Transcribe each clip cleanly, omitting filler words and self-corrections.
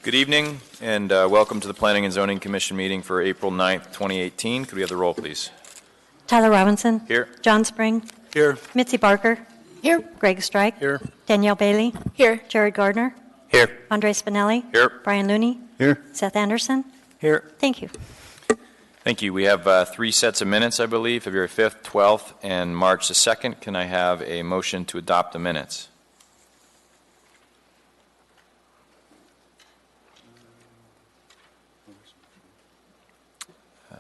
Good evening, and welcome to the Planning and Zoning Commission meeting for April 9th, 2018. Could we have the roll, please? Tyler Robinson. Here. John Spring. Here. Mitzi Barker. Here. Greg Strike. Here. Danielle Bailey. Here. Jared Gardner. Here. Andre Spinelli. Here. Brian Looney. Here. Seth Anderson. Here. Thank you. Thank you. We have 3 sets of minutes, I believe, February 5th, 12th, and March the 2nd. Can I have a motion to adopt the minutes?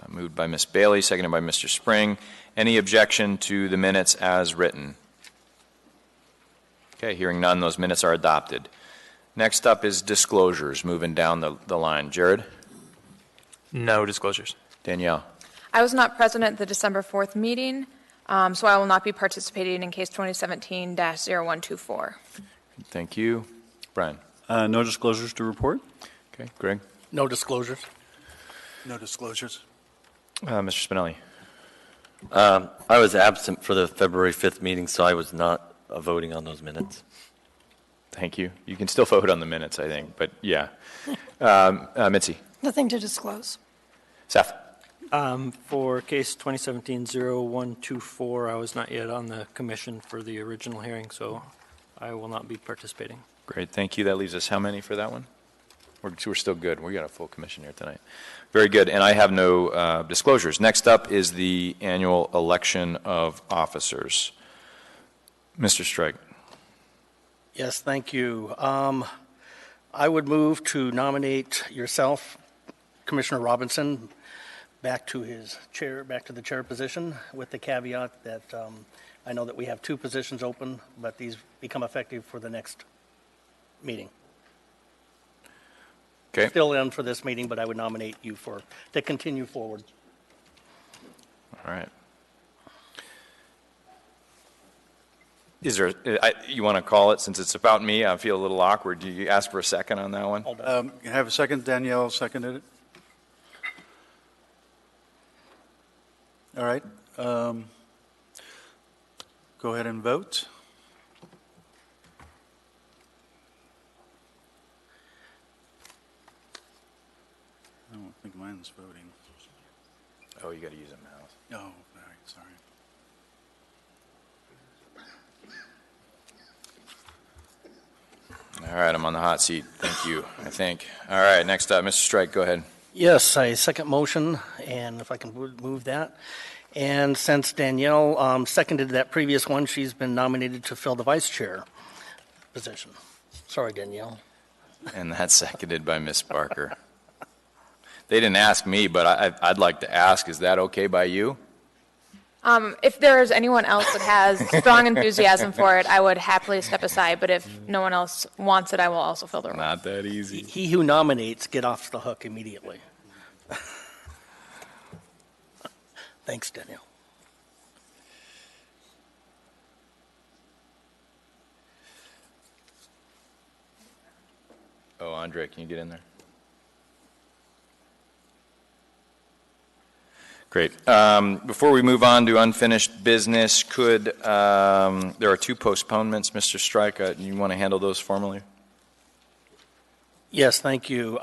Moved by Ms. Bailey, seconded by Mr. Spring. Any objection to the minutes as written? Okay, hearing none, those minutes are adopted. Next up is disclosures, moving down the line. Jared? No disclosures. Danielle? I was not present at the December 4th meeting, so I will not be participating in case 2017-0124. Thank you. Brian? No disclosures to report. Okay, Greg? No disclosures. No disclosures. Mr. Spinelli? I was absent for the February 5th meeting, so I was not voting on those minutes. Thank you. You can still vote on the minutes, I think, but yeah. Mitzi? Nothing to disclose. Seth? For case 2017-0124, I was not yet on the commission for the original hearing, so I will not be participating. Great, thank you. That leaves us how many for that one? We're still good. We got a full commission here tonight. Very good, and I have no disclosures. Next up is the annual election of officers. Mr. Strike. Yes, thank you. I would move to nominate yourself, Commissioner Robinson, back to the chair position, with the caveat that I know that we have 2 positions open, but these become effective for the next meeting. Okay. Still in for this meeting, but I would nominate you to continue forward. All right. Is there, you want to call it, since it's about me, I feel a little awkward. Do you ask for a second on that one? You have a second. Danielle seconded it. All right. Go ahead and vote. I don't think mine's voting. Oh, you got to use a mouse. Oh, all right, sorry. All right, I'm on the hot seat. Thank you, I think. All right, next up, Mr. Strike, go ahead. Yes, I second motion, and if I can move that. And since Danielle seconded that previous one, she's been nominated to fill the vice chair position. Sorry, Danielle. And that's seconded by Ms. Barker. They didn't ask me, but I'd like to ask, is that okay by you? If there is anyone else that has strong enthusiasm for it, I would happily step aside, but if no one else wants it, I will also fill the role. Not that easy. He who nominates get off the hook immediately. Thanks, Danielle. Oh, Andre, can you get in there? Great. Before we move on to unfinished business, there are 2 postponements, Mr. Strike. You want to handle those formally? Yes, thank you.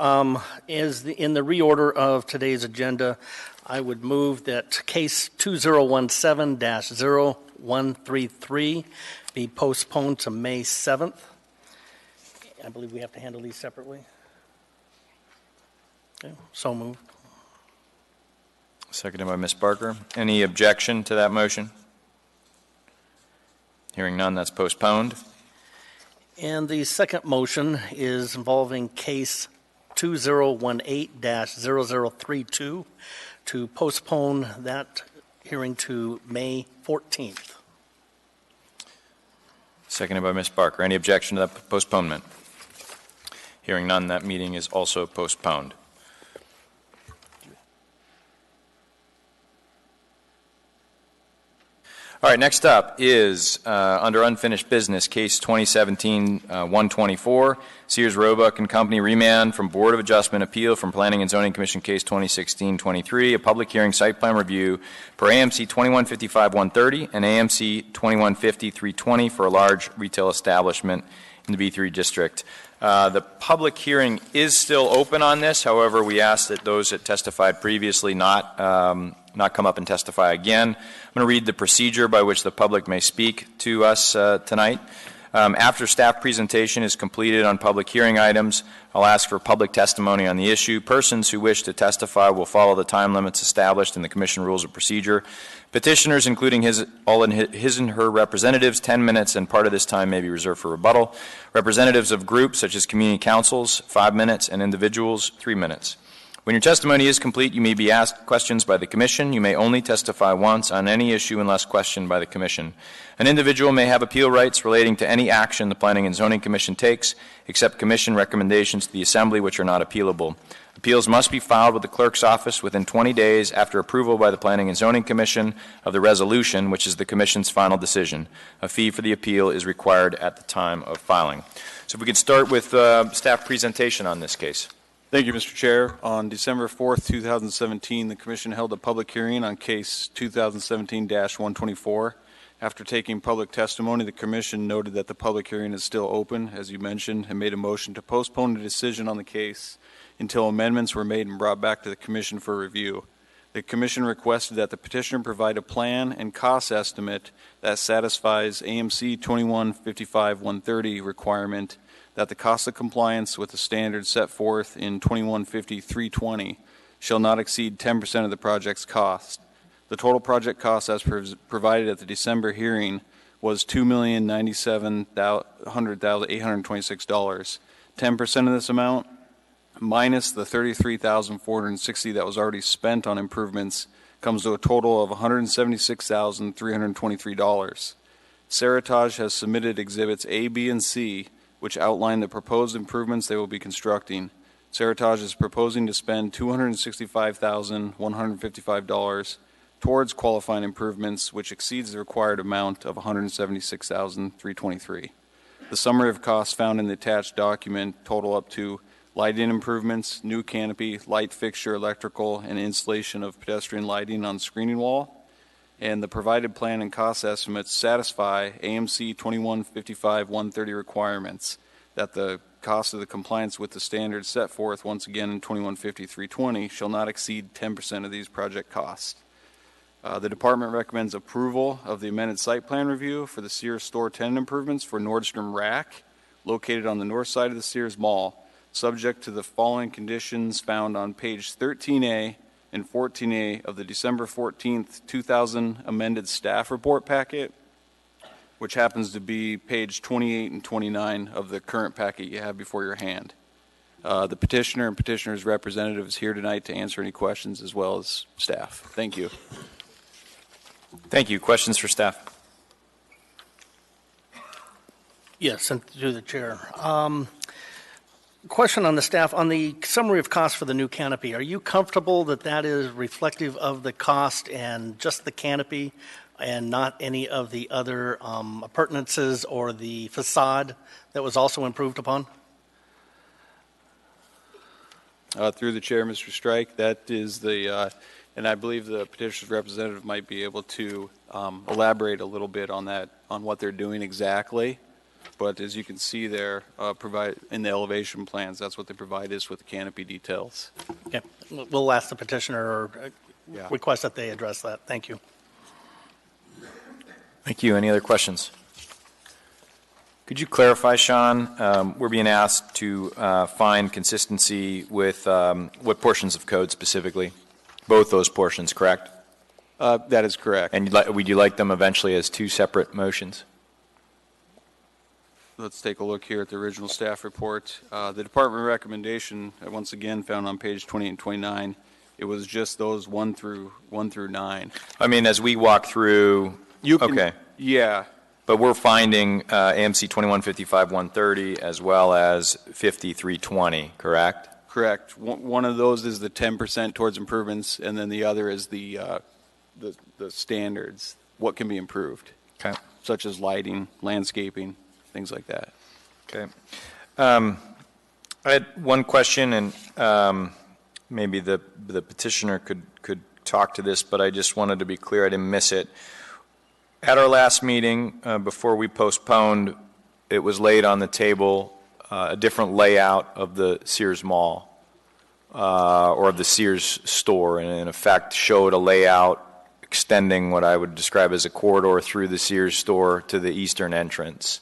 In the reorder of today's agenda, I would move that case 2017-0133 be postponed to May 7th. I believe we have to handle these separately. Okay, so moved. Seconded by Ms. Barker. Any objection to that motion? Hearing none, that's postponed. And the second motion is involving case 2018-0032 to postpone that hearing to May 14th. Seconded by Ms. Barker. Any objection to that postponement? Hearing none, that meeting is also postponed. All right, next up is, under unfinished business, case 2017-124, Sears Roebuck and Company remand from Board of Adjustment appeal from Planning and Zoning Commission case 2016-23, a public hearing site plan review per AMC 2155-130 and AMC 2150-320 for a large retail establishment in the B3 district. The public hearing is still open on this. However, we ask that those that testified previously not come up and testify again. I'm going to read the procedure by which the public may speak to us tonight. After staff presentation is completed on public hearing items, I'll ask for public testimony on the issue. Persons who wish to testify will follow the time limits established in the Commission Rules of Procedure. Petitioners, including his and her representatives, 10 minutes, and part of this time may be reserved for rebuttal. Representatives of groups such as community councils, 5 minutes, and individuals, 3 minutes. When your testimony is complete, you may be asked questions by the Commission. You may only testify once on any issue unless questioned by the Commission. An individual may have appeal rights relating to any action the Planning and Zoning Commission takes, except Commission recommendations to the Assembly which are not appealable. Appeals must be filed with the Clerk's office within 20 days after approval by the Planning and Zoning Commission of the resolution, which is the Commission's final decision. A fee for the appeal is required at the time of filing. So if we could start with staff presentation on this case. Thank you, Mr. Chair. On December 4th, 2017, the Commission held a public hearing on case 2017-124. After taking public testimony, the Commission noted that the public hearing is still open, as you mentioned, and made a motion to postpone the decision on the case until amendments were made and brought back to the Commission for review. The Commission requested that the petitioner provide a plan and cost estimate that satisfies AMC 2155-130 requirement that the cost of compliance with the standards set forth in 2150-320 shall not exceed 10% of the project's cost. The total project cost as provided at the December hearing was $2,097,826. 10% of this amount, minus the $33,460 that was already spent on improvements, comes to a total of $176,323. Seritage has submitted exhibits A, B, and C, which outline the proposed improvements they will be constructing. Seritage is proposing to spend $265,155 towards qualifying improvements, which exceeds the required amount of $176,323. The summary of costs found in the attached document total up to lighting improvements, new canopy, light fixture, electrical, and installation of pedestrian lighting on screening wall. And the provided plan and cost estimates satisfy AMC 2155-130 requirements that the cost of the compliance with the standards set forth once again in 2150-320 shall not exceed 10% of these project costs. The department recommends approval of the amended site plan review for the Sears store tenant improvements for Nordstrom Rack, located on the north side of the Sears Mall, subject to the following conditions found on page 13A and 14A of the December 14th, 2000 amended staff report packet, which happens to be page 28 and 29 of the current packet you have before your hand. The petitioner and petitioner's representative is here tonight to answer any questions as well as staff. Thank you. Thank you. Questions for staff? Yes, and through the chair. Question on the staff, on the summary of costs for the new canopy, are you comfortable that that is reflective of the cost and just the canopy and not any of the other appurtenances or the facade that was also improved upon? Through the chair, Mr. Strike, that is the, and I believe the petitioner's representative might be able to elaborate a little bit on that, on what they're doing exactly. But as you can see there, provide in the elevation plans, that's what they provide us with the canopy details. Okay, we'll ask the petitioner or Yeah. request that they address that. Thank you. Thank you. Any other questions? Could you clarify, Sean? We're being asked to find consistency with what portions of code specifically? Both those portions, correct? That is correct. And would you like them eventually as two separate motions? Let's take a look here at the original staff report. The department recommendation, once again, found on page 28 and 29. It was just those 1 through 9. I mean, as we walk through, You can, okay. Yeah. But we're finding AMC 2155-130 as well as 5320, correct? Correct. One of those is the 10% towards improvements, and then the other is the standards what can be improved, Okay. such as lighting, landscaping, things like that. Okay. I had one question, and maybe the petitioner could talk to this, but I just wanted to be clear, I didn't miss it. At our last meeting, before we postponed, it was laid on the table a different layout of the Sears Mall, or of the Sears store, and in effect showed a layout extending what I would describe as a corridor through the Sears store to the eastern entrance.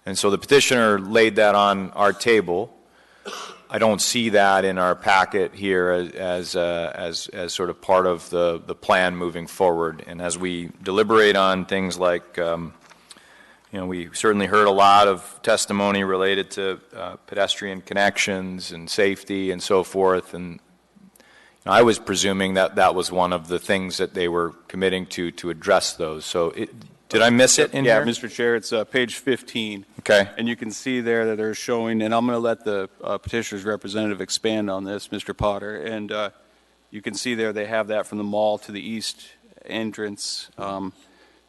And so the petitioner laid that on our table. I don't see that in our packet here as sort of part of the plan moving forward. And as we deliberate on things like, we certainly heard a lot of testimony related to pedestrian connections and safety and so forth. And I was presuming that that was one of the things that they were committing to address those. So did I miss it in Yeah, here? Mr. Chair, it's page 15. Okay. And you can see there that they're showing, and I'm going to let the petitioner's representative expand on this, Mr. Potter. And you can see there they have that from the mall to the east entrance. And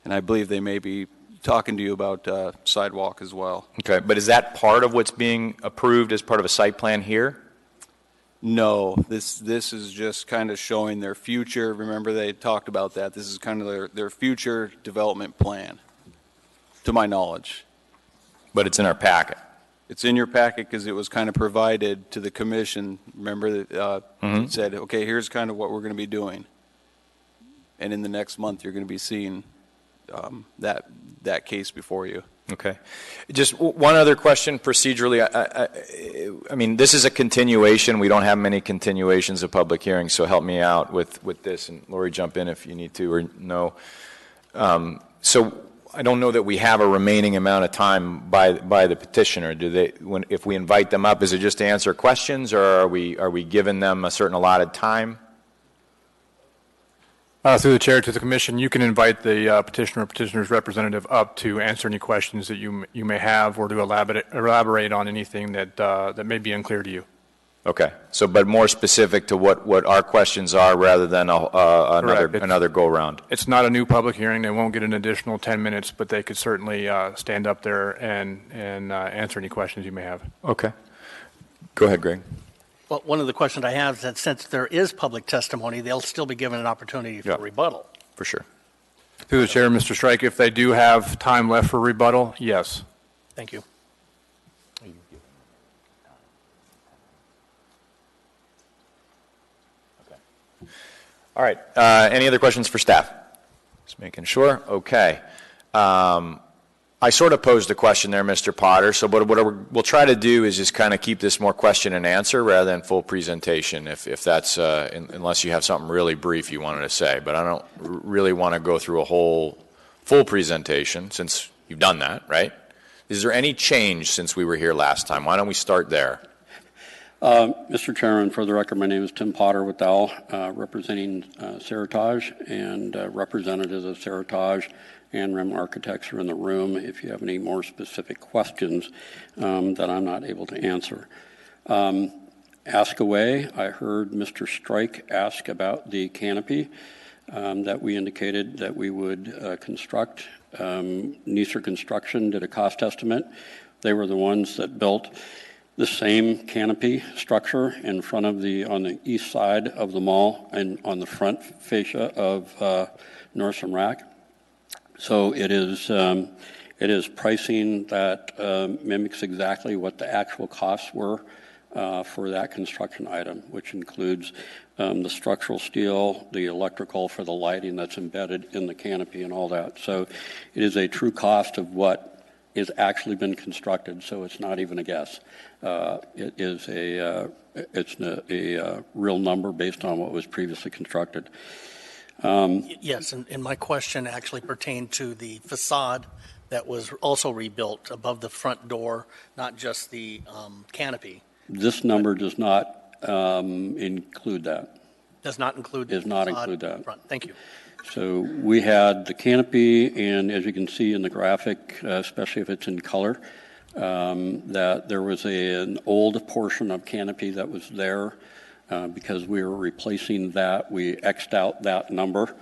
I believe they may be talking to you about sidewalk as well. Okay, but is that part of what's being approved as part of a site plan here? No, this is just kind of showing their future. Remember, they talked about that. This is kind of their future development plan, to my knowledge. But it's in our packet. It's in your packet because it was kind of provided to the commission. Remember that it said, okay, here's kind of what we're going to be doing. And in the next month, you're going to be seeing that case before you. Okay. Just one other question procedurally. I mean, this is a continuation. We don't have many continuations of public hearings, so help me out with this. And Lori, jump in if you need to or no. So I don't know that we have a remaining amount of time by the petitioner. If we invite them up, is it just to answer questions, or are we giving them a certain allotted time? Through the chair to the commission, you can invite the petitioner or petitioner's representative up to answer any questions that you may have or to elaborate on anything that may be unclear to you. Okay. So, but more specific to what our questions are rather than another go-around. It's not a new public hearing. They won't get an additional 10 minutes, but they could certainly stand up there and answer any questions you may have. Okay. Go ahead, Greg. Well, one of the questions I have is that since there is public testimony, they'll still be given an opportunity for rebuttal. For sure. Through the chair, Mr. Strike, if they do have time left for rebuttal, yes. Thank you. All right. Any other questions for staff? Just making sure. Okay. I sort of posed a question there, Mr. Potter. So what we'll try to do is just kind of keep this more question and answer rather than full presentation, if that's unless you have something really brief you wanted to say. But I don't really want to go through a whole full presentation since you've done that, right? Is there any change since we were here last time? Why don't we start there? Mr. Chairman, for the record, my name is Tim Potter with Dow, representing Seritage, and representatives of Seritage and RIM Architects are in the room if you have any more specific questions that I'm not able to answer. Ask away. I heard Mr. Strike ask about the canopy that we indicated that we would construct. Neisser Construction did a cost estimate. They were the ones that built the same canopy structure in front of on the east side of the mall and on the front fascia of Nordstrom Rack. So it is pricing that mimics exactly what the actual costs were for that construction item, which includes the structural steel, the electrical for the lighting that's embedded in the canopy and all that. So it is a true cost of what is actually been constructed, so it's not even a guess. It is a real number based on what was previously constructed. Yes, and my question actually pertained to the facade that was also rebuilt above the front door, not just the canopy. This number does not include that. Does not include Does the not facade include that. front. Thank you. So we had the canopy, and as you can see in the graphic, especially if it's in color, that there was an old portion of canopy that was there because we were replacing that. We X'd out that number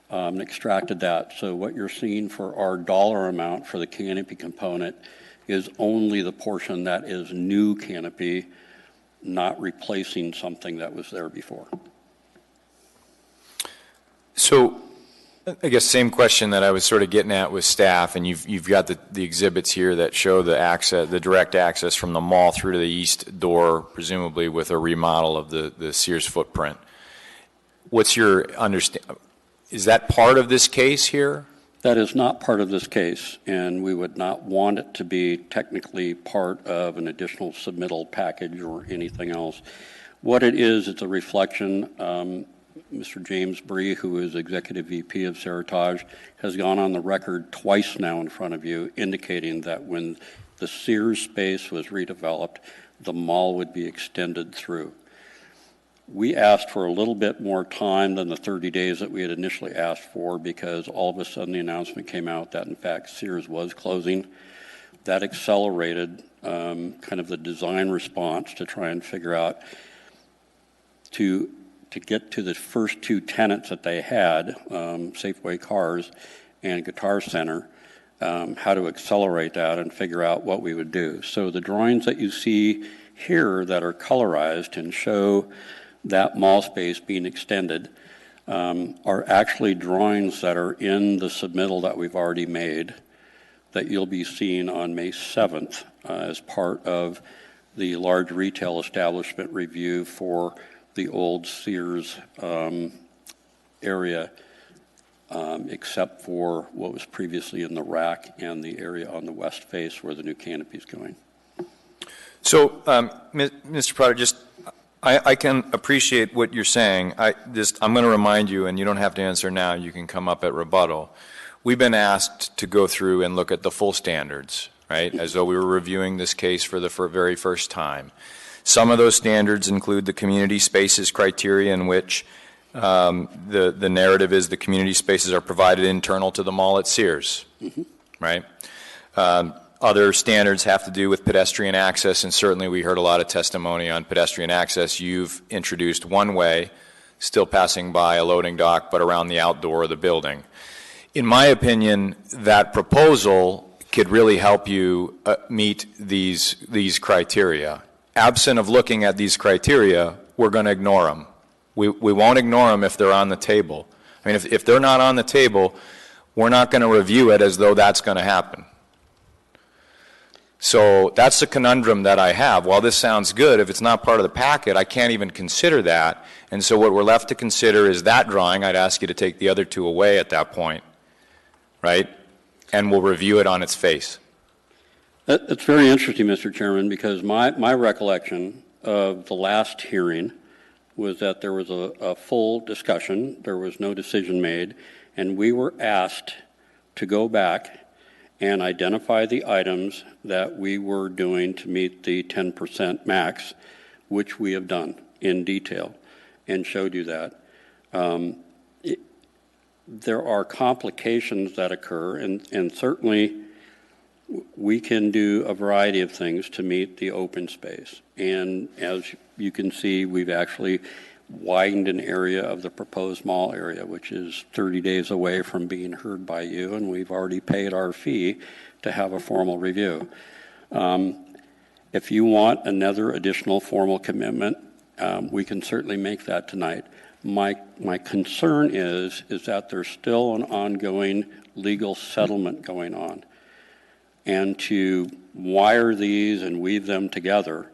and extracted that. So what you're seeing for our dollar amount for the canopy component is only the portion that is new canopy, not replacing something that was there before. So I guess same question that I was sort of getting at with staff, and you've got the exhibits here that show the access, the direct access from the mall through to the east door, presumably with a remodel of the Sears footprint. What's your understanding? Is that part of this case here? That is not part of this case, and we would not want it to be technically part of an additional submittal package or anything else. What it is, it's a reflection. Mr. James Bree, who is Executive VP of Seritage, has gone on the record twice now in front of you indicating that when the Sears space was redeveloped, the mall would be extended through. We asked for a little bit more time than the 30 days that we had initially asked for because all of a sudden the announcement came out that in fact Sears was closing. That accelerated kind of the design response to try and figure out to get to the first two tenants that they had, Safeway Cars and Guitar Center, how to accelerate that and figure out what we would do. So the drawings that you see here that are colorized and show that mall space being extended are actually drawings that are in the submittal that we've already made that you'll be seeing on May 7th as part of the large retail establishment review for the old Sears area, except for what was previously in the rack and the area on the west face where the new canopy is going. So, Mr. Potter, I can appreciate what you're saying. I'm going to remind you, and you don't have to answer now, you can come up at rebuttal. We've been asked to go through and look at the full standards, right, as though we were reviewing this case for the very first time. Some of those standards include the community spaces criteria in which the narrative is the community spaces are provided internal to the mall at Sears, right? Other standards have to do with pedestrian access, and certainly we heard a lot of testimony on pedestrian access. You've introduced one way, still passing by a loading dock, but around the outdoor of the building. In my opinion, that proposal could really help you meet these criteria. Absent of looking at these criteria, we're going to ignore them. We won't ignore them if they're on the table. I mean, if they're not on the table, we're not going to review it as though that's going to happen. So that's the conundrum that I have. While this sounds good, if it's not part of the packet, I can't even consider that. And so what we're left to consider is that drawing. I'd ask you to take the other two away at that point, right? And we'll review it on its face. It's very interesting, Mr. Chairman, because my recollection of the last hearing was that there was a full discussion, there was no decision made, and we were asked to go back and identify the items that we were doing to meet the 10% max, which we have done in detail and showed you that. There are complications that occur, and certainly we can do a variety of things to meet the open space. And as you can see, we've actually widened an area of the proposed mall area, which is 30 days away from being heard by you, and we've already paid our fee to have a formal review. If you want another additional formal commitment, we can certainly make that tonight. My concern is that there's still an ongoing legal settlement going on. And to wire these and weave them together,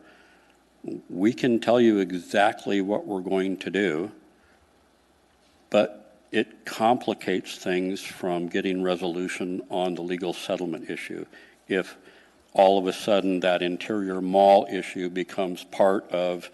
we can tell you exactly what we're going to do, but it complicates things from getting resolution on the legal settlement issue if all of a sudden that interior mall issue becomes part of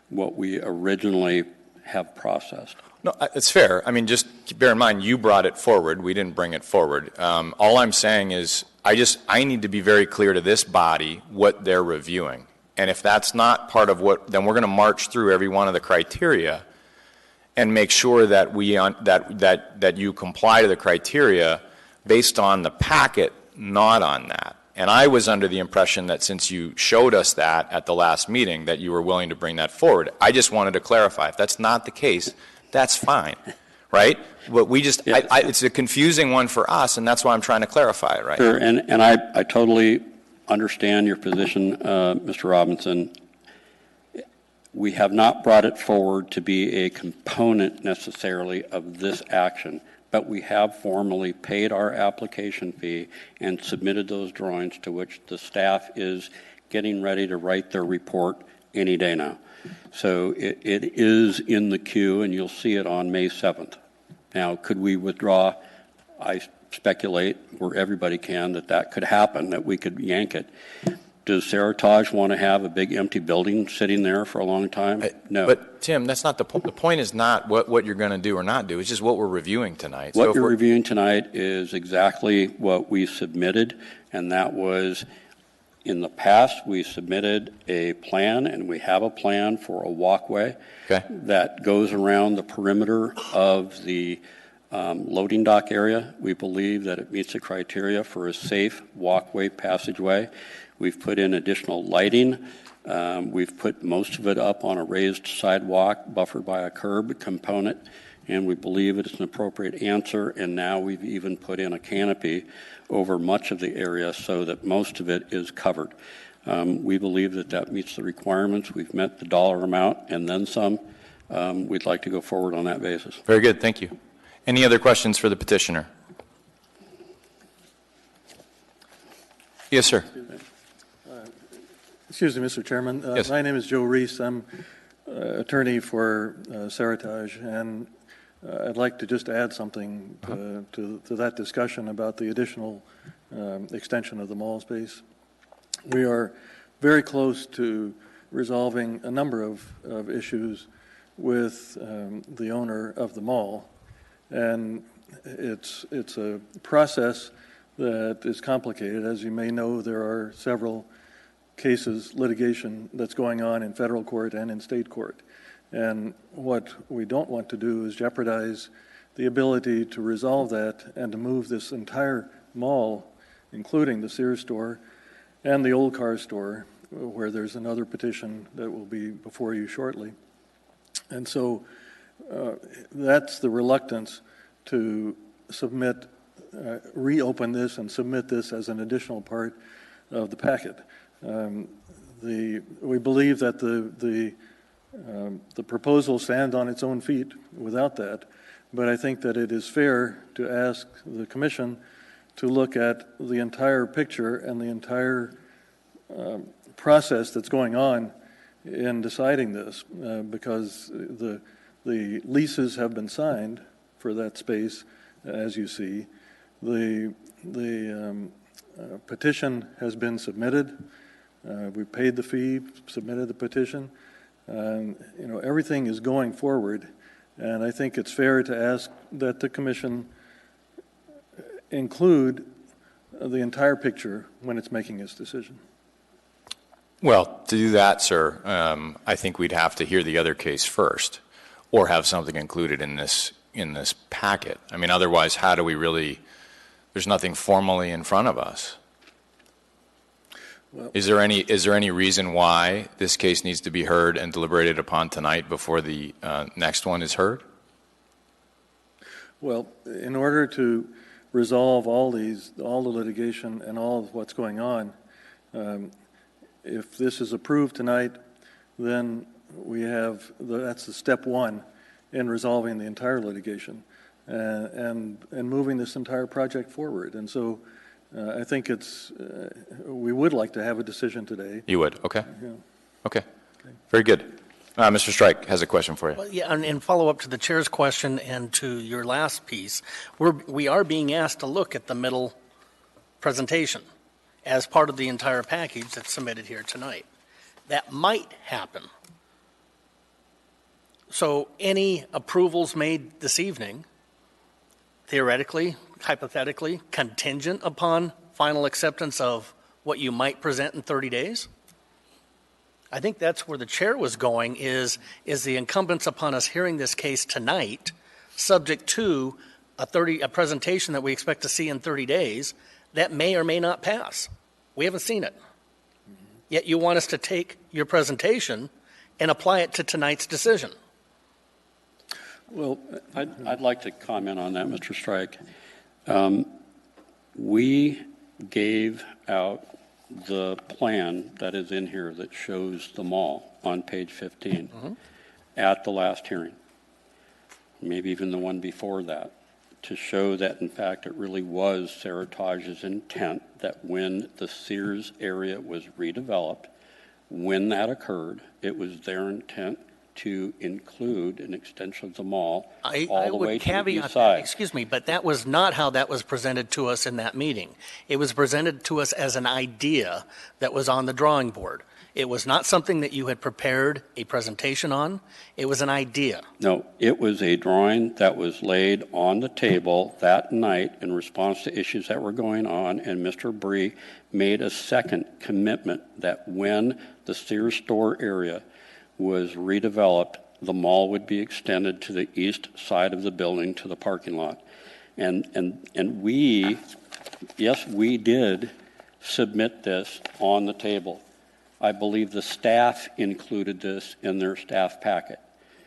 what we originally have processed. No, it's fair. I mean, just bear in mind, you brought it forward. We didn't bring it forward. All I'm saying is I need to be very clear to this body what they're reviewing. And if that's not part of what, then we're going to march through every one of the criteria and make sure that that you comply to the criteria based on the packet, not on that. And I was under the impression that since you showed us that at the last meeting, that you were willing to bring that forward. I just wanted to clarify. If that's not the case, that's fine, right? But we just, it's a confusing one for us, and that's why I'm trying to clarify it, right? Sure, and I totally understand your position, Mr. Robinson. We have not brought it forward to be a component necessarily of this action, but we have formally paid our application fee and submitted those drawings, to which the staff is getting ready to write their report any day now. So it is in the queue, and you'll see it on May 7th. Now, could we withdraw? I speculate, where everybody can, that could happen, that we could yank it. Does Seritage want to have a big empty building sitting there for a long time? No. But, Tim, that's not the point. The point is not what you're going to do or not do. It's just what we're reviewing tonight. What you're reviewing tonight is exactly what we submitted, and that was, in the past, we submitted a plan, and we have a plan for a walkway that goes around the perimeter of the loading dock area. We believe that it meets the criteria for a safe walkway passageway. We've put in additional lighting. We've put most of it up on a raised sidewalk buffered by a curb component, and we believe it's an appropriate answer. And now we've even put in a canopy over much of the area so that most of it is covered. We believe that meets the requirements. We've met the dollar amount and then some. We'd like to go forward on that basis. Very good. Thank you. Any other questions for the petitioner? Yes, sir. Excuse me, Mr. Chairman. Yes. My name is Joe Reese. I'm attorney for Seritage, and I'd like to just add something to that discussion about the additional extension of the mall space. We are very close to resolving a number of issues with the owner of the mall, and it's a process that is complicated. As you may know, there are several cases, litigation that's going on in federal court and in state court. And what we don't want to do is jeopardize the ability to resolve that and to move this entire mall, including the Sears store and the old car store, where there's another petition that will be before you shortly. And so that's the reluctance to submit, reopen this and submit this as an additional part of the packet. We believe that the proposal stands on its own feet without that, but I think that it is fair to ask the Commission to look at the entire picture and the entire process that's going on in deciding this, because the leases have been signed for that space, as you see. The petition has been submitted. We paid the fee, submitted the petition. Everything is going forward, and I think it's fair to ask that the Commission include the entire picture when it's making its decision. Well, to do that, sir, I think we'd have to hear the other case first, or have something included in this packet. I mean, otherwise, how do we really? There's nothing formally in front of us. Well, is there any reason why this case needs to be heard and deliberated upon tonight before the next one is heard? Well, in order to resolve all the litigation and all of what's going on, if this is approved tonight, then that's the step one in resolving the entire litigation and moving this entire project forward. And so I think we would like to have a decision today. You would? Okay. Yeah. Okay. Very good. Mr. Strike has a question for you. Well, yeah, and follow up to the chair's question and to your last piece, we are being asked to look at the middle presentation as part of the entire package that's submitted here tonight. That might happen. So any approvals made this evening, theoretically, hypothetically, contingent upon final acceptance of what you might present in 30 days? I think that's where the chair was going, is the incumbents upon us hearing this case tonight, subject to a presentation that we expect to see in 30 days, that may or may not pass. We haven't seen it. Yet you want us to take your presentation and apply it to tonight's decision. Well, I'd like to comment on that, Mr. Strike. We gave out the plan that is in here that shows the mall on page 15 at the last hearing, maybe even the one before that, to show that, in fact, it really was Seritage's intent that when the Sears area was redeveloped, when that occurred, it was their intent to include an extension of the mall all the way to the east side. Excuse me, but that was not how that was presented to us in that meeting. It was presented to us as an idea that was on the drawing board. It was not something that you had prepared a presentation on. It was an idea. No, it was a drawing that was laid on the table that night in response to issues that were going on, and Mr. Bree made a second commitment that when the Sears store area was redeveloped, the mall would be extended to the east side of the building to the parking lot. And we, yes, we did submit this on the table. I believe the staff included this in their staff packet.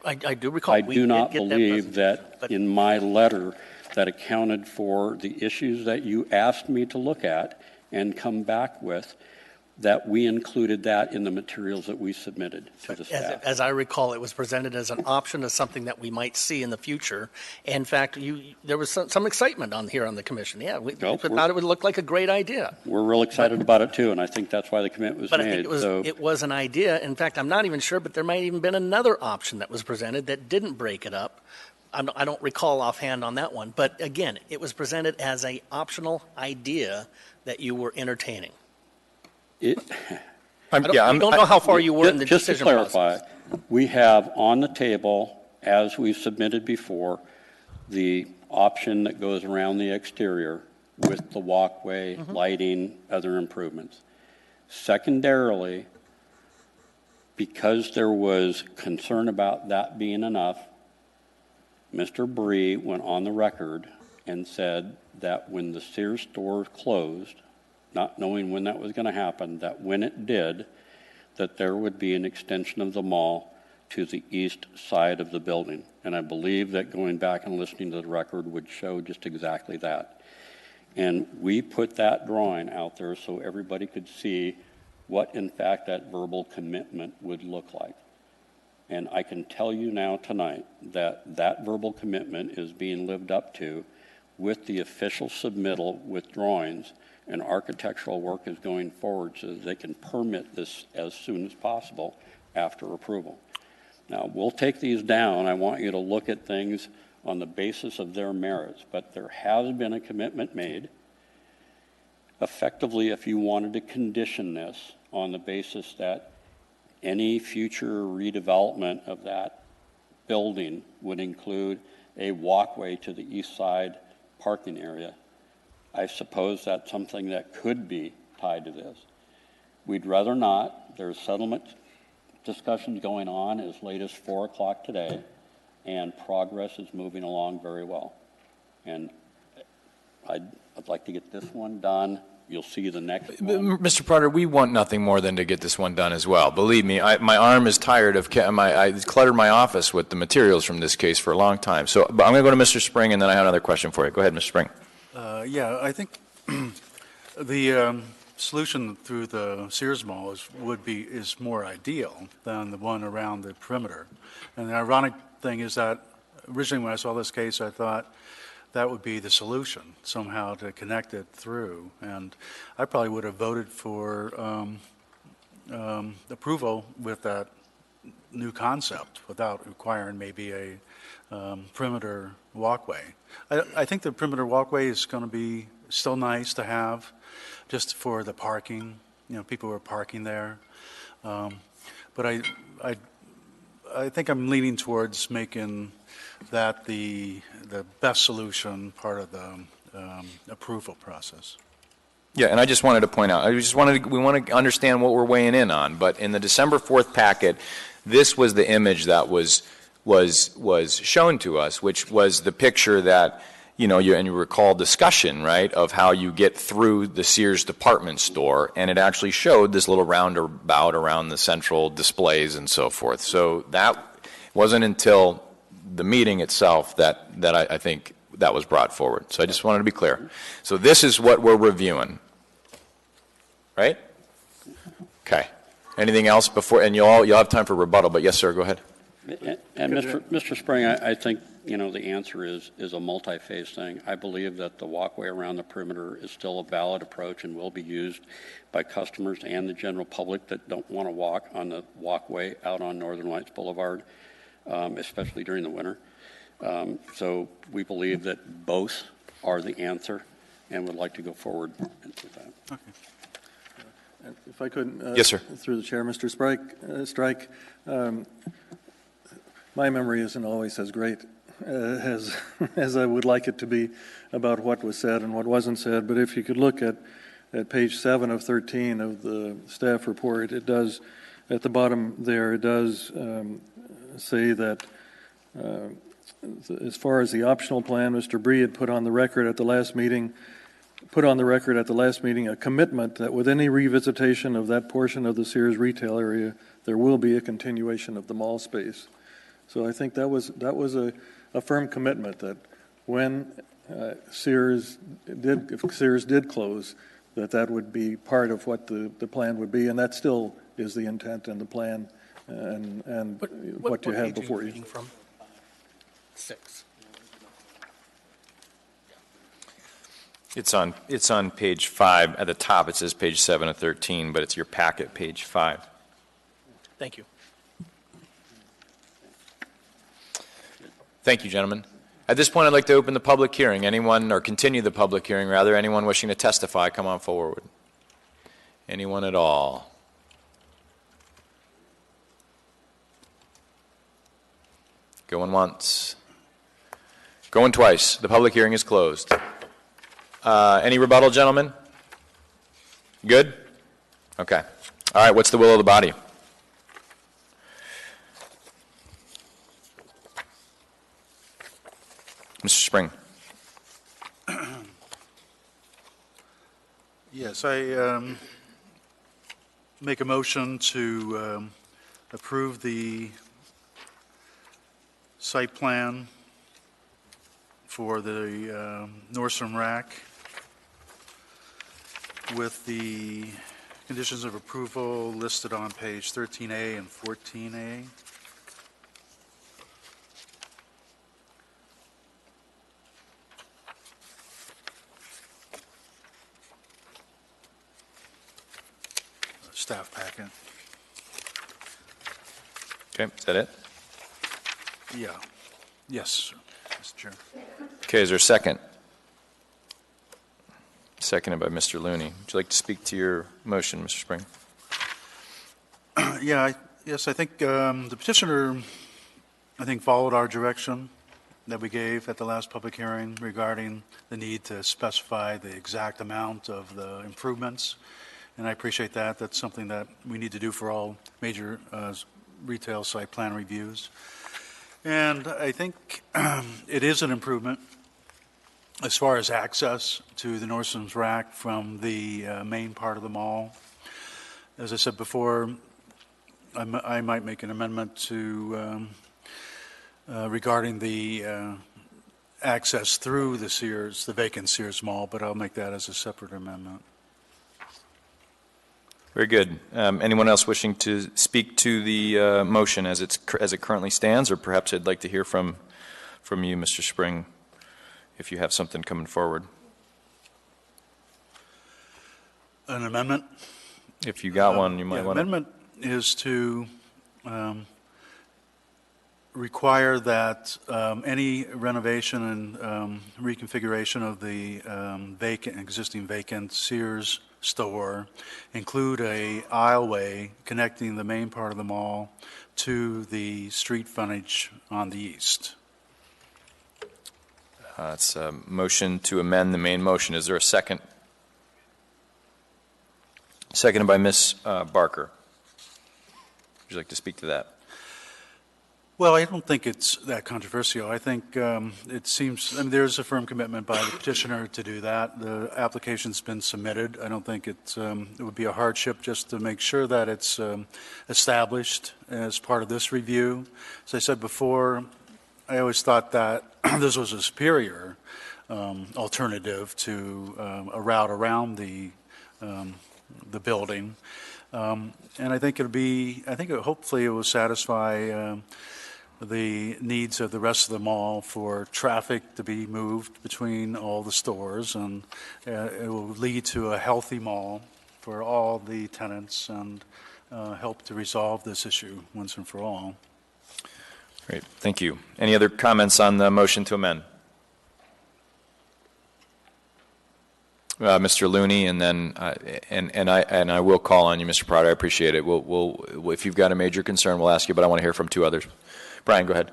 I do recall. I we do did not get believe that but in my letter that accounted for the issues that you asked me to look at and come back with, that we included that in the materials that we submitted to the staff. As I recall, it was presented as an option, as something that we might see in the future. In fact, there was some excitement on here on the commission. Yeah, we thought it would look like a great idea. We're real excited about it too, and I think that's why the commitment was But made. I think it was an idea. In fact, I'm not even sure, but there might even been another option that was presented that didn't break it up. I don't recall offhand on that one. But again, it was presented as an optional idea that you were entertaining. I don't know how far you were in the Just to decision clarify, process. we have on the table, as we submitted before, the option that goes around the exterior with the walkway, lighting, other improvements. Secondarily, because there was concern about that being enough, Mr. Bree went on the record and said that when the Sears store closed, not knowing when that was going to happen, that when it did, that there would be an extension of the mall to the east side of the building. And I believe that going back and listening to the record would show just exactly that. And we put that drawing out there so everybody could see what, in fact, that verbal commitment would look like. And I can tell you now tonight that that verbal commitment is being lived up to with the official submittal with drawings, and architectural work is going forward so that they can permit this as soon as possible after approval. Now, we'll take these down. I want you to look at things on the basis of their merits, but there has been a commitment made. Effectively, if you wanted to condition this on the basis that any future redevelopment of that building would include a walkway to the east side parking area, I suppose that's something that could be tied to this. We'd rather not. There's settlement discussions going on as late as 4 o'clock today, and progress is moving along very well. And I'd like to get this one done. You'll see the next one. Mr. Prater, we want nothing more than to get this one done as well. Believe me, my arm is tired of, I cluttered my office with the materials from this case for a long time. So but I'm going to go to Mr. Spring, and then I have another question for you. Go ahead, Mr. Spring. Yeah, I think the solution through the Sears Mall is more ideal than the one around the perimeter. And the ironic thing is that originally when I saw this case, I thought that would be the solution, somehow to connect it through. And I probably would have voted for approval with that new concept without requiring maybe a perimeter walkway. I think the perimeter walkway is going to be still nice to have just for the parking, people who are parking there. But I think I'm leaning towards making that the best solution part of the approval process. Yeah, and I just wanted to point out, we want to understand what we're weighing in on, but in the December 4th packet, this was the image that was shown to us, which was the picture that, and you recall discussion, right, of how you get through the Sears department store, and it actually showed this little roundabout around the central displays and so forth. So that wasn't until the meeting itself that I think that was brought forward. So I just wanted to be clear. So this is what we're reviewing, right? Okay. Anything else before, and you'll have time for rebuttal, but yes, sir, go ahead. And Mr. Spring, I think, the answer is a multi-phase thing. I believe that the walkway around the perimeter is still a valid approach and will be used by customers and the general public that don't want to walk on the walkway out on Northern Lights Boulevard, especially during the winter. So we believe that both are the answer and would like to go forward with that. Okay. If I could, yes, sir. Through the chair, Mr. Strike, my memory isn't always as great as I would like it to be about what was said and what wasn't said. But if you could look at page 7 of 13 of the staff report, it does, at the bottom there, it does say that as far as the optional plan, Mr. Bree had put on the record at the last meeting a commitment that with any revisitation of that portion of the Sears retail area, there will be a continuation of the mall space. So I think that was a firm commitment that when Sears did close, that would be part of what the plan would be, and that still is the intent and the plan and what you have before you. From? 6. It's on page 5. At the top, it says page 7 of 13, but it's your packet, page 5. Thank you. Thank you, gentlemen. At this point, I'd like to open the public hearing. Anyone, or continue the public hearing, rather. Anyone wishing to testify, come on forward. Anyone at all? Going once. Going twice. The public hearing is closed. Any rebuttal, gentlemen? Good? Okay. All right, what's the will of the body? Mr. Spring. Yes, I make a motion to approve the site plan for the Nordstrom Rack with the conditions of approval listed on page 13A and 14A. Staff packet. Okay, is that it? Yeah. Yes, sir. Mr. Chair. Okay, is there a second? Seconded by Mr. Looney. Would you like to speak to your motion, Mr. Spring? Yes, I think the petitioner, followed our direction that we gave at the last public hearing regarding the need to specify the exact amount of the improvements. And I appreciate that. That's something that we need to do for all major retail site plan reviews. And I think it is an improvement as far as access to the Nordstrom's Rack from the main part of the mall. As I said before, I might make an amendment to regarding the access through the Sears, the vacant Sears Mall, but I'll make that as a separate amendment. Very good. Anyone else wishing to speak to the motion as it currently stands, or perhaps I'd like to hear from you, Mr. Spring, if you have something coming forward. An amendment? If you got one, you might want to. Amendment is to require that any renovation and reconfiguration of the existing vacant Sears store include a aisleway connecting the main part of the mall to the street frontage on the east. It's a motion to amend the main motion. Is there a second? Seconded by Ms. Barker. Would you like to speak to that? Well, I don't think it's that controversial. I think it seems, there's a firm commitment by the petitioner to do that. The application's been submitted. I don't think it would be a hardship just to make sure that it's established as part of this review. As I said before, I always thought that this was a superior alternative to a route around the building. And I think hopefully it will satisfy the needs of the rest of the mall for traffic to be moved between all the stores, and it will lead to a healthy mall for all the tenants and help to resolve this issue once and for all. Great, thank you. Any other comments on the motion to amend? Mr. Looney, and then I will call on you, Mr. Prater. I appreciate it. We'll if you've got a major concern, we'll ask you, but I want to hear from two others. Brian, go ahead.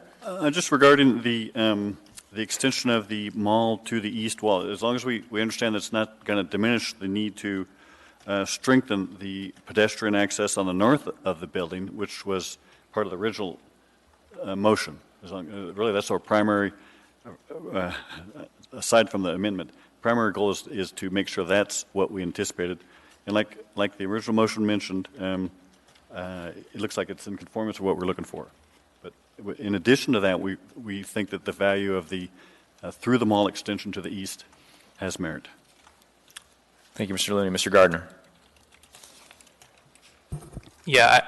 Just regarding the extension of the mall to the east wall, as long as we understand that's not going to diminish the need to strengthen the pedestrian access on the north of the building, which was part of the original motion. Really, that's our primary, aside from the amendment, primary goal is to make sure that's what we anticipated. And like the original motion mentioned, it looks like it's in conformance with what we're looking for. But in addition to that, we think that the value of the through the mall extension to the east has merit. Thank you, Mr. Looney. Mr. Gardner. Yeah,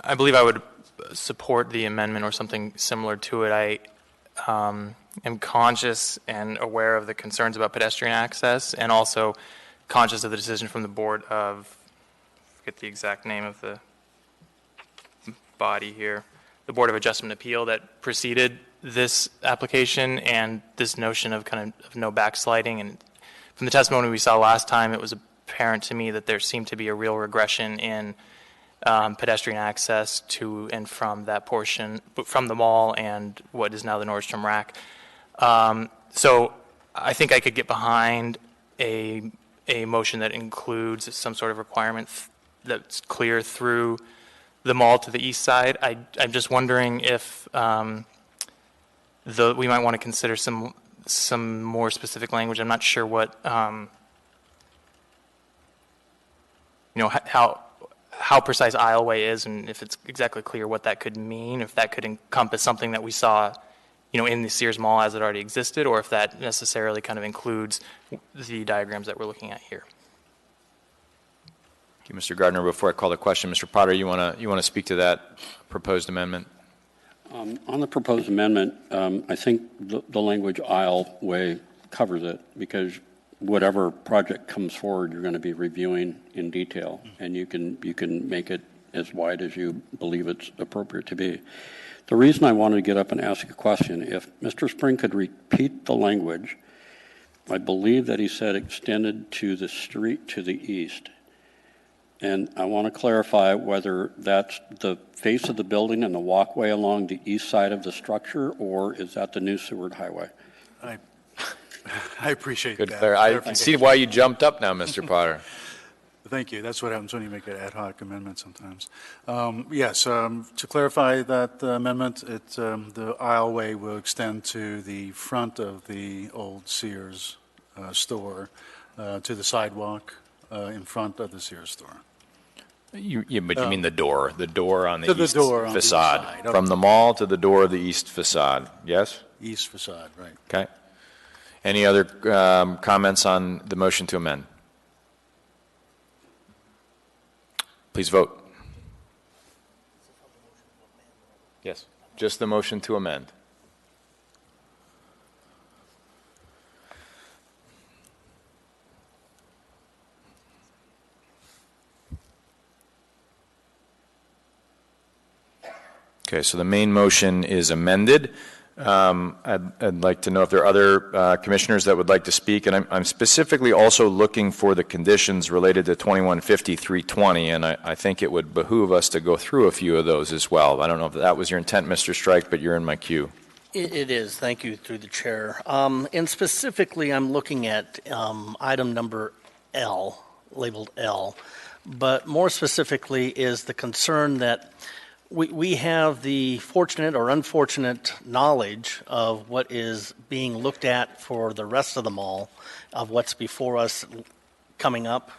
I believe I would support the amendment or something similar to it. I am conscious and aware of the concerns about pedestrian access, and also conscious of the decision from the board of, I forget the exact name of the body here, the Board of Adjustment Appeal that preceded this application, and this notion of kind of no backsliding. And from the testimony we saw last time, it was apparent to me that there seemed to be a real regression in pedestrian access to and from that portion, from the mall and what is now the Nordstrom Rack. So I think I could get behind a motion that includes some sort of requirement that's clear through the mall to the east side. I'm just wondering if we might want to consider some more specific language. I'm not sure what how precise aisleway is, and if it's exactly clear what that could mean, if that could encompass something that we saw, in the Sears Mall as it already existed, or if that necessarily kind of includes the diagrams that we're looking at here. Thank you, Mr. Gardner. Before I call the question, Mr. Potter, you want to speak to that proposed amendment? On the proposed amendment, I think the language aisleway covers it, because whatever project comes forward, you're going to be reviewing in detail, and you can make it as wide as you believe it's appropriate to be. The reason I wanted to get up and ask a question, if Mr. Spring could repeat the language, I believe that he said extended to the street to the east. And I want to clarify whether that's the face of the building and the walkway along the east side of the structure, or is that the new Seward Highway? I appreciate Good. that. I can see why you jumped up now, Mr. Potter. Thank you. That's what happens when you make an ad hoc amendment sometimes. Yes, to clarify that amendment, the aisleway will extend to the front of the old Sears store, to the sidewalk in front of the Sears store. But you mean the door on the east door on the east facade, side. from the mall to the door of the east facade, yes? East facade, right. Okay. Any other comments on the motion to amend? Please vote. Yes, just the motion to amend. Okay, so the main motion is amended. I'd like to know if there are other commissioners that would like to speak, and I'm specifically also looking for the conditions related to 2150-320, and I think it would behoove us to go through a few of those as well. I don't know if that was your intent, Mr. Strike, but you're in my queue. It is. Thank you, through the chair. And specifically, I'm looking at item number L, labeled L, but more specifically is the concern that we have the fortunate or unfortunate knowledge of what is being looked at for the rest of the mall, of what's before us coming up.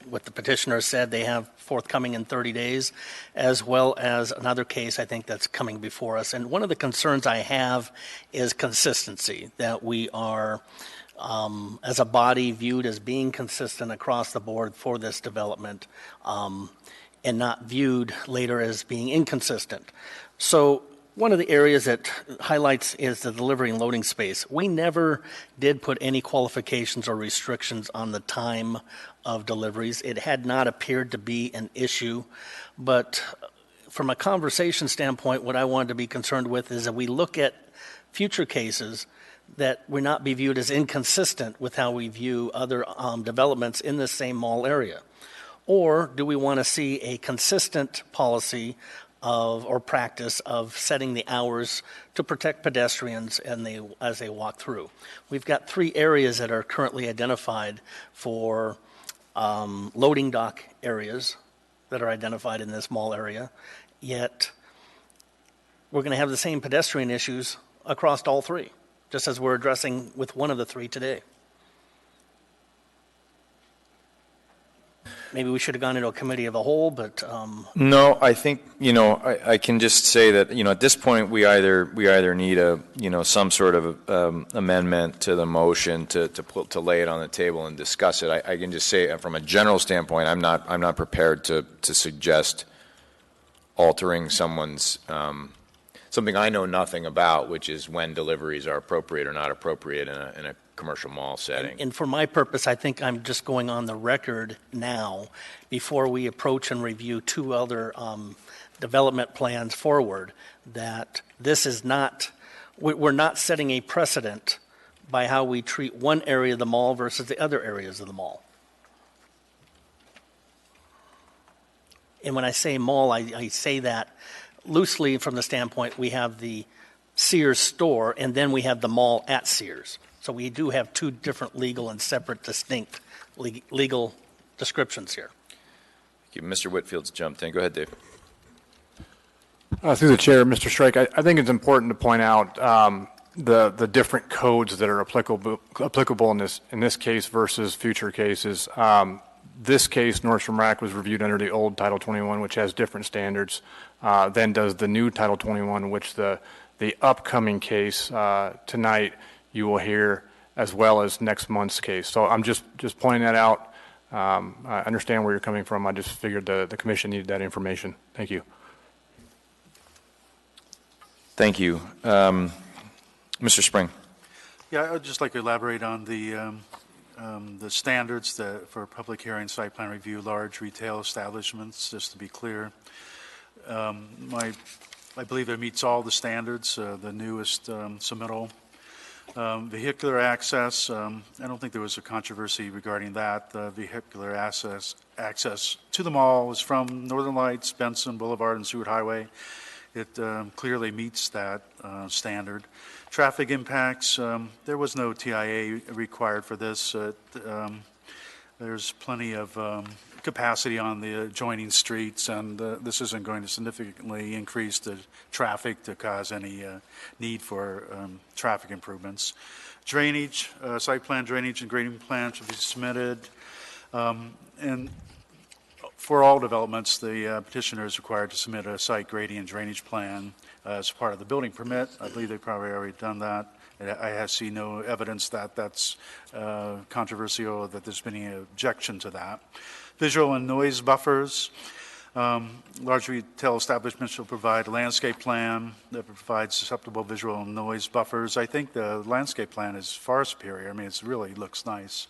what the petitioner said they have forthcoming in 30 days, as well as another case I think that's coming before us. And one of the concerns I have is consistency, that we are, as a body, viewed as being consistent across the board for this development, and not viewed later as being inconsistent. So one of the areas that highlights is the delivery and loading space. We never did put any qualifications or restrictions on the time of deliveries. It had not appeared to be an issue. But from a conversation standpoint, what I wanted to be concerned with is that we look at future cases that we not be viewed as inconsistent with how we view other developments in the same mall area. Or do we want to see a consistent policy or practice of setting the hours to protect pedestrians as they walk through? We've got 3 areas that are currently identified for loading dock areas that are identified in this mall area, yet we're going to have the same pedestrian issues across all 3, just as we're addressing with one of the 3 today. Maybe we should have gone into a committee of the whole, but No, I think, I can just say that, at this point, we either need some sort of amendment to the motion to lay it on the table and discuss it. I can just say from a general standpoint, I'm not prepared to suggest altering someone's, something I know nothing about, which is when deliveries are appropriate or not appropriate in a commercial mall setting. And for my purpose, I think I'm just going on the record now before we approach and review 2 other development plans forward, that this is not, we're not setting a precedent by how we treat one area of the mall versus the other areas of the mall. And when I say mall, I say that loosely from the standpoint we have the Sears store and then we have the mall at Sears. So we do have 2 different legal and separate, distinct legal descriptions here. Mr. Whitfield's jumped in. Go ahead, Dave. Through the chair, Mr. Strike, I think it's important to point out the different codes that are applicable in this case versus future cases. This case, Nordstrom Rack, was reviewed under the old Title 21, which has different standards than does the new Title 21, which the upcoming case tonight you will hear, as well as next month's case. So I'm just pointing that out. I understand where you're coming from. I just figured the commission needed that information. Thank you. Thank you. Mr. Spring. Yeah, I'd just like to elaborate on the standards for public hearing site plan review, large retail establishments, just to be clear. I believe it meets all the standards, the newest submittal. Vehicular access, I don't think there was a controversy regarding that. Vehicular access to the mall is from Northern Lights, Benson Boulevard, and Seward Highway. It clearly meets that standard. Traffic impacts, there was no TIA required for this. There's plenty of capacity on the adjoining streets, and this isn't going to significantly increase the traffic to cause any need for traffic improvements. Drainage, site plan drainage and grading plan should be submitted. And for all developments, the petitioner is required to submit a site grading and drainage plan as part of the building permit. I believe they've probably already done that. I see no evidence that that's controversial, that there's been any objection to that. Visual and noise buffers. Large retail establishments shall provide a landscape plan that provides acceptable visual and noise buffers. I think the landscape plan is far superior. I mean, it really looks nice.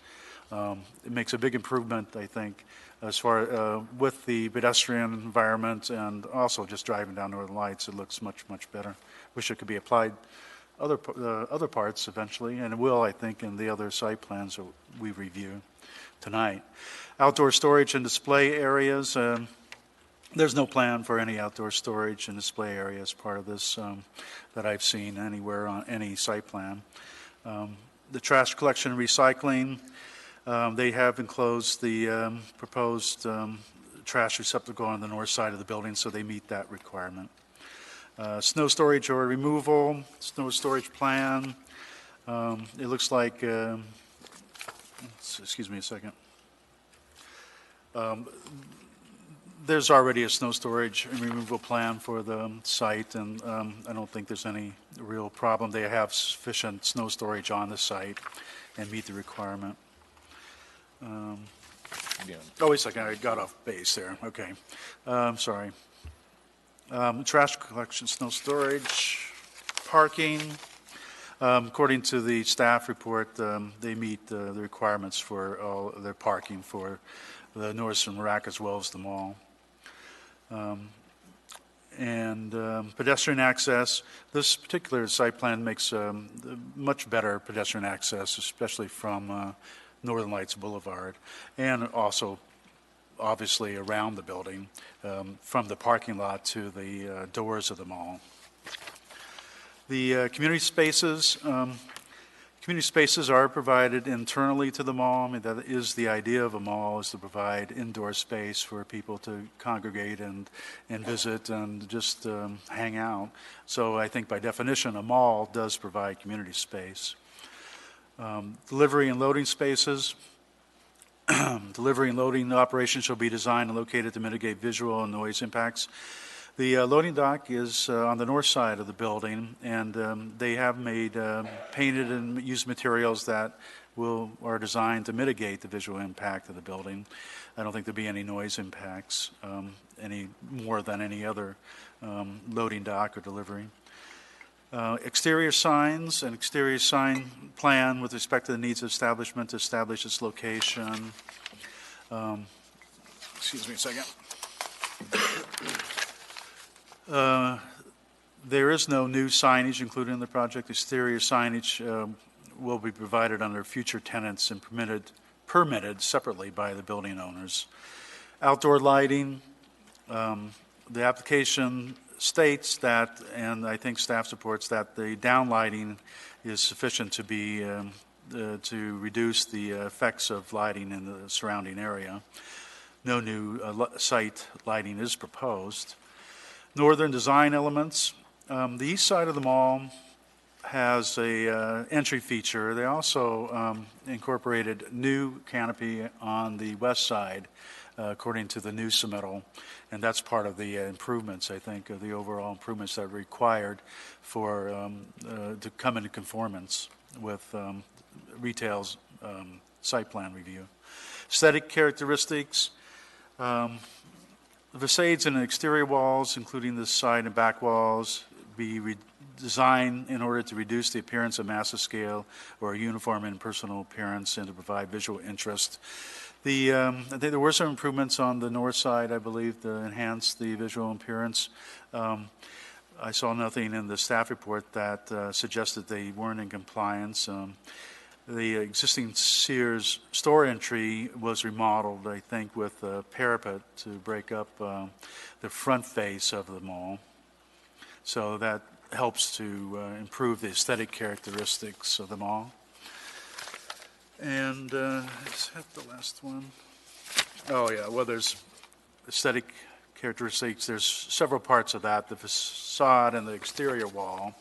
It makes a big improvement, I think, as far with the pedestrian environment and also just driving down Northern Lights. It looks much, much better. Wish it could be applied other parts eventually, and it will, I think, in the other site plans that we review tonight. Outdoor storage and display areas. There's no plan for any outdoor storage and display area as part of this that I've seen anywhere on any site plan. The trash collection and recycling, they have enclosed the proposed trash receptacle on the north side of the building, so they meet that requirement. Snow storage or removal, snow storage plan. It looks like, excuse me a second. There's already a snow storage and removal plan for the site, and I don't think there's any real problem. They have sufficient snow storage on the site and meet the requirement. Oh, wait a second, I got off base there. Okay, sorry. Trash collection, snow storage, parking. According to the staff report, they meet the requirements for all their parking for the Nordstrom Rack as well as the mall. Pedestrian access, this particular site plan makes much better pedestrian access, especially from Northern Lights Boulevard, and also obviously around the building, from the parking lot to the doors of the mall. The community spaces are provided internally to the mall. I mean, that is the idea of a mall, is to provide indoor space for people to congregate and visit and just hang out. So I think by definition, a mall does provide community space. Delivery and loading spaces. Delivery and loading operations shall be designed and located to mitigate visual and noise impacts. The loading dock is on the north side of the building, and they have made painted and used materials that are designed to mitigate the visual impact of the building. I don't think there'll be any noise impacts any more than any other loading dock or delivery. Exterior signs, an exterior sign plan with respect to the needs of establishment to establish its location. Excuse me a second. There is no new signage included in the project. Exterior signage will be provided under future tenants and permitted separately by the building owners. Outdoor lighting, the application states that, and I think staff supports that, the downlighting is sufficient to be to reduce the effects of lighting in the surrounding area. No new site lighting is proposed. Northern design elements. The east side of the mall has a entry feature. They also incorporated new canopy on the west side, according to the new submittal, and that's part of the improvements, I think, of the overall improvements that are required for to come into conformance with retail's site plan review. Aesthetic characteristics. The facades and exterior walls, including the side and back walls, be designed in order to reduce the appearance of massive scale or a uniform and personal appearance and to provide visual interest. I think there were some improvements on the north side, I believe, to enhance the visual appearance. I saw nothing in the staff report that suggested they weren't in compliance. The existing Sears store entry was remodeled, I think, with a parapet to break up the front face of the mall. So that helps to improve the aesthetic characteristics of the mall. And is that the last one? Oh, yeah, well, there's aesthetic characteristics. There's several parts of that, the facade and the exterior wall.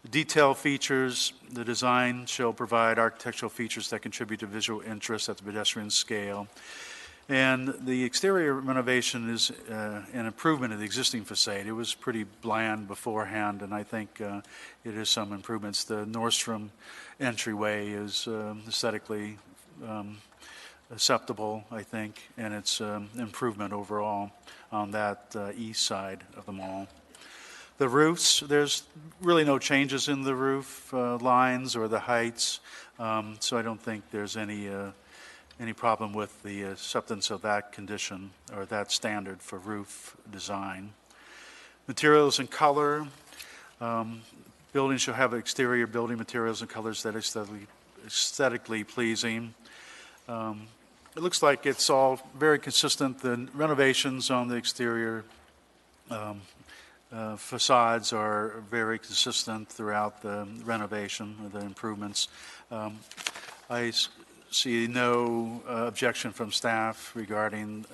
Detail features, the design shall provide architectural features that contribute to visual interest at the pedestrian scale. And the exterior renovation is an improvement of the existing facade. It was pretty bland beforehand, and I think it is some improvements. The Nordstrom entryway is aesthetically acceptable, I think, and it's improvement overall on that east side of the mall. The roofs, there's really no changes in the roof lines or the heights, so I don't think there's any problem with the acceptance of that condition or that standard for roof design. Materials and color. Buildings shall have exterior building materials and colors that are aesthetically pleasing. It looks like it's all very consistent. The renovations on the exterior facades are very consistent throughout the renovation, or the improvements. I see no objection from staff regarding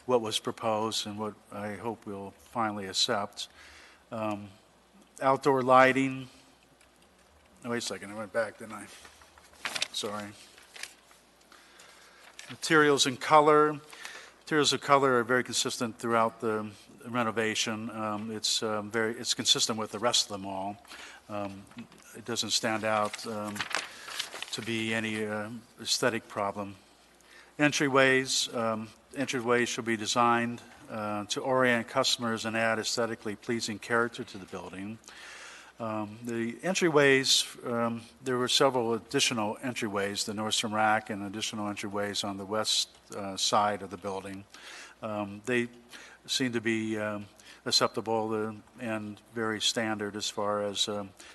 what was proposed and what I hope we'll finally accept. Outdoor lighting. Oh, wait a second, I went back, didn't I? Sorry. Materials and color. Materials of color are very consistent throughout the renovation. It's consistent with the rest of the mall. It doesn't stand out to be any aesthetic problem. Entryways should be designed to orient customers and add aesthetically pleasing character to the building. The entryways, there were several additional entryways, the Nordstrom Rack and additional entryways on the west side of the building. They seem to be acceptable and very standard as far as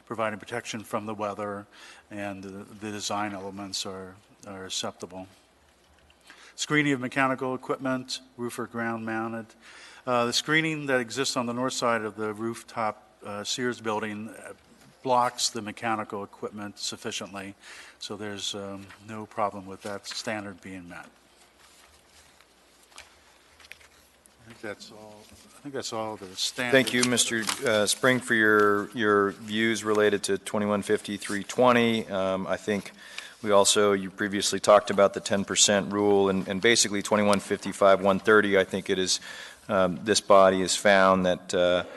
providing protection from the weather, and the design elements are acceptable. Screening of mechanical equipment, roof or ground mounted. The screening that exists on the north side of the rooftop Sears building blocks the mechanical equipment sufficiently, so there's no problem with that standard being met. I think that's all the standard. Thank you, Mr. Spring, for your views related to 2150-320. I think you previously talked about the 10% rule, and basically 2155-130, I think it is, this body has found that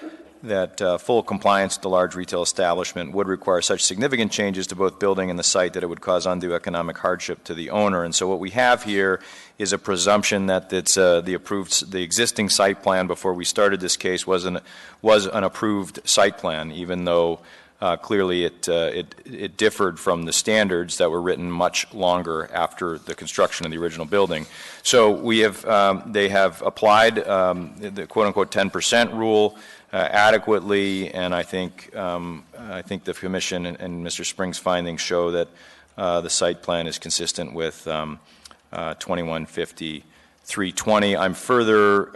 full compliance with the large retail establishment would require such significant changes to both building and the site that it would cause undue economic hardship to the owner. And so what we have here is a presumption that it's the existing site plan before we started this case was an approved site plan, even though clearly it differed from the standards that were written much longer after the construction of the original building. So they have applied the quote-unquote 10% rule adequately, and I think the Commission and Mr. Spring's findings show that the site plan is consistent with 2150-320. I'm further,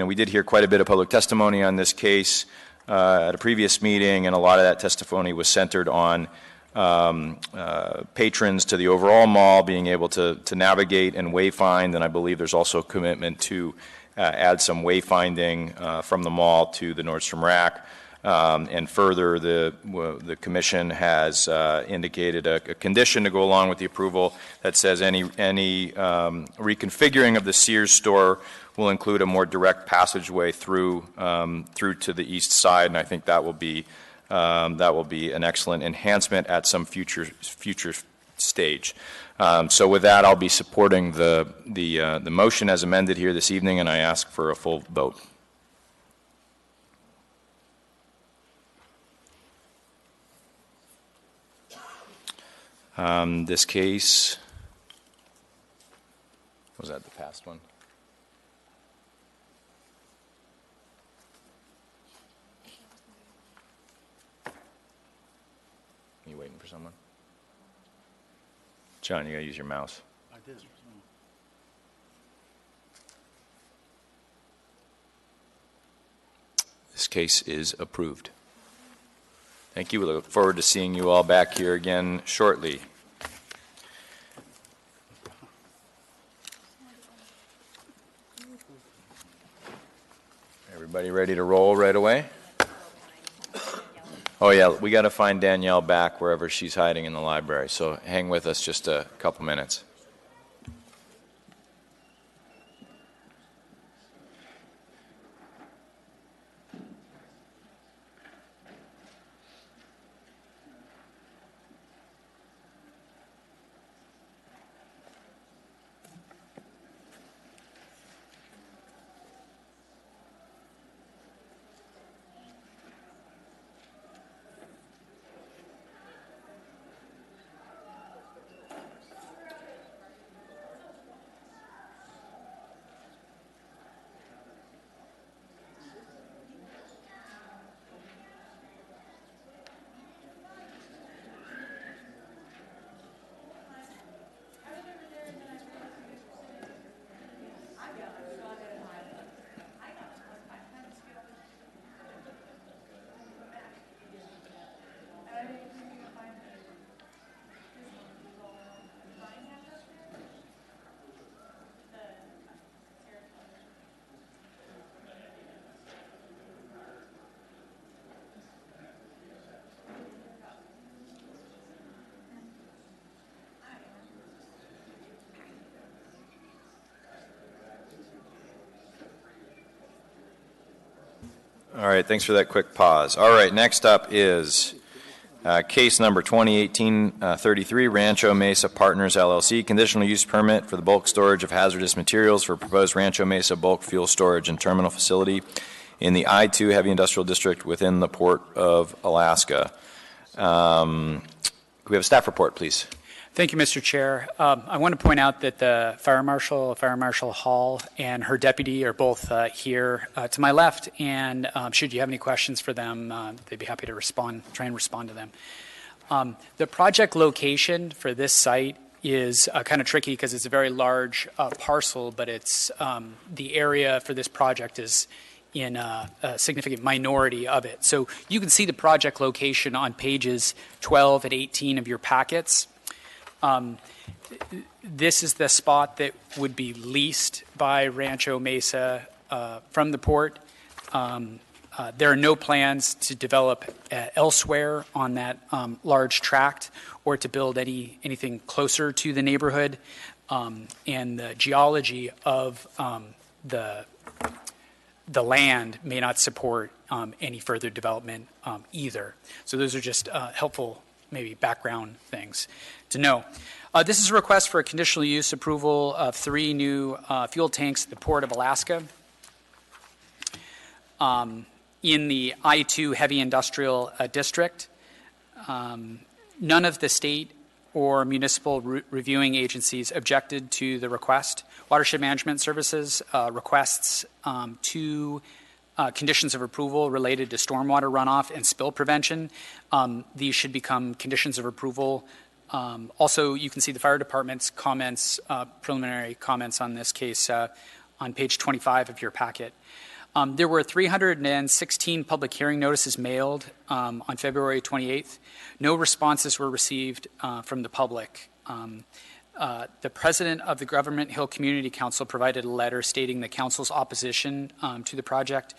we did hear quite a bit of public testimony on this case at a previous meeting, and a lot of that testimony was centered on patrons to the overall mall being able to navigate and wayfind, and I believe there's also a commitment to add some wayfinding from the mall to the Nordstrom Rack. And further, the Commission has indicated a condition to go along with the approval that says any reconfiguring of the Sears store will include a more direct passageway through to the east side, and I think that will be an excellent enhancement at some future stage. So with that, I'll be supporting the motion as amended here this evening, and I ask for a full vote. This case, was that the past one? Are you waiting for someone? John, you gotta use your mouse. I did. This case is approved. Thank you. We look forward to seeing you all back here again shortly. Everybody ready to roll right away? Oh yeah, we got to find Danielle back wherever she's hiding in the library, so hang with us just a couple minutes. All right, thanks for that quick pause. All right, next up is case number 2018-33, Rancho Mesa Partners LLC, conditional use permit for the bulk storage of hazardous materials for proposed Rancho Mesa bulk fuel storage and terminal facility in the I-2 Heavy Industrial District within the Port of Alaska. Could we have a staff report, please? Thank you, Mr. Chair. I want to point out that the Fire Marshal Hall, and her deputy are both here to my left, and should you have any questions for them, they'd be happy to try and respond to them. The project location for this site is kind of tricky because it's a very large parcel, but it's the area for this project is in a significant minority of it. So you can see the project location on pages 12 and 18 of your packets. This is the spot that would be leased by Rancho Mesa from the port. There are no plans to develop elsewhere on that large tract or to build anything closer to the neighborhood. And the geology of the land may not support any further development either. So those are just helpful, maybe background things to know. This is a request for a conditional use approval of 3 new fuel tanks at the Port of Alaska in the I-2 Heavy Industrial District. None of the state or municipal reviewing agencies objected to the request. Watershed Management Services requests 2 conditions of approval related to stormwater runoff and spill prevention. These should become conditions of approval. Also, you can see the fire department's comments, preliminary comments on this case on page 25 of your packet. There were 316 public hearing notices mailed on February 28th. No responses were received from the public. The president of the Government Hill Community Council provided a letter stating the council's opposition to the project.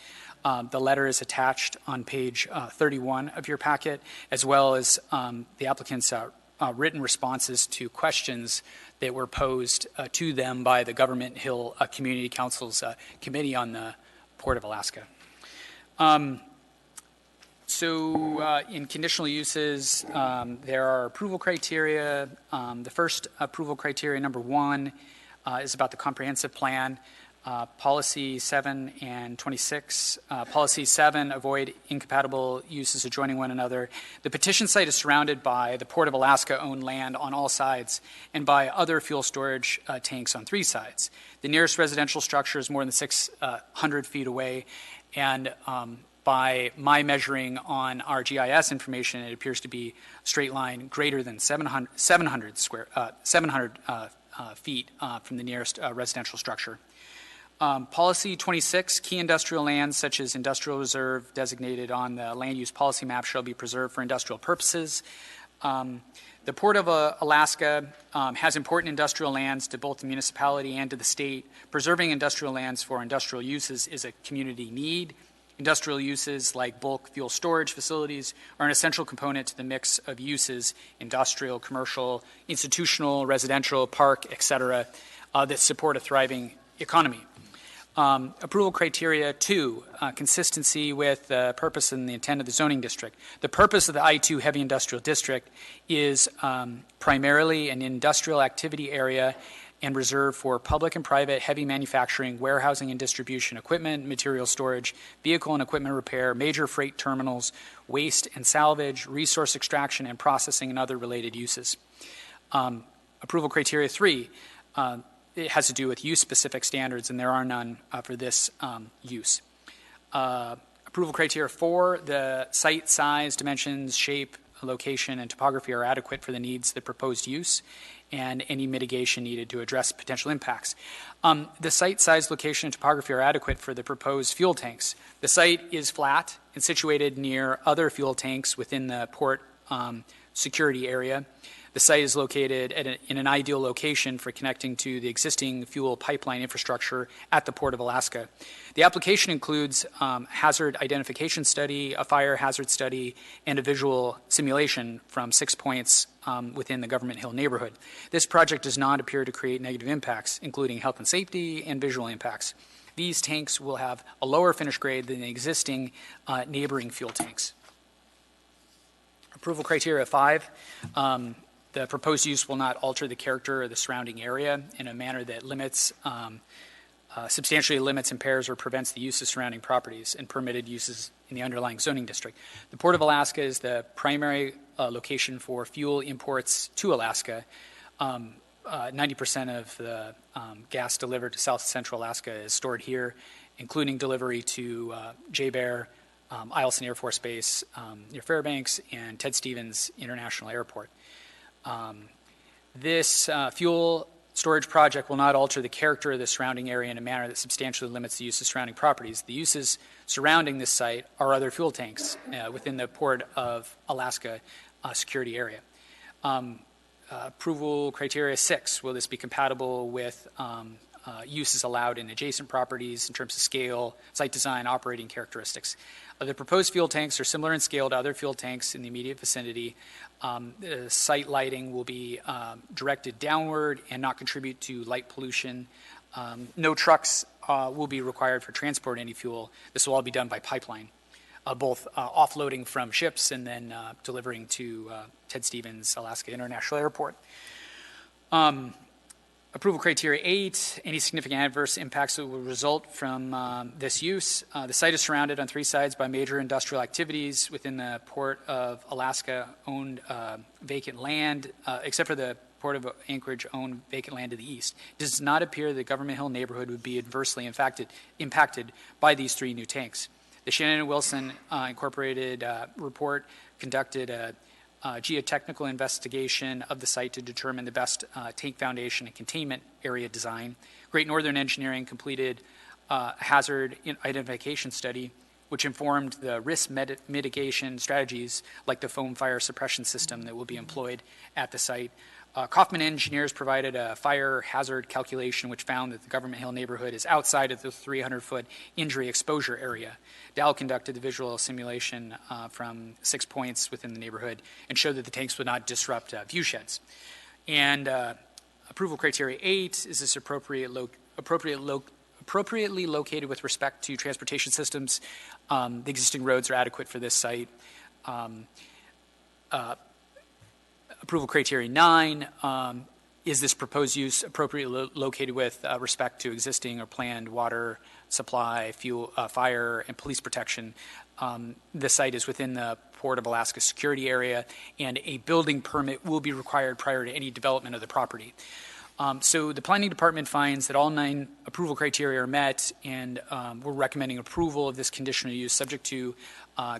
The letter is attached on page 31 of your packet, as well as the applicant's written responses to questions that were posed to them by the Government Hill Community Council's Committee on the Port of Alaska. In conditional uses, there are approval criteria. The first approval criteria, number 1, is about the comprehensive plan. Policy 7 and 26. Policy 7, avoid incompatible uses adjoining one another. The petition site is surrounded by the Port of Alaska-owned land on all sides and by other fuel storage tanks on 3 sides. The nearest residential structure is more than 600 feet away, and by my measuring on our GIS information, it appears to be a straight line greater than 700 feet from the nearest residential structure. Policy 26, key industrial lands such as industrial reserve designated on the land use policy map shall be preserved for industrial purposes. The Port of Alaska has important industrial lands to both the municipality and to the state. Preserving industrial lands for industrial uses is a community need. Industrial uses like bulk fuel storage facilities are an essential component to the mix of uses, industrial, commercial, institutional, residential, park, et cetera, that support a thriving economy. Approval criteria 2, consistency with the purpose and the intent of the zoning district. The purpose of the I-2 Heavy Industrial District is primarily an industrial activity area and reserved for public and private heavy manufacturing, warehousing and distribution, equipment, material storage, vehicle and equipment repair, major freight terminals, waste and salvage, resource extraction and processing, and other related uses. Approval criteria 3, it has to do with use-specific standards, and there are none for this use. Approval criteria 4, the site size, dimensions, shape, location, and topography are adequate for the needs of the proposed use and any mitigation needed to address potential impacts. The site size, location, and topography are adequate for the proposed fuel tanks. The site is flat and situated near other fuel tanks within the port security area. The site is located in an ideal location for connecting to the existing fuel pipeline infrastructure at the Port of Alaska. The application includes hazard identification study, a fire hazard study, and a visual simulation from 6 points within the Government Hill neighborhood. This project does not appear to create negative impacts, including health and safety and visual impacts. These tanks will have a lower finish grade than the existing neighboring fuel tanks. Approval criteria 5. The proposed use will not alter the character of the surrounding area in a manner that substantially limits, impairs, or prevents the use of surrounding properties and permitted uses in the underlying zoning district. The Port of Alaska is the primary location for fuel imports to Alaska. 90% of the gas delivered to South Central Alaska is stored here, including delivery to J-Bear, Eielson Air Force Base near Fairbanks, and Ted Stevens International Airport. This fuel storage project will not alter the character of the surrounding area in a manner that substantially limits the use of surrounding properties. The uses surrounding this site are other fuel tanks within the Port of Alaska security area. Approval criteria 6, will this be compatible with uses allowed in adjacent properties in terms of scale, site design, operating characteristics? The proposed fuel tanks are similar in scale to other fuel tanks in the immediate vicinity. The site lighting will be directed downward and not contribute to light pollution. No trucks will be required for transport any fuel. This will all be done by pipeline, both offloading from ships and then delivering to Ted Stevens Alaska International Airport. Approval criteria 8, any significant adverse impacts that will result from this use. The site is surrounded on 3 sides by major industrial activities within the Port of Alaska owned vacant land, except for the Port of Anchorage owned vacant land to the east. It does not appear that Government Hill neighborhood would be adversely impacted by these 3 new tanks. The Shannon and Wilson Incorporated report conducted a geotechnical investigation of the site to determine the best tank foundation and containment area design. Great Northern Engineering completed a hazard identification study, which informed the risk mitigation strategies like the foam fire suppression system that will be employed at the site. Kaufman Engineers provided a fire hazard calculation which found that the Government Hill neighborhood is outside of the 300-foot injury exposure area. Dow conducted the visual simulation from 6 points within the neighborhood and showed that the tanks would not disrupt view sheds. And approval criteria 8, is this appropriately located with respect to transportation systems? The existing roads are adequate for this site. Approval criteria 9, is this proposed use appropriately located with respect to existing or planned water supply, fuel, fire, and police protection? The site is within the Port of Alaska security area, and a building permit will be required prior to any development of the property. So the Planning Department finds that all 9 approval criteria are met, and we're recommending approval of this conditional use subject to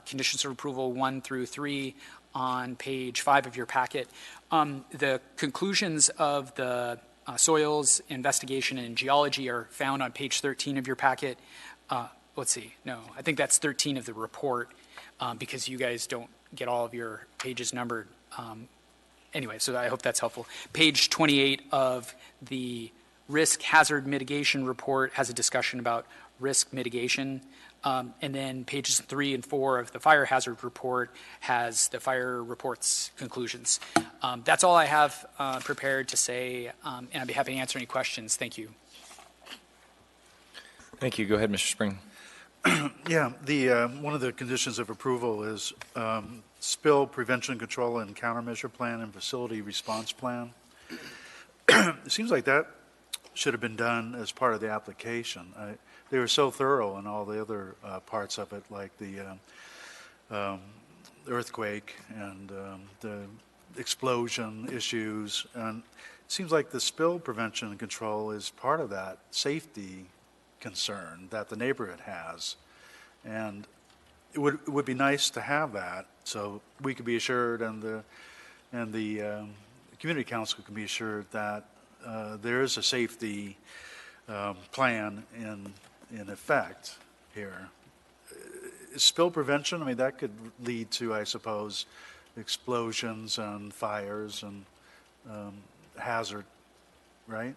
conditions of approval 1 through 3 on page 5 of your packet. The conclusions of the soils investigation and geology are found on page 13 of your packet. Let's see, no, I think that's 13 of the report because you guys don't get all of your pages numbered. Anyway, so I hope that's helpful. Page 28 of the risk hazard mitigation report has a discussion about risk mitigation. And then pages 3 and 4 of the fire hazard report has the fire report's conclusions. That's all I have prepared to say, and I'd be happy to answer any questions. Thank you. Thank you. Go ahead, Mr. Spring. Yeah, one of the conditions of approval is spill prevention control and countermeasure plan and facility response plan. It seems like that should have been done as part of the application. They were so thorough in all the other parts of it, like the earthquake and the explosion issues. And it seems like the spill prevention and control is part of that safety concern that the neighborhood has. And it would be nice to have that so we could be assured and the community council can be assured that there is a safety plan in effect here. Spill prevention, I mean, that could lead to, I suppose, explosions and fires and hazard, right?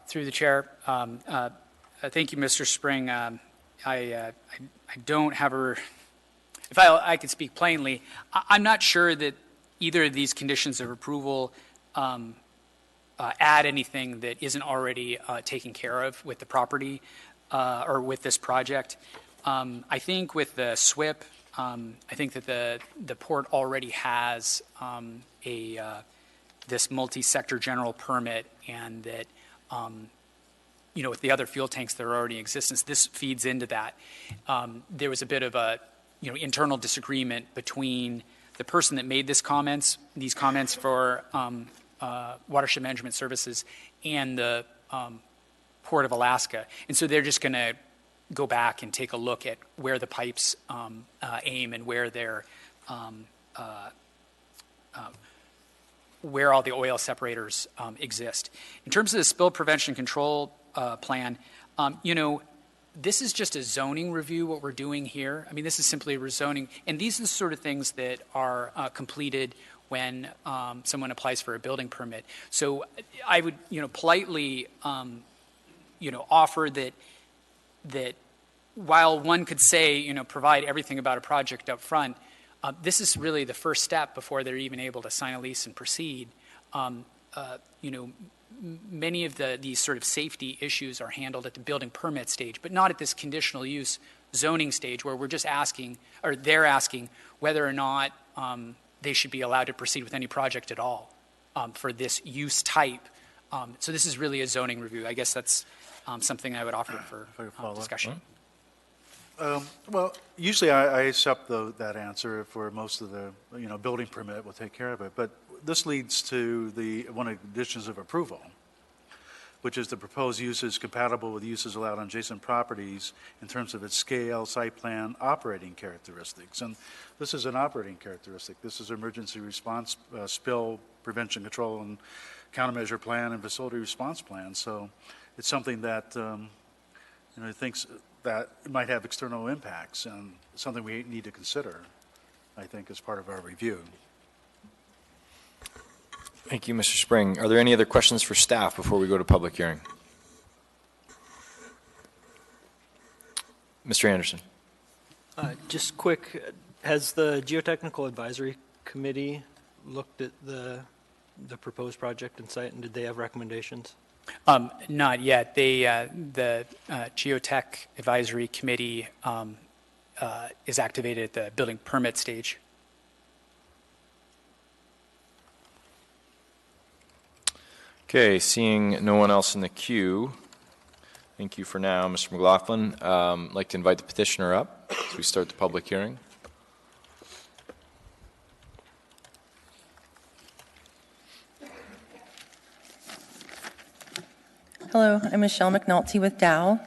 Through the chair, thank you, Mr. Spring. I don't have a, if I could speak plainly, I'm not sure that either of these conditions of approval add anything that isn't already taken care of with the property or with this project. I think with the SWIP, I think that the port already has this multi-sector general permit, and that with the other fuel tanks that are already in existence, this feeds into that. There was a bit of a internal disagreement between the person that made these comments for Watershed Management Services and the Port of Alaska, and so they're just going to go back and take a look at where the pipes aim and where they're where all the oil separators exist. In terms of the spill prevention control plan, this is just a zoning review, what we're doing here. I mean, this is simply rezoning, and these are the sort of things that are completed when someone applies for a building permit. So I would, politely, offer that while one could say, provide everything about a project up front, this is really the first step before they're even able to sign a lease and proceed. Many of these sort of safety issues are handled at the building permit stage, but not at this conditional use zoning stage where we're just asking, or they're asking, whether or not they should be allowed to proceed with any project at all for this use type. So this is really a zoning review. I guess that's something I would offer for discussion. Well, usually I accept that answer for most of the, building permit will take care of it. But this leads to one of the conditions of approval, which is the proposed use is compatible with uses allowed on adjacent properties in terms of its scale, site plan, operating characteristics. And this is an operating characteristic. This is emergency response, spill prevention control and countermeasure plan and facility response plan. So it's something that, thinks that it might have external impacts, and something we need to consider, I think, as part of our review. Thank you, Mr. Spring. Are there any other questions for staff before we go to public hearing? Mr. Anderson. Just quick, has the Geotechnical Advisory Committee looked at the proposed project and site, and did they have recommendations? Not yet. The Geotech Advisory Committee is activated at the building permit stage. Okay, seeing no one else in the queue, thank you for now, Mr. McLaughlin. I'd like to invite the petitioner up as we start the public hearing. Hello, I'm Michelle McNulty with Dow.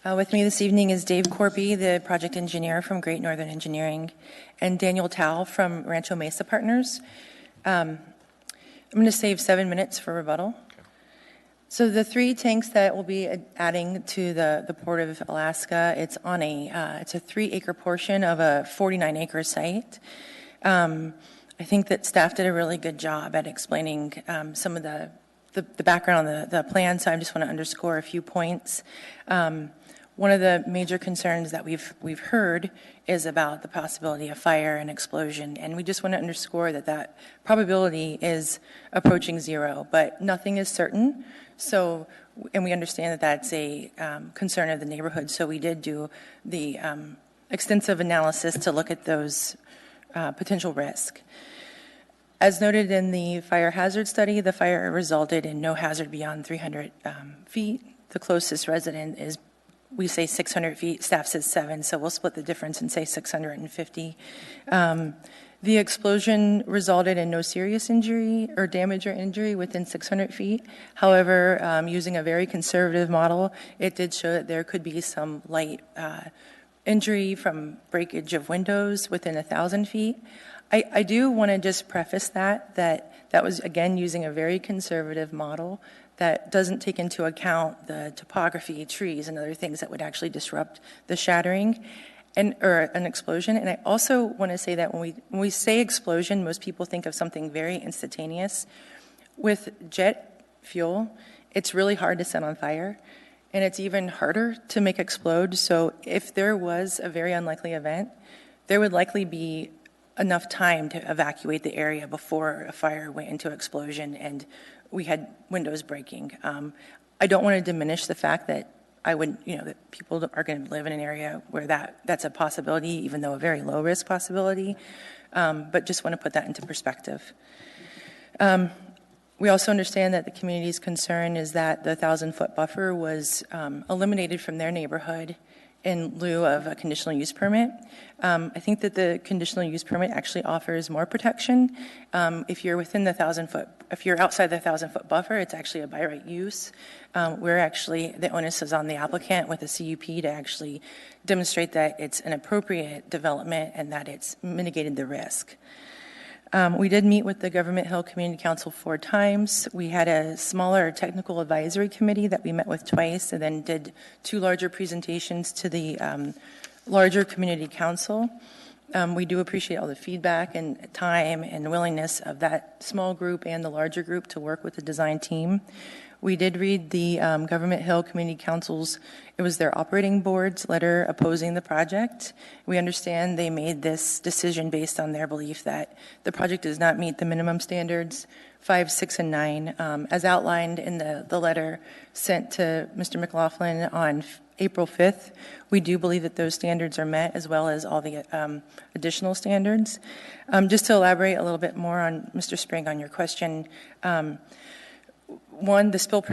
With me this evening is Dave Corby, the project engineer from Great Northern Engineering, and Daniel Tao from Rancho Mesa Partners. I'm going to save 7 minutes for rebuttal. Okay. So the 3 tanks that we'll be adding to the Port of Alaska, it's on it's a 3-acre portion of a 49-acre site. I think that staff did a really good job at explaining some of the background on the plan, so I just want to underscore a few points. One of the major concerns that we've heard is about the possibility of fire and explosion, and we just want to underscore that probability is approaching 0, but nothing is certain. So, and we understand that that's a concern of the neighborhood, so we did do the extensive analysis to look at those potential risks. As noted in the fire hazard study, the fire resulted in no hazard beyond 300 feet. The closest resident is, we say 600 feet, staff says 7, so we'll split the difference and say 650. The explosion resulted in no serious injury or damage or injury within 600 feet. However, using a very conservative model, it did show that there could be some light injury from breakage of windows within 1,000 feet. I do want to just preface that was, again, using a very conservative model that doesn't take into account the topography, trees, and other things that would actually disrupt the shattering or an explosion. And I also want to say that when we say explosion, most people think of something very instantaneous. With jet fuel, it's really hard to set on fire, and it's even harder to make explode. So if there was a very unlikely event, there would likely be enough time to evacuate the area before a fire went into explosion and we had windows breaking. I don't want to diminish the fact that that people are going to live in an area where that's a possibility, even though a very low risk possibility, but just want to put that into perspective. We also understand that the community's concern is that the 1,000-foot buffer was eliminated from their neighborhood in lieu of a conditional use permit. I think that the conditional use permit actually offers more protection. If you're within the 1,000-foot, if you're outside the 1,000-foot buffer, it's actually a by right use. We're actually, the onus is on the applicant with a CUP to actually demonstrate that it's an appropriate development and that it's mitigated the risk. We did meet with the Government Hill Community Council 4 times. We had a smaller technical advisory committee that we met with twice and then did 2 larger presentations to the larger community council. We do appreciate all the feedback and time and willingness of that small group and the larger group to work with the design team. We did read the Government Hill Community Council's, it was their operating board's letter opposing the project. We understand they made this decision based on their belief that the project does not meet the minimum standards 5, 6, and 9, as outlined in the letter sent to Mr. McLaughlin on April 5th. We do believe that those standards are met, as well as all the additional standards. Just to elaborate a little bit more on Mr. Spring on your question, one, the spill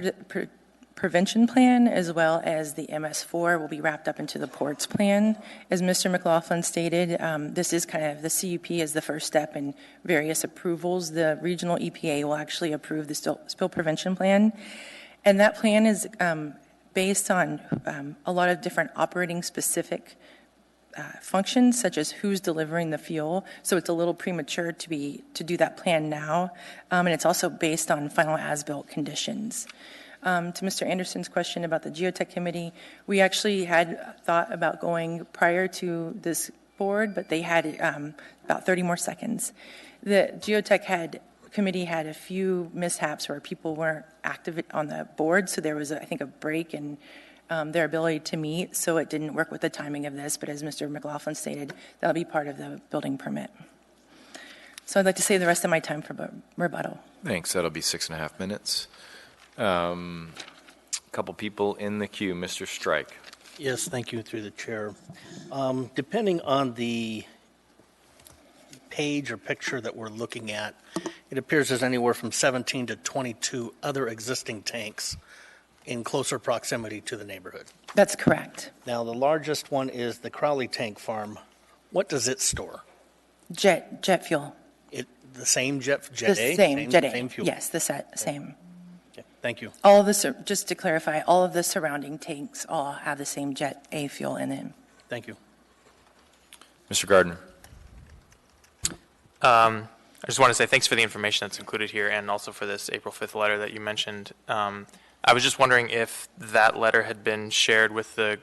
prevention plan, as well as the MS4, will be wrapped up into the ports plan. As Mr. McLaughlin stated, this is kind of, the CUP is the first step in various approvals. The regional EPA will actually approve the spill prevention plan. And that plan is based on a lot of different operating specific functions, such as who's delivering the fuel. So it's a little premature to do that plan now. And it's also based on final as-built conditions. To Mr. Anderson's question about the Geotech Committee, we actually had thought about going prior to this board, but they had about 30 more seconds. The Geotech Committee had a few mishaps where people weren't active on the board, so there was, I think, a break in their ability to meet, so it didn't work with the timing of this, but as Mr. McLaughlin stated, that'll be part of the building permit. So I'd like to save the rest of my time for rebuttal. Thanks. That'll be 6.5 minutes. A couple people in the queue. Mr. Strike. Yes, thank you, through the chair. Depending on the page or picture that we're looking at, it appears there's anywhere from 17 to 22 other existing tanks in closer proximity to the neighborhood. That's correct. Now, the largest one is the Crowley Tank Farm. What does it store? Jet fuel. The same jet The A? same jet A. Same fuel? Yes, same. Okay, thank you. All of the, just to clarify, all of the surrounding tanks all have the same jet A fuel in them. Thank you. Mr. Gardner. I just want to say thanks for the information that's included here and also for this April 5th letter that you mentioned. I was just wondering if that letter had been shared with the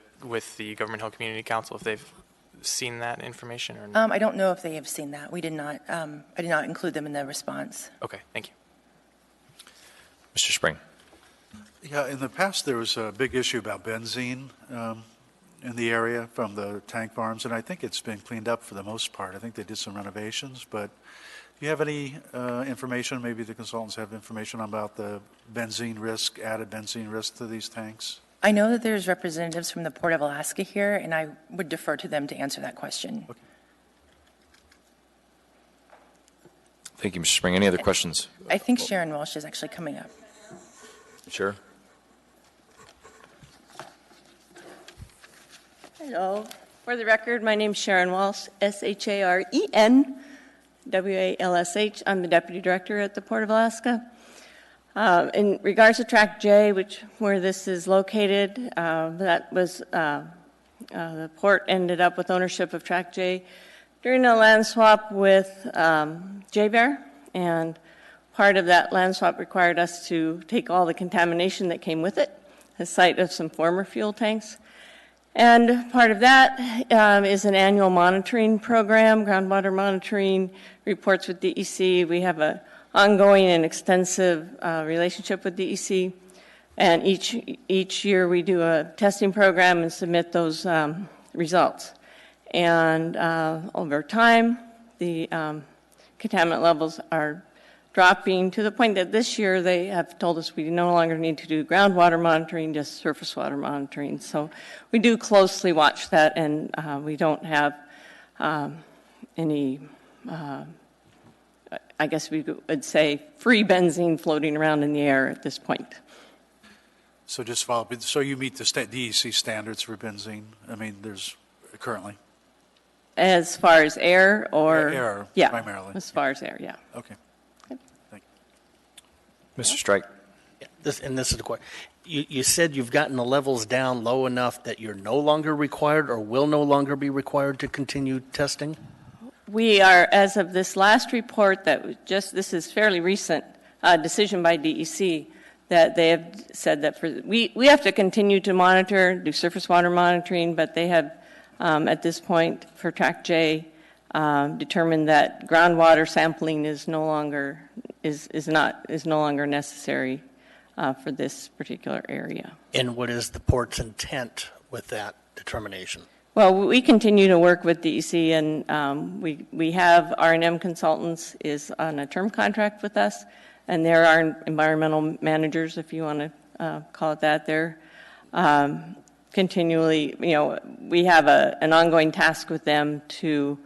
Government Hill Community Council, if they've seen that information or not. I don't know if they have seen that. We did not, I did not include them in the response. Okay, thank you. Mr. Spring. Yeah, in the past, there was a big issue about benzene in the area from the tank farms, and I think it's been cleaned up for the most part. I think they did some renovations, but do you have any information, maybe the consultants have information about the benzene risk, added benzene risk to these tanks? I know that there's representatives from the Port of Alaska here, and I would defer to them to answer that question. Okay. Thank you, Mr. Spring. Any other questions? I think Sharon Walsh is actually coming up. Sure. Hello. For the record, my name is Sharon Walsh, S-H-A-R-E-N, W-A-L-S-H. I'm the Deputy Director at the Port of Alaska. In regards to Track J, where this is located, that was the port ended up with ownership of Track J during a land swap with J-Bear, and part of that land swap required us to take all the contamination that came with it, the site of some former fuel tanks. And part of that is an annual monitoring program, groundwater monitoring, reports with DEC. We have an ongoing and extensive relationship with DEC. And each year we do a testing program and submit those results. And over time, the contaminant levels are dropping to the point that this year they have told us we no longer need to do groundwater monitoring, just surface water monitoring. So we do closely watch that, and we don't have any, I guess we would say, free benzene floating around in the air at this point. So just follow up, so you meet the DEC standards for benzene? I mean, there's currently? As far as air or? Air, yeah, primarily. as far as air, yeah. Okay. Mr. Strike? This is the question. You said you've gotten the levels down low enough that you're no longer required or will no longer be required to continue testing? We are, as of this last report that was this is fairly recent decision by DEC, that they have said that we have to continue to monitor, do surface water monitoring, but they have at this point for Track J determined that groundwater sampling is no longer necessary for this particular area. And what is the port's intent with that determination? Well, we continue to work with DEC, and we have R&M Consultants is on a term contract with us, and they're our environmental managers, if you want to call it that. They're continually, we have an ongoing task with them to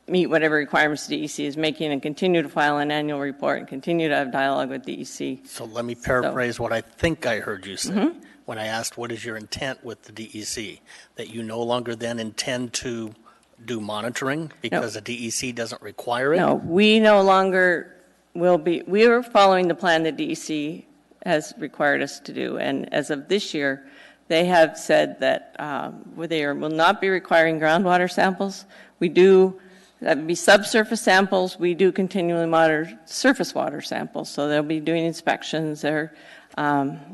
meet whatever requirements DEC is making and continue to file an annual report and continue to have dialogue with DEC. So let me paraphrase what I think I heard you say when I asked what is your intent with the DEC, that you no longer then intend to do monitoring because the DEC doesn't require it? No, we no longer will be. We are following the plan that DEC has required us to do, and as of this year, they have said that they will not be requiring groundwater samples. We do. That would be subsurface samples. We do continually monitor surface water samples, so they'll be doing inspections. Their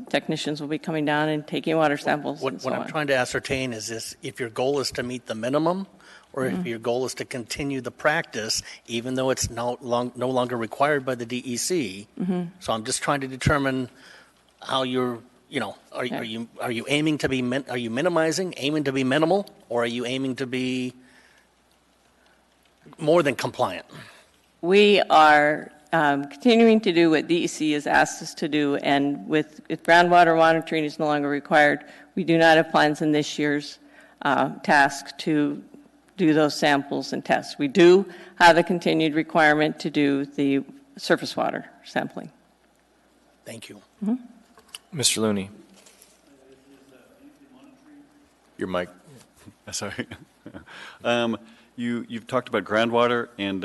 technicians will be coming down and taking water samples. What I'm trying to ascertain is this: if your goal is to meet the minimum, or if your goal is to continue the practice, even though it's no longer required by the DEC. So I'm just trying to determine how you're. Are you aiming to be? Are you minimizing, aiming to be minimal, or are you aiming to be more than compliant? We are continuing to do what DEC has asked us to do, and if groundwater monitoring is no longer required, we do not have plans in this year's task to do those samples and tests. We do have a continued requirement to do the surface water sampling. Thank you. Mr. Looney? Your mic. Sorry. You've talked about groundwater and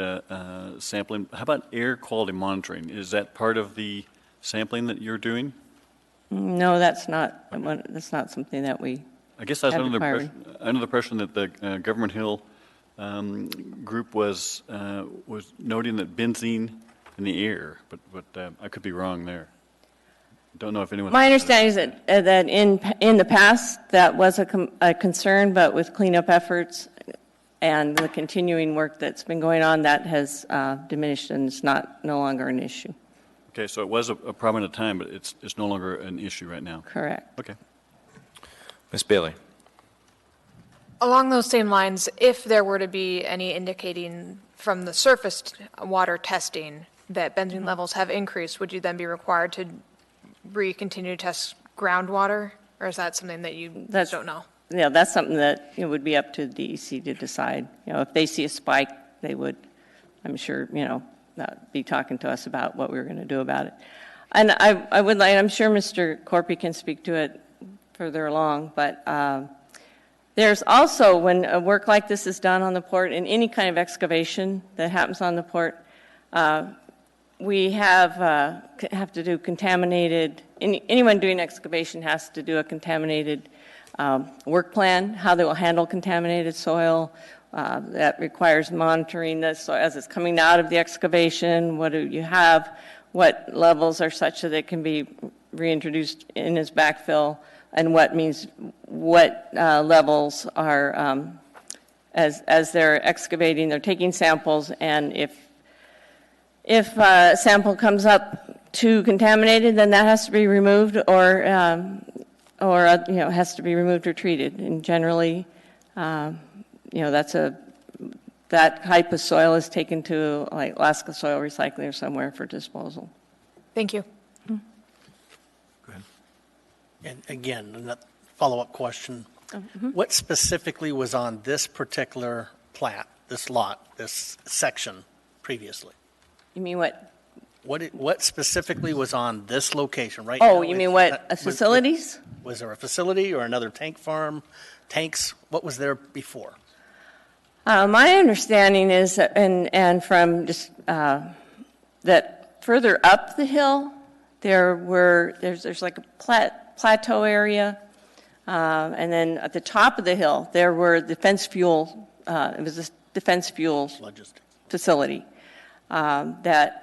sampling. How about air quality monitoring? Is that part of the sampling that you're doing? No, that's not something that we. I guess I was under the impression that the Government Hill group was noting that benzene in the air, but I could be wrong there. Don't know if anyone. My understanding is that in the past that was a concern, but with cleanup efforts and the continuing work that's been going on, that has diminished and it's no longer an issue. Okay, so it was a problem at a time, but it's no longer an issue right now. Correct. Okay. Ms. Bailey? Along those same lines, if there were to be any indicating from the surface water testing that benzene levels have increased, would you then be required to continue to test groundwater, or is that something that you don't know? Yeah, that's something that it would be up to the DEC to decide. If they see a spike, they would, I'm sure, be talking to us about what we were going to do about it. And I would like, I'm sure Mr. Corpy can speak to it further along, but there's also, when a work like this is done on the port, in any kind of excavation that happens on the port, we have to do contaminated, anyone doing excavation has to do a contaminated work plan, how they will handle contaminated soil. That requires monitoring the soil as it's coming out of the excavation. What do you have? What levels are such that it can be reintroduced in as backfill, and what levels are, as they're excavating, they're taking samples, and if a sample comes up too contaminated, then that has to be removed or has to be removed or treated. And generally, that's that type of soil is taken to like Alaska Soil Recycling or somewhere for disposal. Thank you. And again, a follow-up question. What specifically was on this particular plat, this lot, this section previously? You mean what? What specifically was on this location right Oh, now? you mean what, facilities? Was there a facility or another tank farm, tanks? What was there before? My understanding is, and from just that further up the hill, there's like a plateau area, and then at the top of the hill there were defense fuel. It was a defense fuels facility that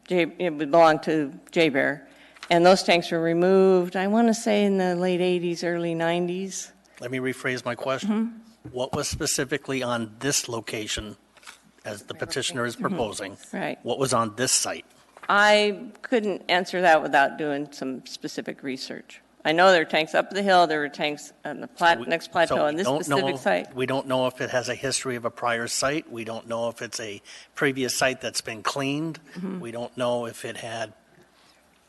it would belong to J-Bear, and those tanks were removed. I want to say in the late '80s, early '90s. Let me rephrase my question. What was specifically on this location, as the petitioner is proposing? Right. What was on this site? I couldn't answer that without doing some specific research. I know there are tanks up the hill, there were tanks on the next plateau on this specific site. We don't know if it has a history of a prior site. We don't know if it's a previous site that's been cleaned. We don't know if it had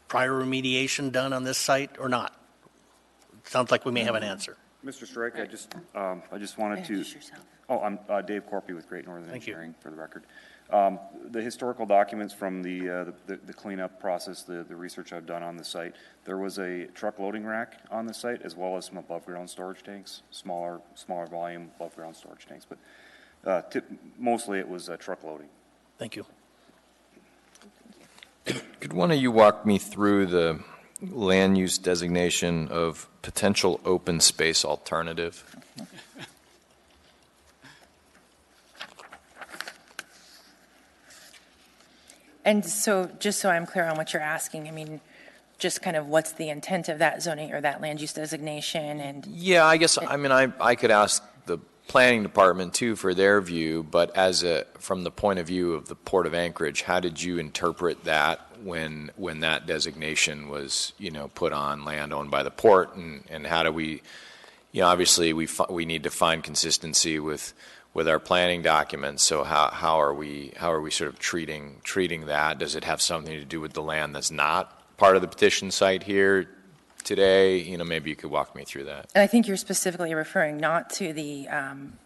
prior remediation done on this site or not. Sounds like we may have an answer. Mr. Strike, I just wanted to. Oh, I'm Dave Corpy with Great Northern Engineering, for the record. The historical documents from the cleanup process, the research I've done on the site, there was a truck loading rack on the site as well as some above-ground storage tanks, smaller volume above-ground storage tanks, but mostly it was truck loading. Thank you. Could one of you walk me through the land use designation of potential open space alternative? And so, just so I'm clear on what you're asking, I mean, just kind of what's the intent of that zoning or that land use designation and? Yeah, I guess, I mean, I could ask the planning department too for their view, but from the point of view of the Port of Anchorage, how did you interpret that when that designation was, put on land owned by the port, and how do we, obviously we need to find consistency with our planning documents. So how are we sort of treating that? Does it have something to do with the land that's not part of the petition site here today? Maybe you could walk me through that. And I think you're specifically referring not to the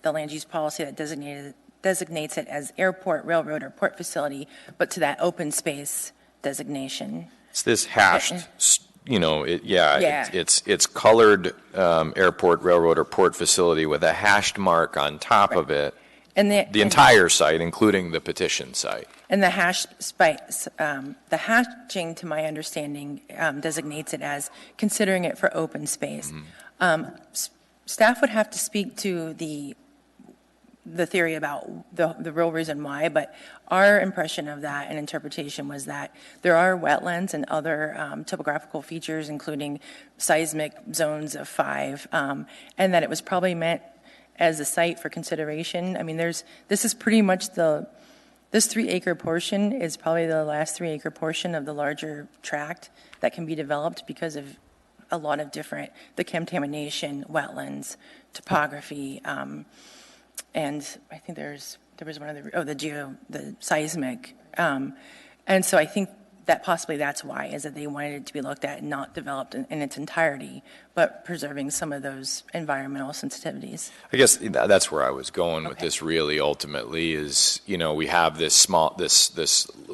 land use policy that designates it as airport, railroad, or port facility, but to that open space designation. It's this hashed, it's colored airport, railroad, or port facility with a hashed mark on top of it. And the entire site, including the petition site. And the the hatching, to my understanding, designates it as considering it for open space. Staff would have to speak to the theory about the real reason why, but our impression of that and interpretation was that there are wetlands and other topographical features, including seismic zones of 5, and that it was probably meant as a site for consideration. I mean, this is pretty much this 3-acre portion is probably the last 3-acre portion of the larger tract that can be developed because of a lot of the contamination, wetlands, topography, and I think there was one of the seismic, and so I think that possibly that's why, is that they wanted it to be looked at and not developed in its entirety, but preserving some of those environmental sensitivities. I guess that's where I was going with this. Really, ultimately, is we have this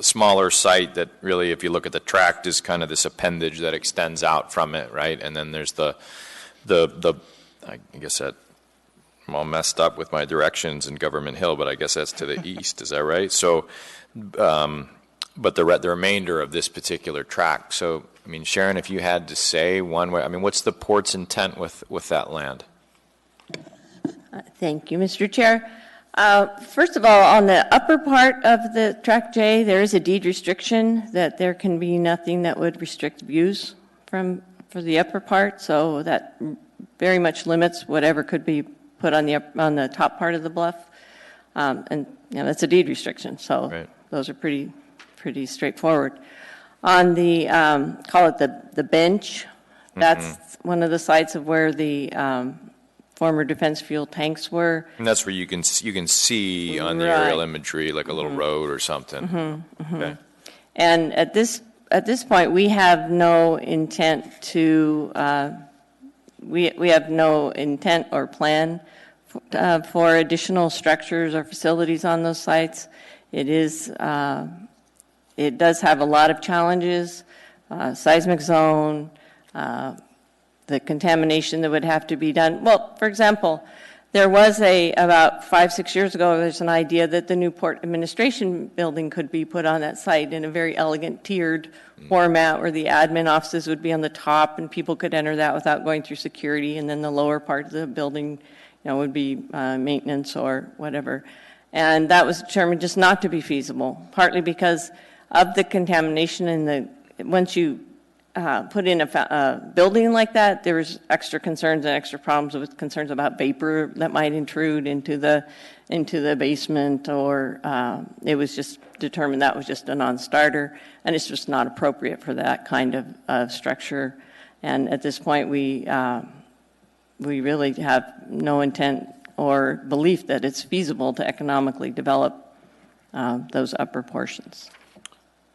smaller site that really, if you look at the tract, is kind of this appendage that extends out from it, right? And then there's the I guess that. I'm all messed up with my directions in Government Hill, but I guess that's to the east. Is that right? So, but the remainder of this particular tract. So, I mean, Sharon, if you had to say one way, I mean, what's the port's intent with that land? Thank you, Mr. Chair. First of all, on the upper part of the Tract J, there is a deed restriction that there can be nothing that would restrict views for the upper part. So that very much limits whatever could be put on the top part of the bluff, and that's a deed restriction. So those are pretty straightforward. On the call it the bench, that's one of the sites of where the former defense fuel tanks were. And that's where you can see on the Right. aerial imagery, like a little road or something. Okay. And at this point, we have no intent to, we have no intent or plan for additional structures or facilities on those sites. It does have a lot of challenges, seismic zone, the contamination that would have to be done. Well, for example, there was about 5-6 years ago, there's an idea that the new port administration building could be put on that site in a very elegant tiered format where the admin offices would be on the top and people could enter that without going through security, and then the lower part of the building, would be maintenance or whatever. And that was determined just not to be feasible, partly because of the contamination and once you put in a building like that, there was extra concerns and extra problems with concerns about vapor that might intrude into the basement, or it was just determined that was just a non-starter, and it's just not appropriate for that kind of structure. And at this point, we really have no intent or belief that it's feasible to economically develop those upper portions.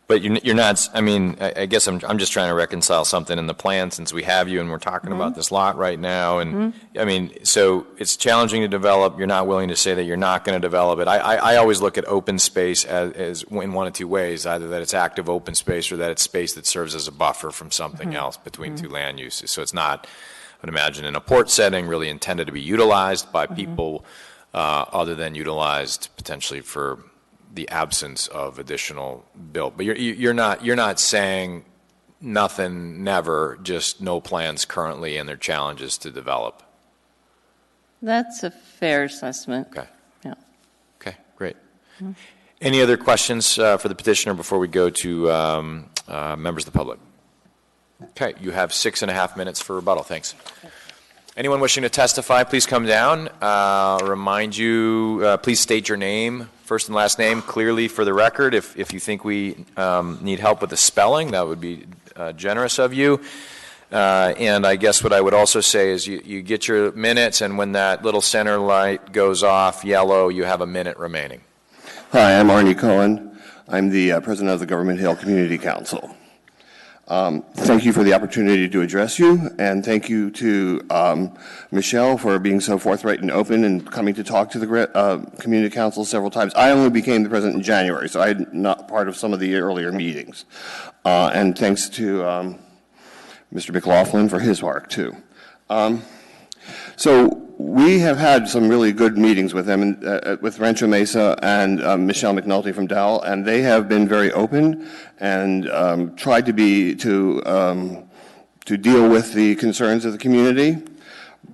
But you're not, I mean, I guess I'm just trying to reconcile something in the plan since we have you and we're talking about this lot right now. And I mean, so it's challenging to develop. You're not willing to say that you're not going to develop it. I always look at open space as in one of two ways, either that it's active open space or that it's space that serves as a buffer from something else between two land uses. So it's not, I would imagine, in a port setting really intended to be utilized by people other than utilized potentially for the absence of additional build. But you're not saying nothing, never, just no plans currently and their challenges to develop. That's a fair assessment. Okay. Yeah. Okay, great. Any other questions for the petitioner before we go to members of the public? Okay, you have 6.5 minutes for rebuttal. Thanks. Anyone wishing to testify, please come down. Remind you, please state your name, first and last name, clearly for the record. If you think we need help with the spelling, that would be generous of you. And I guess what I would also say is you get your minutes, and when that little center light goes off yellow, you have a minute remaining. Hi, I'm Arnie Cohen. I'm the president of the Government Hill Community Council. Thank you for the opportunity to address you, and thank you to Michelle for being so forthright and open and coming to talk to the Community Council several times. I only became the president in January, so I'm not part of some of the earlier meetings. And thanks to Mr. McLaughlin for his work, too. So we have had some really good meetings with them, with Rancho Mesa and Michelle McNulty from Dowell, and they have been very open and tried to deal with the concerns of the community.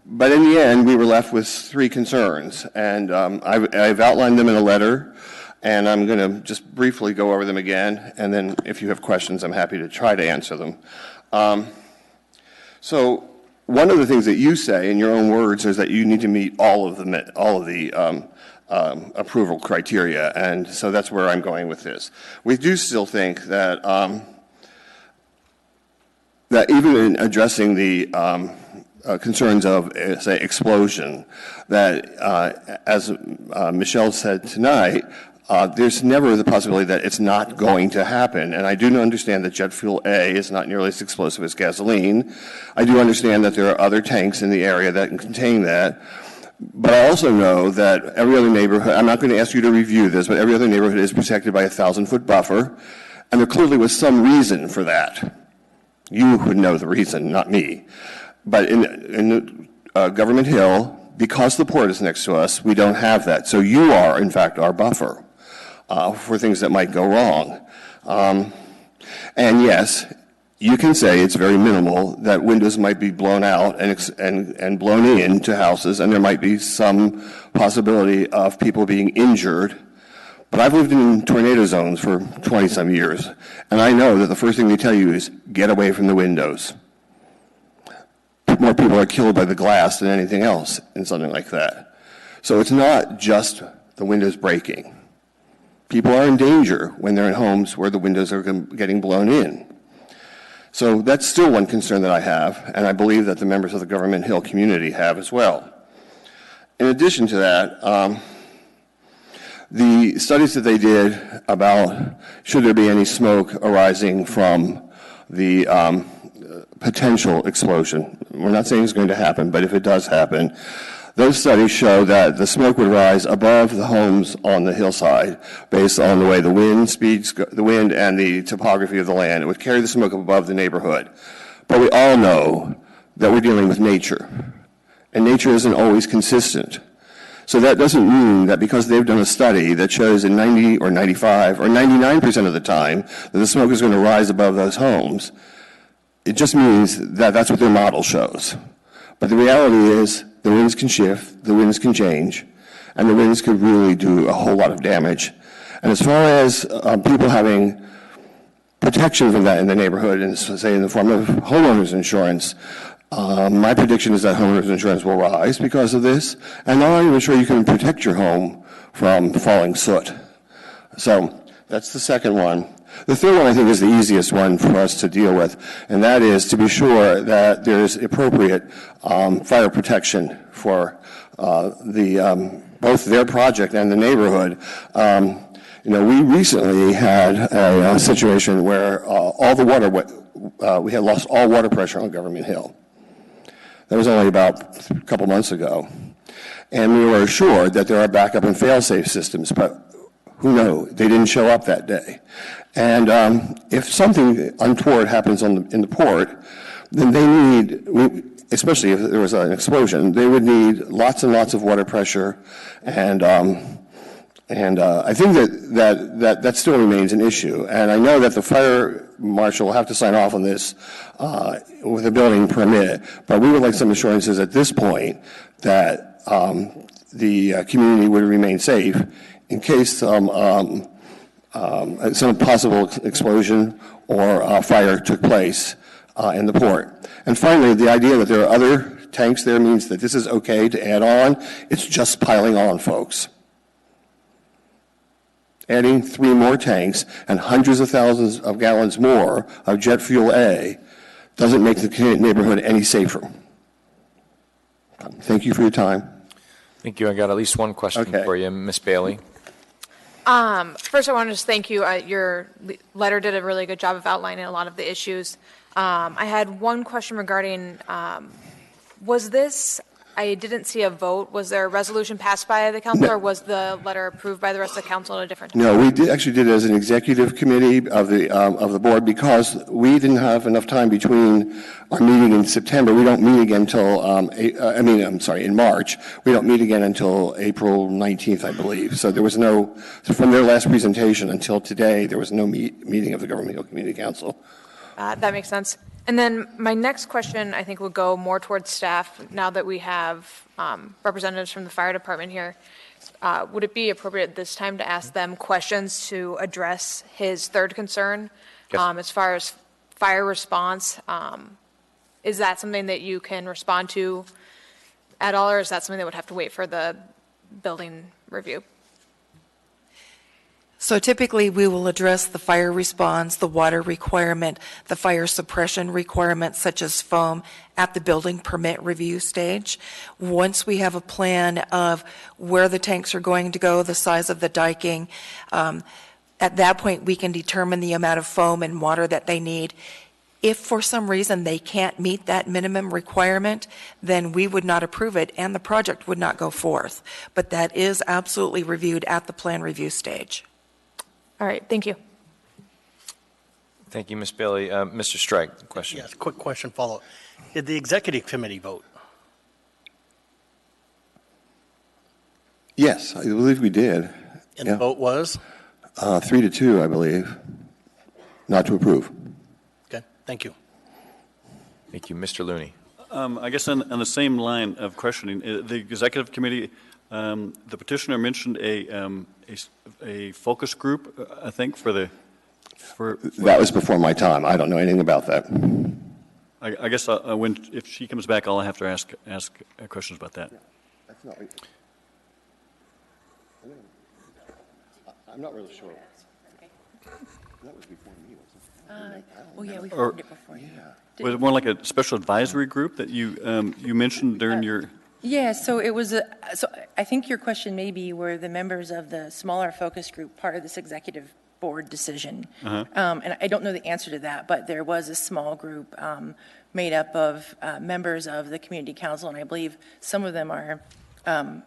But in the end, we were left with 3 concerns, and I've outlined them in a letter, and I'm going to just briefly go over them again, and then if you have questions, I'm happy to try to answer them. So one of the things that you say in your own words is that you need to meet all of the approval criteria, and so that's where I'm going with this. We do still think that that even in addressing the concerns of, say, explosion, that as Michelle said tonight, there's never the possibility that it's not going to happen. And I do understand that jet fuel A is not nearly as explosive as gasoline. I do understand that there are other tanks in the area that can contain that. But I also know that every other neighborhood, I'm not going to ask you to review this, but every other neighborhood is protected by a 1,000-foot buffer. And there clearly was some reason for that. You would know the reason, not me. But in Government Hill, because the port is next to us, we don't have that. So you are, in fact, our buffer for things that might go wrong. And yes, you can say it's very minimal that windows might be blown out and blown into houses, and there might be some possibility of people being injured. But I've lived in tornado zones for 20-some years, and I know that the first thing they tell you is get away from the windows. More people are killed by the glass than anything else in something like that. So it's not just the windows breaking. People are in danger when they're in homes where the windows are getting blown in. So that's still one concern that I have, and I believe that the members of the Government Hill community have as well. In addition to that, the studies that they did about should there be any smoke arising from the potential explosion. We're not saying it's going to happen, but if it does happen, those studies show that the smoke would rise above the homes on the hillside based on the way the wind speeds, the wind and the topography of the land. It would carry the smoke above the neighborhood. But we all know that we're dealing with nature, and nature isn't always consistent. So that doesn't mean that because they've done a study that shows in 90 or 95 or 99% of the time that the smoke is going to rise above those homes, it just means that that's what their model shows. But the reality is the winds can shift, the winds can change, and the winds could really do a whole lot of damage. And as far as people having protection from that in the neighborhood, and say in the form of homeowners insurance, my prediction is that homeowners insurance will rise because of this, and I'm not even sure you can protect your home from falling soot. So that's the second one. The third one I think is the easiest one for us to deal with, and that is to be sure that there's appropriate fire protection for both their project and the neighborhood. We recently had a situation where we had lost all water pressure on Government Hill. That was only about a couple months ago. And we were assured that there are backup and fail-safe systems, but who knows? They didn't show up that day. And if something untoward happens in the port, then they need, especially if there was an explosion, they would need lots and lots of water pressure. And I think that still remains an issue. And I know that the fire marshal will have to sign off on this with a building permit, but we would like some assurances at this point that the community would remain safe in case some possible explosion or fire took place in the port. And finally, the idea that there are other tanks there means that this is okay to add on. It's just piling on, folks. Adding 3 more tanks and hundreds of thousands of gallons more of jet fuel A doesn't make the neighborhood any safer. Thank you for your time. Thank you. I got at least one question for you, Ms. Bailey. First, I want to just thank you. Your letter did a really good job of outlining a lot of the issues. I had one question regarding, I didn't see a vote. Was there a resolution passed by the council, or was the letter approved by the rest of the council at a different time? No, we actually did it as an executive committee of the board because we didn't have enough time between our meeting in September. We don't meet again until, in March. We don't meet again until April 19th, I believe. So there was from their last presentation until today, there was no meeting of the Government Hill Community Council. That makes sense. And then my next question, I think, would go more towards staff. Now that we have representatives from the fire department here, would it be appropriate this time to ask them questions to address his third concern? Yes. As far as fire response, is that something that you can respond to at all, or is that something that would have to wait for the building review? So typically, we will address the fire response, the water requirement, the fire suppression requirements such as foam at the building permit review stage. Once we have a plan of where the tanks are going to go, the size of the diking, at that point we can determine the amount of foam and water that they need. If for some reason they can't meet that minimum requirement, then we would not approve it and the project would not go forth. But that is absolutely reviewed at the plan review stage. All right, thank you. Thank you, Ms. Bailey. Mr. Strike, question. Yes, quick question follow-up. Did the executive committee vote? Yes, I believe we did. And the vote was? 3-2, I believe, not to approve. Okay, thank you. Thank you. Mr. Looney. I guess on the same line of questioning, the executive committee, the petitioner mentioned a focus group, I think, for that was before my time. I don't know anything about that. I guess if she comes back, I'll have to ask questions about that. That's not. I'm not really sure. That was before me, wasn't it? We formed it before. Yeah. Was it more like a special advisory group that you mentioned during your? Yeah, so it was, so I think your question may be were the members of the smaller focus group part of this executive board decision? And I don't know the answer to that, but there was a small group made up of members of the community council, and I believe some of them are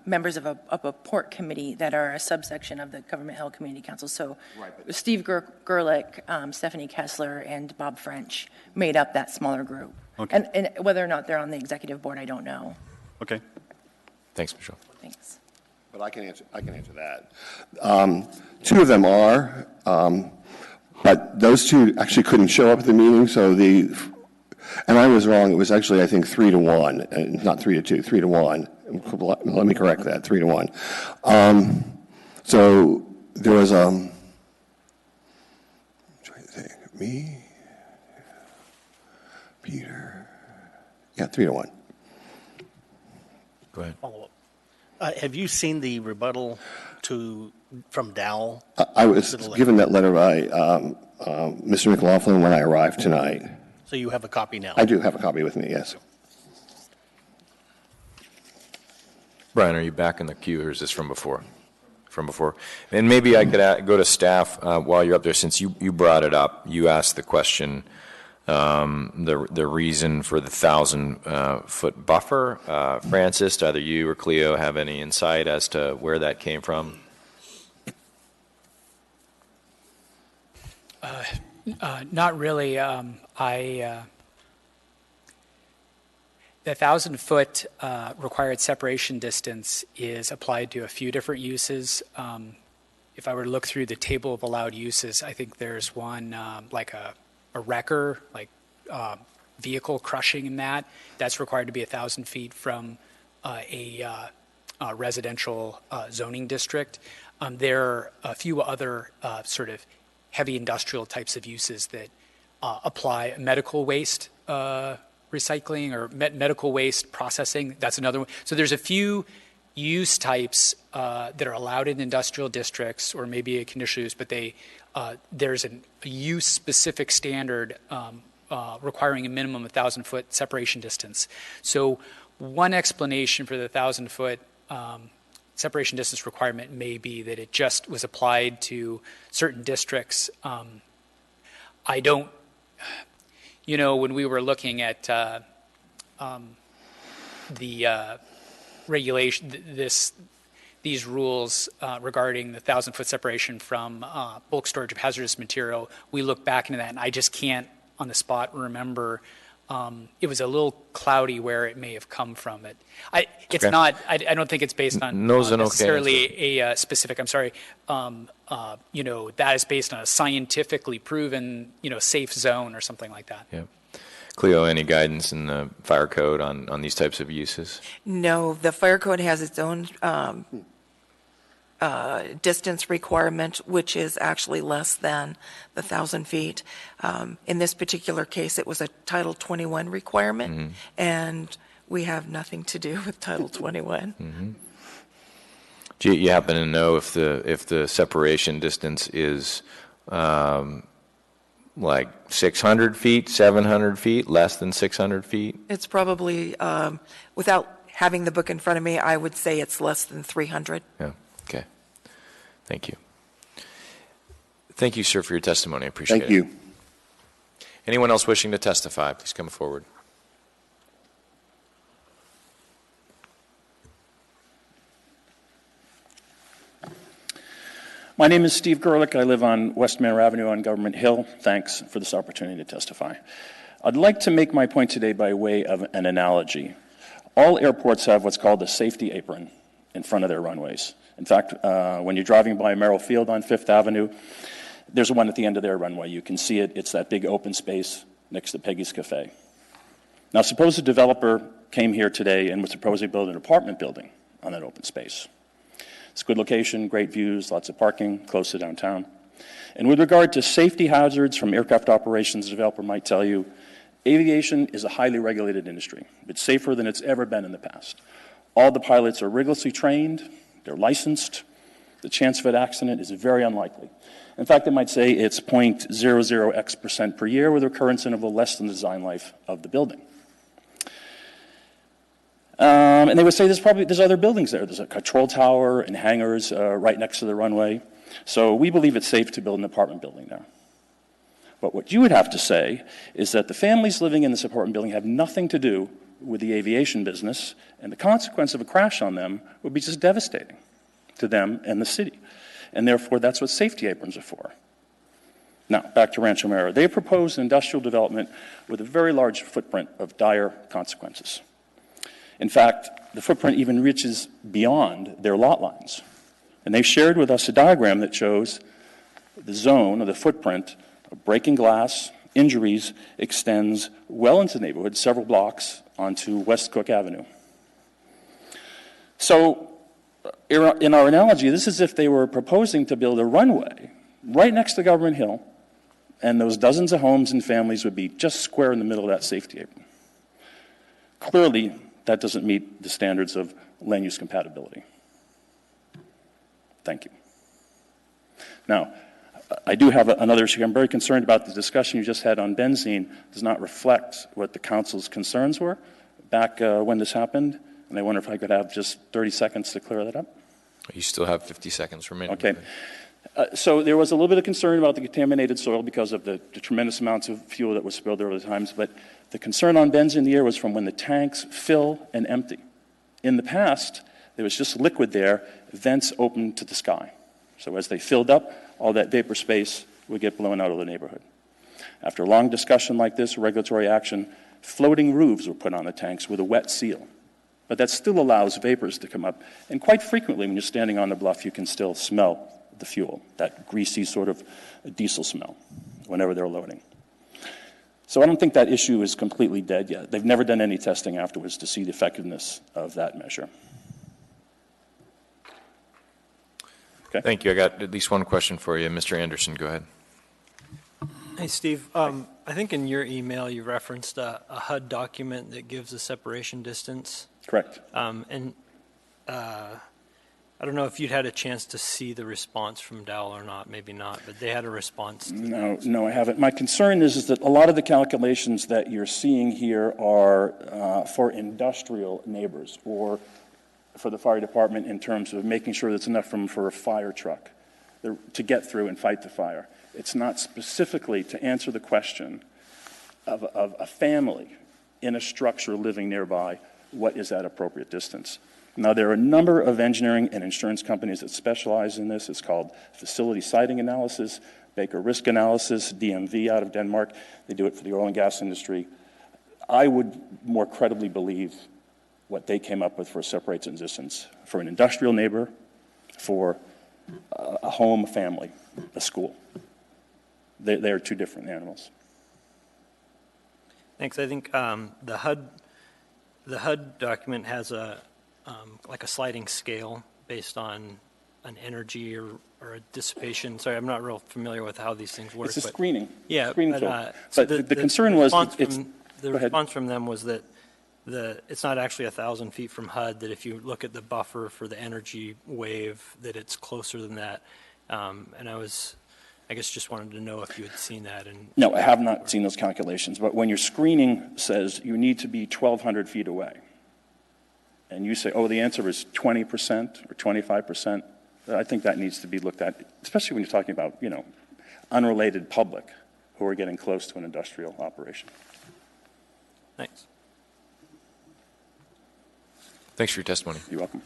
members of a port committee that are a subsection of the Government Hill Community Council. So Steve Gerlich, Stephanie Kessler, and Bob French made up that smaller group. Okay. And whether or not they're on the executive board, I don't know. Okay. Thanks, Michelle. Thanks. But I can answer that. Two of them are, but those two actually couldn't show up at the meeting, so and I was wrong, it was actually, I think, 3-1, not 3-2, 3-1. Let me correct that, 3-1. So there was, I'm trying to think, me, Peter, 3-1. Go ahead. Follow up. Have you seen the rebuttal from Dow? I was given that letter by Mr. McLaughlin when I arrived tonight. So you have a copy now? I do have a copy with me, yes. Brian, are you back in the queue, or is this from before? From before. And maybe I could go to staff while you're up there, since you brought it up. You asked the question, the reason for the 1,000-foot buffer. Francis, do either you or Cleo have any insight as to where that came from? Not really. The 1,000-foot required separation distance is applied to a few different uses. If I were to look through the table of allowed uses, I think there's one like a wrecker, like vehicle crushing in that's required to be 1,000 feet from a residential zoning district. There are a few other sort of heavy industrial types of uses that apply medical waste recycling or medical waste processing. That's another one. So there's a few use types that are allowed in industrial districts or maybe a conditional use, but there's a use-specific standard requiring a minimum of 1,000-foot separation distance. So one explanation for the 1,000-foot separation distance requirement may be that it just was applied to certain districts. I don't, when we were looking at the regulation, these rules regarding the 1,000-foot separation from bulk storage of hazardous material, we look back into that, and I just can't on the spot remember. It was a little cloudy where it may have come from. It's okay. Not. I don't think it's based on necessarily a specific. I'm sorry. That is based on a scientifically proven, safe zone or something like that. Yeah. Cleo, any guidance in the fire code on these types of uses? No, the fire code has its own distance requirement, which is actually less than the 1,000 feet. In this particular case, it was a Title 21 requirement, and we have nothing to do with Title 21. Mm-hmm. Do you happen to know if the separation distance is like 600 feet, 700 feet, less than 600 feet? It's probably, without having the book in front of me, I would say it's less than 300. Yeah. Okay. Thank you. Thank you, sir, for your testimony. I appreciate it. Thank you. Anyone else wishing to testify, please come forward. My name is Steve Gerlich. I live on West Manor Avenue on Government Hill. Thanks for this opportunity to testify. I'd like to make my point today by way of an analogy. All airports have what's called a safety apron in front of their runways. In fact, when you're driving by Merrill Field on Fifth Avenue, there's one at the end of their runway. You can see it. It's that big open space next to Peggy's Cafe. Now, suppose a developer came here today and was proposing to build an apartment building on that open space. It's a good location, great views, lots of parking, close to downtown. And with regard to safety hazards from aircraft operations, the developer might tell you, aviation is a highly regulated industry. It's safer than it's ever been in the past. All the pilots are rigorously trained, they're licensed. The chance of an accident is very unlikely. In fact, they might say it's 0.00x% per year with a recurrence interval less than the design life of the building. And they would say there's other buildings there. There's a control tower and hangars right next to the runway. So we believe it's safe to build an apartment building there. But what you would have to say is that the families living in this apartment building have nothing to do with the aviation business, and the consequence of a crash on them would be just devastating to them and the city. And therefore, that's what safety aprons are for. Now, back to Rancho Mero. They proposed an industrial development with a very large footprint of dire consequences. In fact, the footprint even reaches beyond their lot lines. And they shared with us a diagram that shows the zone or the footprint of breaking glass, injuries, extends well into the neighborhood, several blocks onto West Cook Avenue. So, in our analogy, this is if they were proposing to build a runway right next to Government Hill, and those dozens of homes and families would be just square in the middle of that safety apron. Clearly, that doesn't meet the standards of land use compatibility. Thank you. Now, I do have another issue. I'm very concerned about the discussion you just had on benzene does not reflect what the council's concerns were back when this happened, and I wonder if I could have just 30 seconds to clear that up. You still have 50 seconds remaining. Okay. So there was a little bit of concern about the contaminated soil because of the tremendous amounts of fuel that was spilled over the times, but the concern on benzene in the air was from when the tanks fill and empty. In the past, there was just liquid there, vents open to the sky. So as they filled up, all that vapor space would get blown out of the neighborhood. After a long discussion like this, regulatory action, floating roofs were put on the tanks with a wet seal. But that still allows vapors to come up. And quite frequently, when you're standing on the bluff, you can still smell the fuel, that greasy sort of diesel smell, whenever they're loading. So I don't think that issue is completely dead yet. They've never done any testing afterwards to see the effectiveness of that measure. Okay. Thank you. I got at least one question for you. Mr. Anderson, go ahead. Hey, Steve. I think in your email you referenced a HUD document that gives a separation distance. Correct. I don't know if you'd had a chance to see the response from Dow or not, maybe not, but they had a response. No, I haven't. My concern is that a lot of the calculations that you're seeing here are for industrial neighbors or for the fire department in terms of making sure that's enough room for a fire truck to get through and fight the fire. It's not specifically to answer the question of a family in a structure living nearby, what is that appropriate distance? Now, there are a number of engineering and insurance companies that specialize in this. It's called facility siting analysis, Baker risk analysis, DMV out of Denmark. They do it for the oil and gas industry. I would more credibly believe what they came up with for separates and distance for an industrial neighbor, for a home, a family, a school. They are two different animals. Thanks. I think the HUD document has like a sliding scale based on an energy or a dissipation. Sorry, I'm not real familiar with how these things work. It's a screening. Yeah, screening tool. so But the concern was the response from them was that it's not actually 1,000 feet from HUD, that if you look at the buffer for the energy wave, that it's closer than that. And I guess just wanted to know if you had seen that. No, I have not seen those calculations. But when your screening says you need to be 1,200 feet away, and you say, oh, the answer is 20% or 25%, I think that needs to be looked at, especially when you're talking about, unrelated public who are getting close to an industrial operation. Thanks. Thanks for your testimony. You're welcome.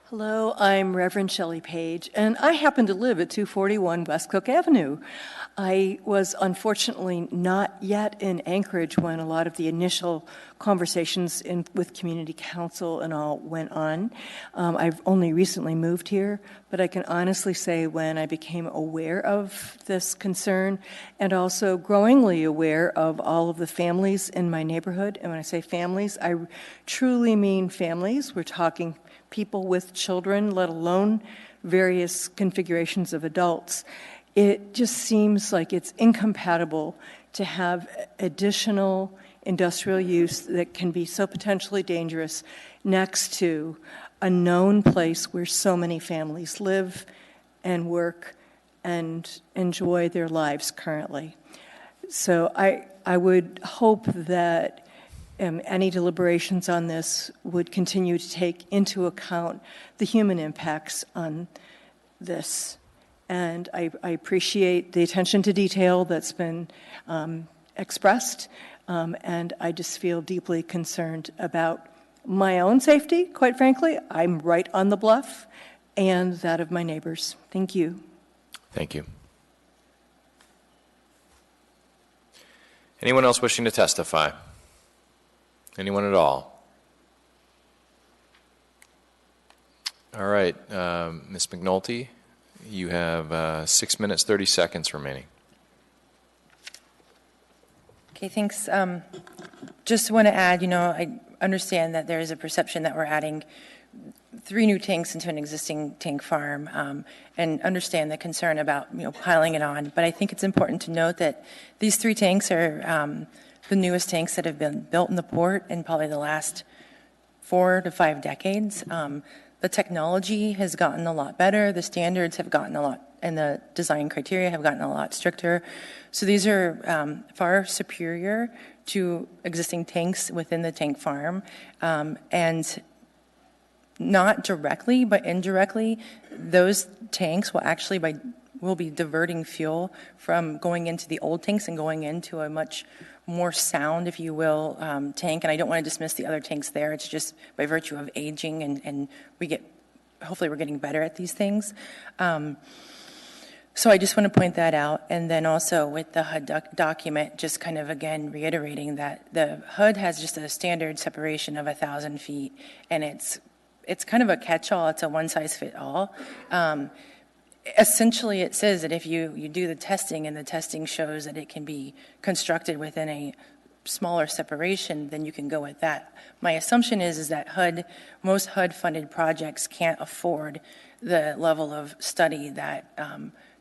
Hello, I'm Reverend Shelley Page, and I happen to live at 241 West Cook Avenue. I was unfortunately not yet in Anchorage when a lot of the initial conversations with Community Council and all went on. I've only recently moved here, but I can honestly say when I became aware of this concern and also growingly aware of all of the families in my neighborhood, and when I say families, I truly mean families. We're talking people with children, let alone various configurations of adults. It just seems like it's incompatible to have additional industrial use that can be so potentially dangerous next to a known place where so many families live and work and enjoy their lives currently. So I would hope that any deliberations on this would continue to take into account the human impacts on this. And I appreciate the attention to detail that's been expressed, and I just feel deeply concerned about my own safety, quite frankly. I'm right on the bluff, and that of my neighbors. Thank you. Thank you. Anyone else wishing to testify? Anyone at all? All right, Ms. McNulty, you have 6 minutes, 30 seconds remaining. Okay, thanks. Just want to add, I understand that there is a perception that we're adding 3 new tanks into an existing tank farm, and understand the concern about, piling it on. But I think it's important to note that these 3 tanks are the newest tanks that have been built in the port in probably the last 4 to 5 decades. The technology has gotten a lot better. The standards have gotten a lot, and the design criteria have gotten a lot stricter. So these are far superior to existing tanks within the tank farm. And not directly, but indirectly, those tanks will be diverting fuel from going into the old tanks and going into a much more sound, if you will, tank. And I don't want to dismiss the other tanks there. It's just by virtue of aging, and hopefully we're getting better at these things. So I just want to point that out. And then also with the HUD document, just kind of again reiterating that the HUD has just a standard separation of 1,000 feet, and it's kind of a catch-all. It's a one-size-fit-all. Essentially, it says that if you do the testing and the testing shows that it can be constructed within a smaller separation, then you can go with that. My assumption is that most HUD-funded projects can't afford the level of study that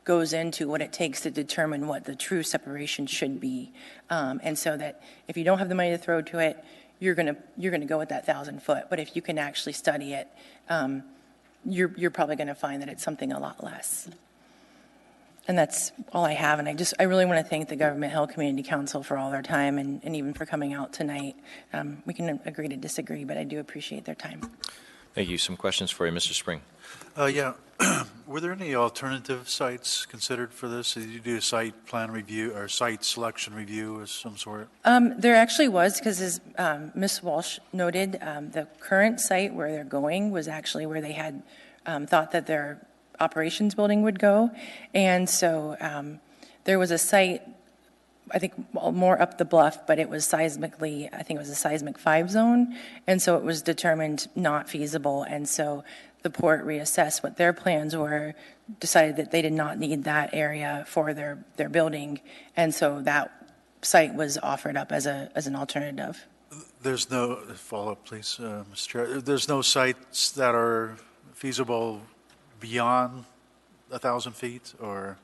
goes into what it takes to determine what the true separation should be. And so that if you don't have the money to throw to it, you're gonna go with that 1,000 foot. But if you can actually study it, you're probably going to find that it's something a lot less. And that's all I have. And I really want to thank the Government Hill Community Council for all their time and even for coming out tonight. We can agree to disagree, but I do appreciate their time. Thank you. Some questions for you, Mr. Spring. Yeah. Were there any alternative sites considered for this? Did you do a site plan review or site selection review of some sort? There actually was, because as Ms. Walsh noted, the current site where they're going was actually where they had thought that their operations building would go. And so there was a site, I think more up the bluff, but it was seismically, I think it was a seismic 5 zone. And so it was determined not feasible. And so the port reassessed what their plans were, decided that they did not need that area for their building. And so that site was offered up as an alternative. There's no, follow-up please, Mr. Chair. There's no sites that are feasible beyond 1,000 feet or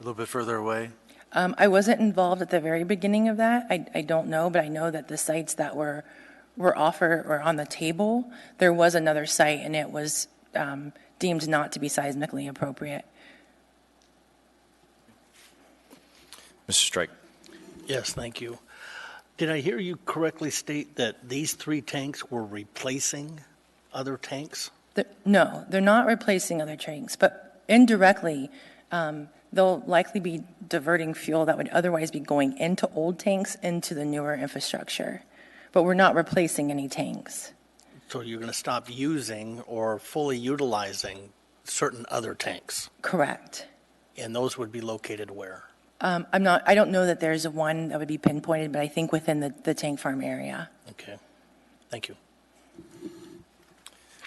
a little bit further away? I wasn't involved at the very beginning of that. I don't know, but I know that the sites that were offered or on the table, there was another site, and it was deemed not to be seismically appropriate. Mr. Strike. Yes, thank you. Did I hear you correctly state that these 3 tanks were replacing other tanks? No, they're not replacing other tanks, but indirectly, they'll likely be diverting fuel that would otherwise be going into old tanks into the newer infrastructure. But we're not replacing any tanks. So you're going to stop using or fully utilizing certain other tanks? Correct. And those would be located where? I don't know that there's one that would be pinpointed, but I think within the tank farm area. Okay. Thank you.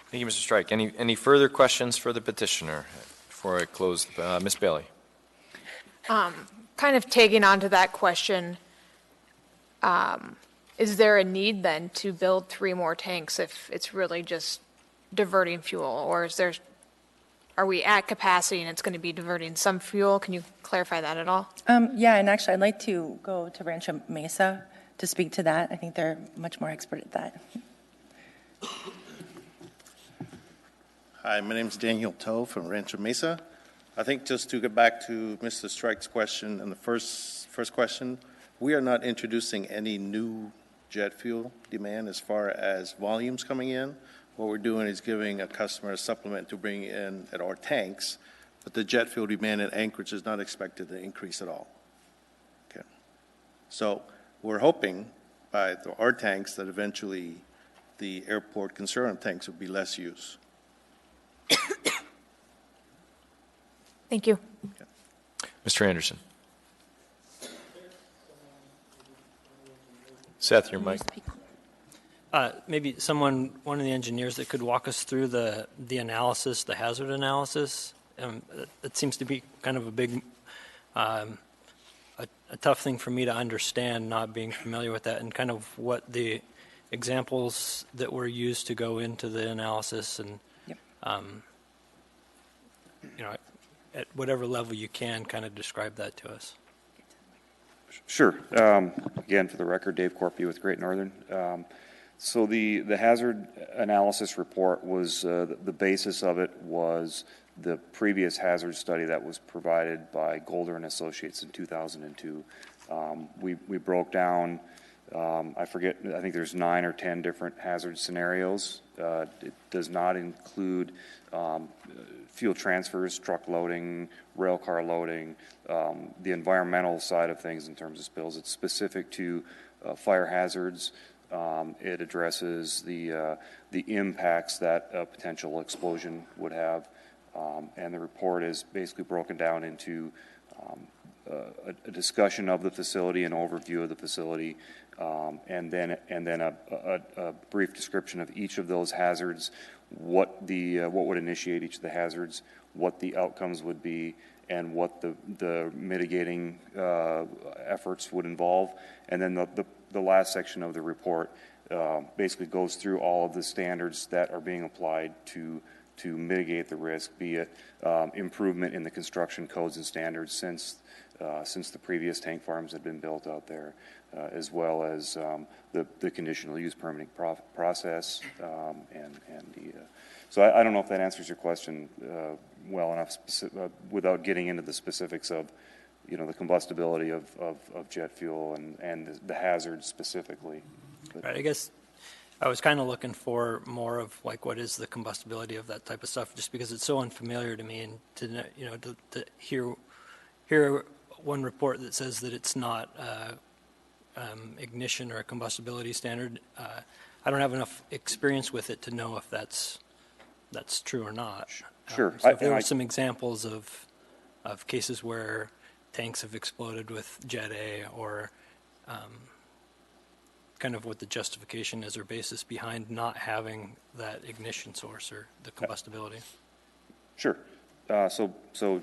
Thank you, Mr. Strike. Any further questions for the petitioner before I close? Ms. Bailey. Kind of tagging on to that question, is there a need then to build 3 more tanks if it's really just diverting fuel? Or are we at capacity and it's going to be diverting some fuel? Can you clarify that at all? Yeah, and actually I'd like to go to Rancho Mesa to speak to that. I think they're much more expert at that. Hi, my name is Daniel Toe from Rancho Mesa. I think just to get back to Mr. Strike's question and the first question, we are not introducing any new jet fuel demand as far as volumes coming in. What we're doing is giving a customer a supplement to bring in at our tanks, but the jet fuel demand at Anchorage is not expected to increase at all. Okay. So we're hoping by our tanks that eventually the airport concern tanks will be less use. Thank you. Mr. Anderson. Seth, your mic. Maybe one of the engineers that could walk us through the analysis, the hazard analysis. It seems to be kind of a big, a tough thing for me to understand, not being familiar with that, and kind of what the examples that were used to go into the analysis, and at whatever level you can, kind of describe that to us. Sure. Again, for the record, Dave Corpy with Great Northern. So the hazard analysis report was, the basis of it was the previous hazard study that was provided by Golder and Associates in 2002. We broke down, I forget, I think there's 9 or 10 different hazard scenarios. It does not include fuel transfers, truck loading, rail car loading, the environmental side of things in terms of spills. It's specific to fire hazards. It addresses the impacts that a potential explosion would have, and the report is basically broken down into a discussion of the facility, an overview of the facility, and then a brief description of each of those hazards, what would initiate each of the hazards, what the outcomes would be, and what the mitigating efforts would involve. And then the last section of the report basically goes through all of the standards that are being applied to mitigate the risk, be it improvement in the construction codes and standards since the previous tank farms had been built out there, as well as the conditional use permitting process, so I don't know if that answers your question well enough without getting into the specifics of the combustibility of jet fuel and the hazards specifically. Right, I guess I was kind of looking for more of like what is the combustibility of that type of stuff, just because it's so unfamiliar to me, and to hear one report that says that it's not ignition or a combustibility standard. I don't have enough experience with it to know if that's true or not. Sure. So if there were some examples of cases where tanks have exploded with Jet A, or kind of what the justification is or basis behind not having that ignition source or the combustibility. Sure. So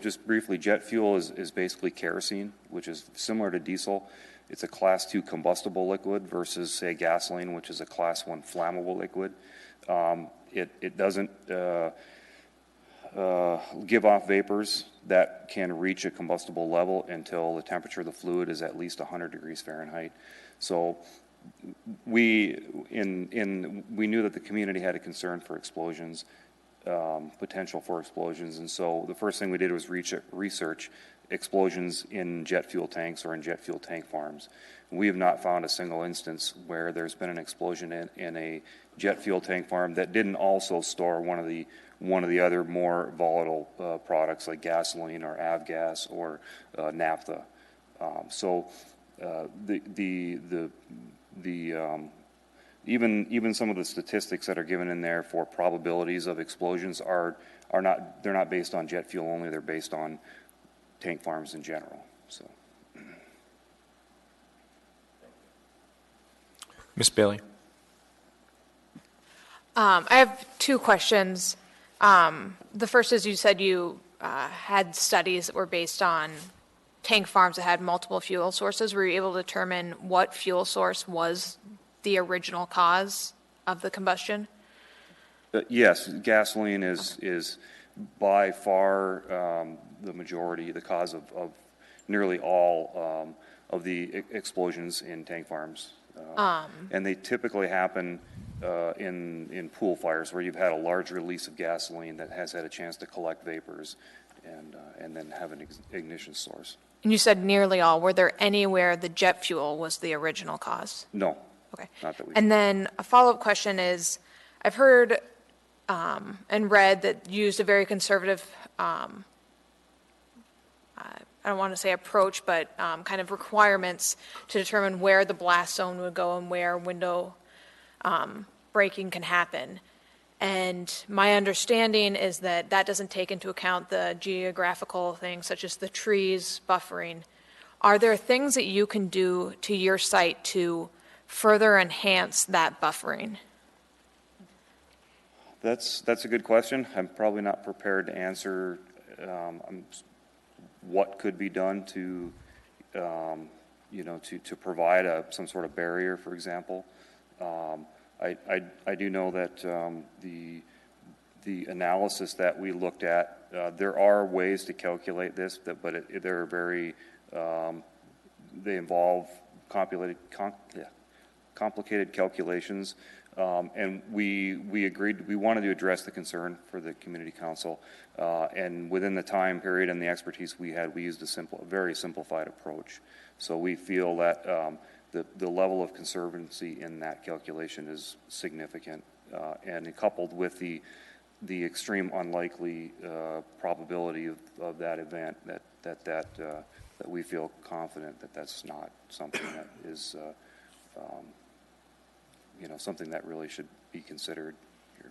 just briefly, jet fuel is basically kerosene, which is similar to diesel. It's a Class 2 combustible liquid versus, say, gasoline, which is a Class 1 flammable liquid. It doesn't give off vapors that can reach a combustible level until the temperature of the fluid is at least 100 degrees Fahrenheit. So we knew that the community had a concern for explosions, potential for explosions, and so the first thing we did was research explosions in jet fuel tanks or in jet fuel tank farms. We have not found a single instance where there's been an explosion in a jet fuel tank farm that didn't also store one of the other more volatile products like gasoline or avgas or naphtha. Even some of the statistics that are given in there for probabilities of explosions are not based on jet fuel only. They're based on tank farms in general. So, Ms. Bailey. I have 2 questions. The first is, you said you had studies that were based on tank farms that had multiple fuel sources. Were you able to determine what fuel source was the original cause of the combustion? yes, gasoline is by far the majority, the cause of nearly all of the explosions in tank farms. And they typically happen in pool fires where you've had a large release of gasoline that has had a chance to collect vapors and then have an ignition source. And you said nearly all. Were there anywhere the jet fuel was the original cause? No. Okay. Not that we. And then a follow-up question is, I've heard and read that you used a very conservative, I don't want to say approach, but kind of requirements to determine where the blast zone would go and where window breaking can happen. And my understanding is that that doesn't take into account the geographical things such as the trees, buffering. Are there things that you can do to your site to further enhance that buffering? That's a good question. I'm probably not prepared to answer what could be done to, to provide some sort of barrier, for example. I do know that the analysis that we looked at, there are ways to calculate this, but they're very, they involve complicated calculations. And we agreed, we wanted to address the concern for the community council. And within the time period and the expertise we had, we used a very simplified approach. So we feel that the level of conservancy in that calculation is significant, and coupled with the extreme unlikely probability of that event, that we feel confident that that's not something that is something that really should be considered here.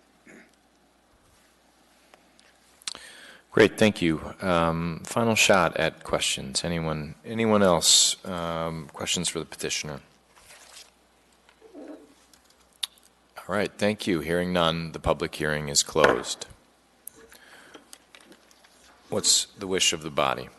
Great, thank you. Final shot at questions. Anyone else? Questions for the petitioner? All right, thank you. Hearing none, the public hearing is closed. What's the wish of the body?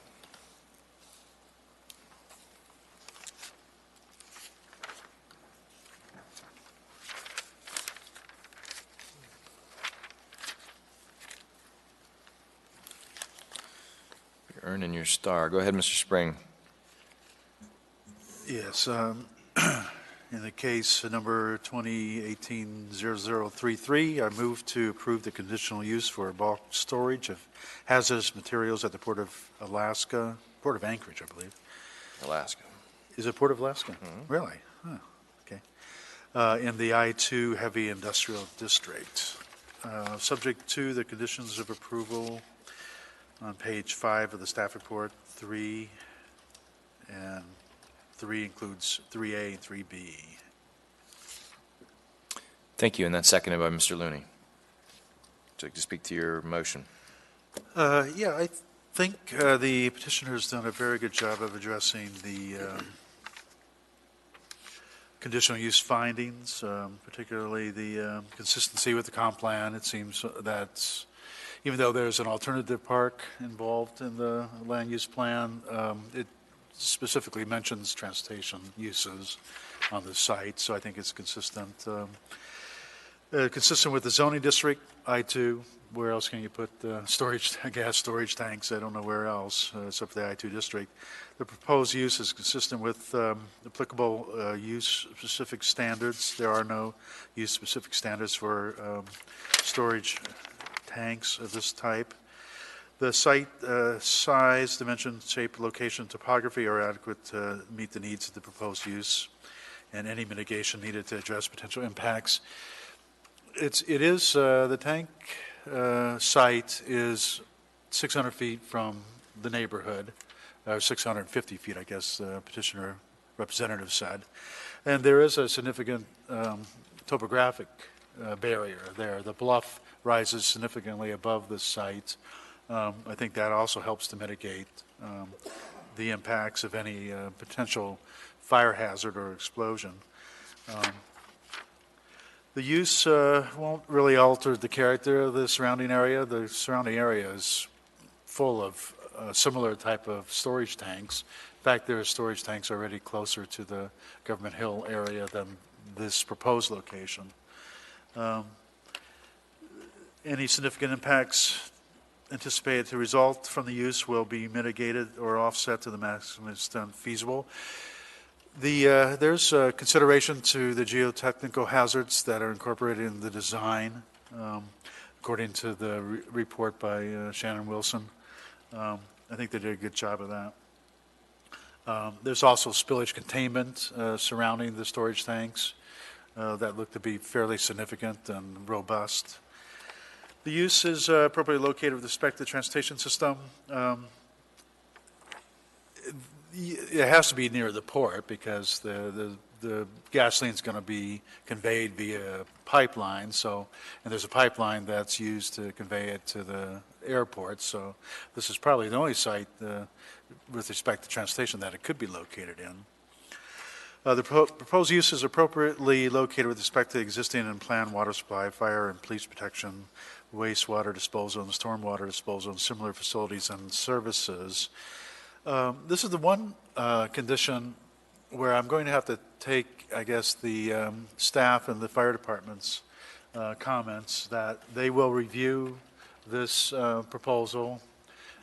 Earning your star. Go ahead, Mr. Spring. Yes. In the case number 2018-0033, I move to approve the conditional use for bulk storage of hazardous materials at the Port of Alaska, Port of Anchorage, I believe. Alaska. Is it Port of Alaska? Mm-hmm. Really? Huh. Okay. In the I-2 Heavy Industrial District. Subject to the conditions of approval on page 5 of the staff report, 3, and 3 includes 3A and 3B. Thank you, and that's seconded by Mr. Looney. Would you like to speak to your motion? Yeah, I think the petitioner has done a very good job of addressing the conditional use findings, particularly the consistency with the comp plan. It seems that even though there's an alternative park involved in the land use plan, it specifically mentions transportation uses on the site, so I think it's consistent. Consistent with the zoning district, I-2. Where else can you put storage, gas storage tanks? I don't know where else, except for the I-2 district. The proposed use is consistent with applicable use-specific standards. There are no use-specific standards for storage tanks of this type. The site size, dimension, shape, location, topography are adequate to meet the needs of the proposed use and any mitigation needed to address potential impacts. The tank site is 600 feet from the neighborhood, or 650 feet, I guess the petitioner representative said. And there is a significant topographic barrier there. The bluff rises significantly above the site. I think that also helps to mitigate the impacts of any potential fire hazard or explosion. The use won't really alter the character of the surrounding area. The surrounding area is full of similar type of storage tanks. In fact, there are storage tanks already closer to the Government Hill area than this proposed location. Any significant impacts anticipated to result from the use will be mitigated or offset to the maximum extent feasible. There's consideration to the geotechnical hazards that are incorporated in the design, according to the report by Shannon Wilson. I think they did a good job of that. There's also spillage containment surrounding the storage tanks that look to be fairly significant and robust. The use is appropriately located with respect to the transportation system. It has to be near the port because the gasoline is going to be conveyed via pipeline. And there's a pipeline that's used to convey it to the airport. So this is probably the only site with respect to transportation that it could be located in. The proposed use is appropriately located with respect to existing and planned water supply, fire and police protection, wastewater disposal, and stormwater disposal, and similar facilities and services. This is the one condition where I'm going to have to take, I guess, the staff and the fire department's comments that they will review this proposal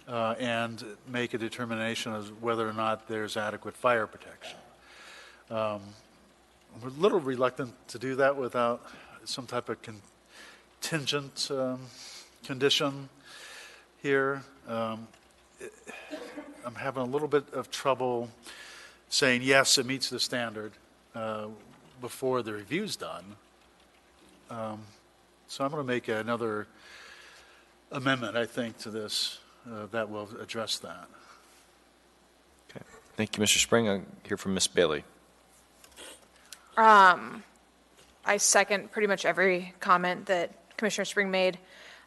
and make a determination as whether or not there's adequate fire protection. We're a little reluctant to do that without some type of contingent condition here. I'm having a little bit of trouble saying, yes, it meets the standard before the review's done. So I'm going to make another amendment, I think, to this that will address that. Okay. Thank you, Mr. Spring. I'll hear from Ms. Bailey. I second pretty much every comment that Commissioner Spring made.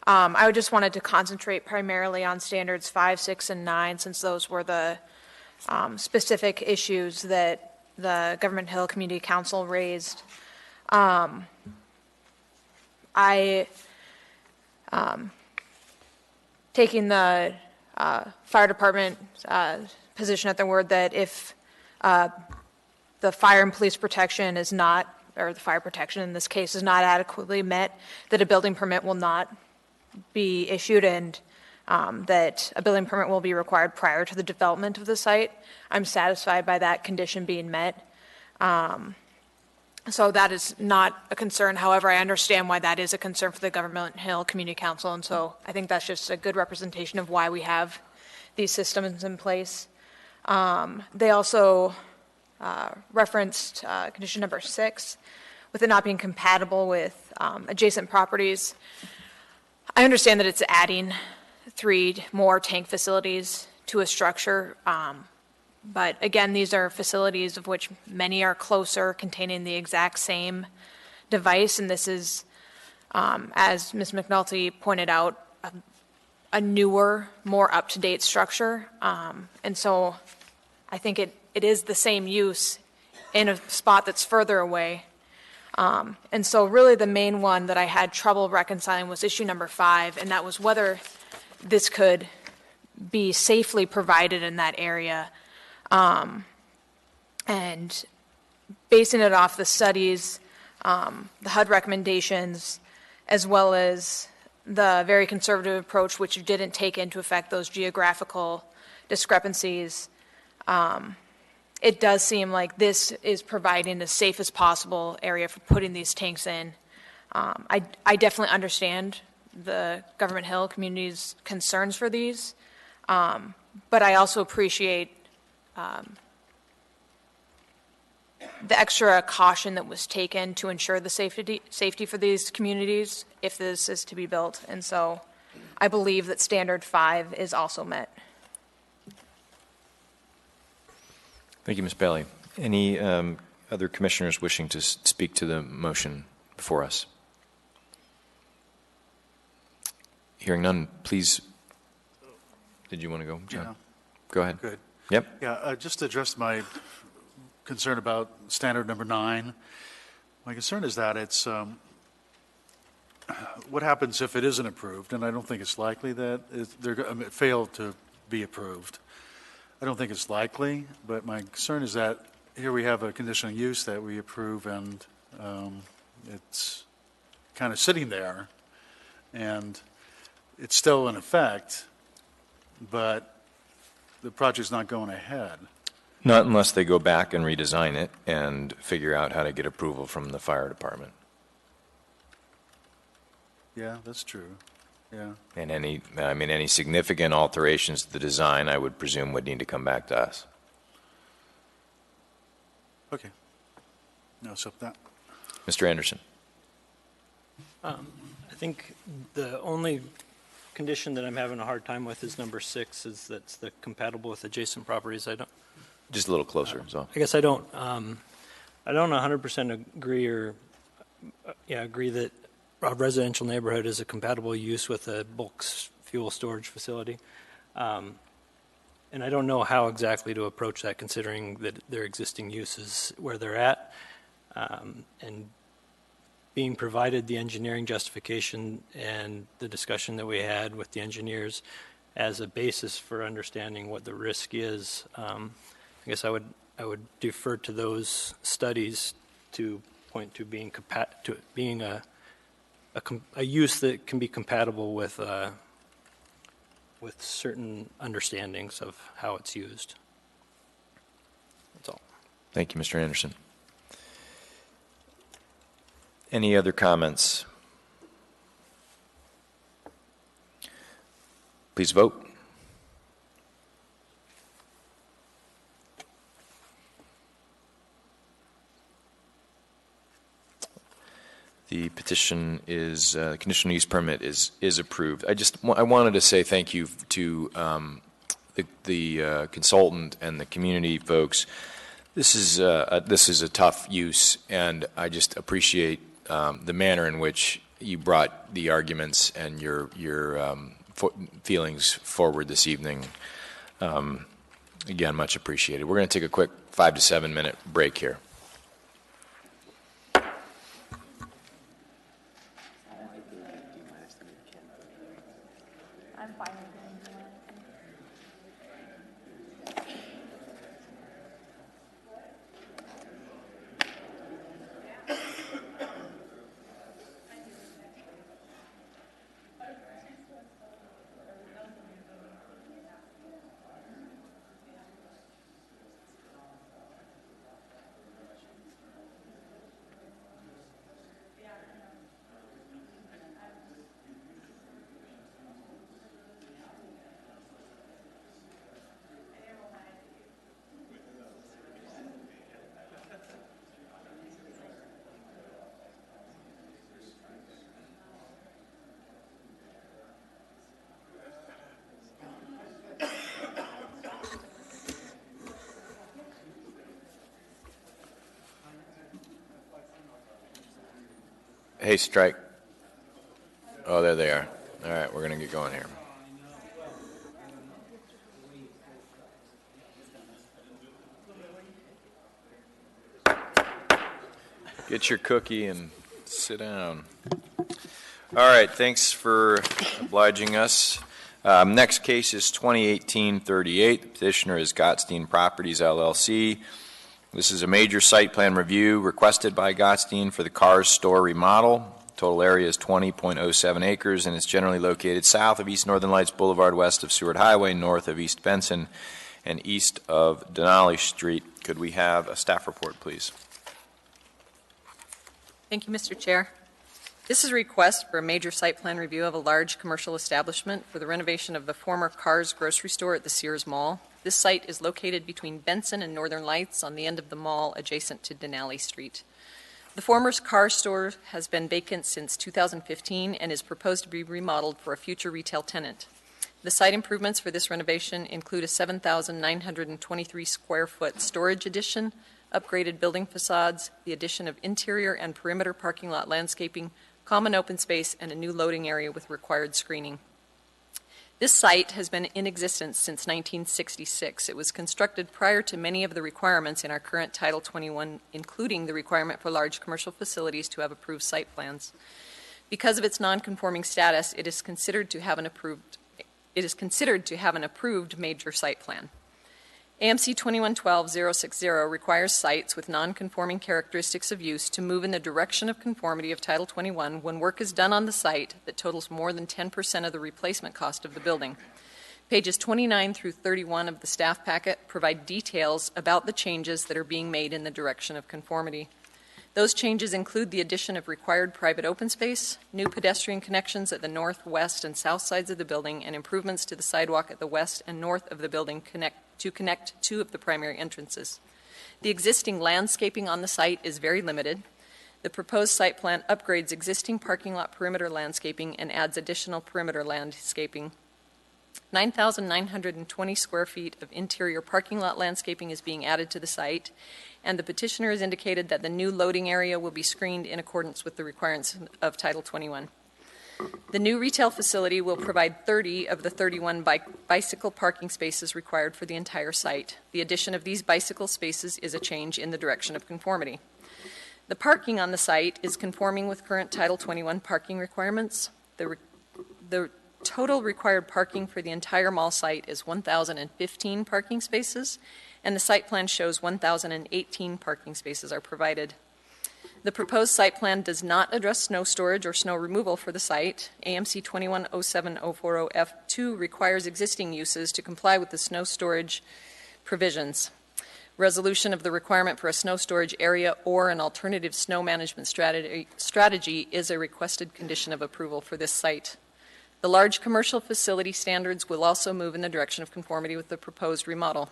I would just wanted to concentrate primarily on standards 5, 6, and 9, since those were the specific issues that the Government Hill Community Council raised. Taking the fire department position at their word that if the fire and police protection is not, or the fire protection in this case is not adequately met, that a building permit will not be issued and that a building permit will be required prior to the development of the site. I'm satisfied by that condition being met. So that is not a concern. However, I understand why that is a concern for the Government Hill Community Council, and so I think that's just a good representation of why we have these systems in place. They also referenced condition number 6, with it not being compatible with adjacent properties. I understand that it's adding 3 more tank facilities to a structure, but again, these are facilities of which many are closer, containing the exact same device, and this is, as Ms. McNulty pointed out, a newer, more up-to-date structure, and so I think it is the same use in a spot that's further away. And so really the main one that I had trouble reconciling was issue number 5, and that was whether this could be safely provided in that area. And basing it off the studies, the HUD recommendations, as well as the very conservative approach, which didn't take into effect those geographical discrepancies, it does seem like this is providing the safest possible area for putting these tanks in. I definitely understand the Government Hill community's concerns for these, but I also appreciate the extra caution that was taken to ensure the safety for these communities if this is to be built. And so I believe that standard 5 is also met. Thank you, Ms. Bailey. Any other commissioners wishing to speak to the motion before us? Hearing none, please. Did you want to go, John? Yeah. Go ahead. Good. Yep. Yeah, just to address my concern about standard number 9. My concern is that it's what happens if it isn't approved, and I don't think it's likely that it failed to be approved. I don't think it's likely, but my concern is that here we have a conditional use that we approve, and it's kind of sitting there, and it's still in effect, but the project's not going ahead. Not unless they go back and redesign it and figure out how to get approval from the fire department. Yeah, that's true. Yeah. And any significant alterations to the design, I would presume, would need to come back to us. Okay. No, so that. Mr. Anderson. I think the only condition that I'm having a hard time with is number 6, is that's the compatible with adjacent properties. I don't. Just a little closer, so. I guess I don't 100% agree agree that a residential neighborhood is a compatible use with a bulk fuel storage facility. And I don't know how exactly to approach that, considering that their existing uses where they're at, and being provided the engineering justification and the discussion that we had with the engineers as a basis for understanding what the risk is. I guess I would defer to those studies to point to being a use that can be compatible with certain understandings of how it's used. That's all. Thank you, Mr. Anderson. Any other comments? Please vote. The petition is, conditional use permit is approved. I wanted to say thank you to the consultant and the community folks. This is a tough use, and I just appreciate the manner in which you brought the arguments and your feelings forward this evening. Again, much appreciated. We're going to take a quick 5 to 7 minute break here. Hey, Strike. Oh, there they are. All right, we're going to get going here. Get your cookie and sit down. All right, thanks for obliging us. Next case is 2018-38. The petitioner is Gottstein Properties, LLC. This is a major site plan review requested by Gottstein for the Cars store remodel. Total area is 20.07 acres, and it's generally located south of East Northern Lights Boulevard, west of Seward Highway, north of East Benson, and east of Denali Street. Could we have a staff report, please? Thank you, Mr. Chair. This is a request for a major site plan review of a large commercial establishment for the renovation of the former Cars grocery store at the Sears Mall. This site is located between Benson and Northern Lights on the end of the mall adjacent to Denali Street. The former Cars store has been vacant since 2015 and is proposed to be remodeled for a future retail tenant. The site improvements for this renovation include a 7,923 square foot storage addition, upgraded building facades, the addition of interior and perimeter parking lot landscaping, common open space, and a new loading area with required screening. This site has been in existence since 1966. It was constructed prior to many of the requirements in our current Title 21, including the requirement for large commercial facilities to have approved site plans. Because of its non-conforming status, it is considered to have an approved major site plan. AMC 2112-060 requires sites with non-conforming characteristics of use to move in the direction of conformity of Title 21 when work is done on the site that totals more than 10% of the replacement cost of the building. Pages 29 through 31 of the staff packet provide details about the changes that are being made in the direction of conformity. Those changes include the addition of required private open space, new pedestrian connections at the north, west, and south sides of the building, and improvements to the sidewalk at the west and north of the building to connect two of the primary entrances. The existing landscaping on the site is very limited. The proposed site plan upgrades existing parking lot perimeter landscaping and adds additional perimeter landscaping. 9,920 square feet of interior parking lot landscaping is being added to the site, and the petitioner has indicated that the new loading area will be screened in accordance with the requirements of Title 21. The new retail facility will provide 30 of the 31 bicycle parking spaces required for the entire site. The addition of these bicycle spaces is a change in the direction of conformity. The parking on the site is conforming with current Title 21 parking requirements. The total required parking for the entire mall site is 1,015 parking spaces, and the site plan shows 1,018 parking spaces are provided. The proposed site plan does not address snow storage or snow removal for the site. AMC 2107040F2 requires existing uses to comply with the snow storage provisions. Resolution of the requirement for a snow storage area or an alternative snow management strategy is a requested condition of approval for this site. The large commercial facility standards will also move in the direction of conformity with the proposed remodel.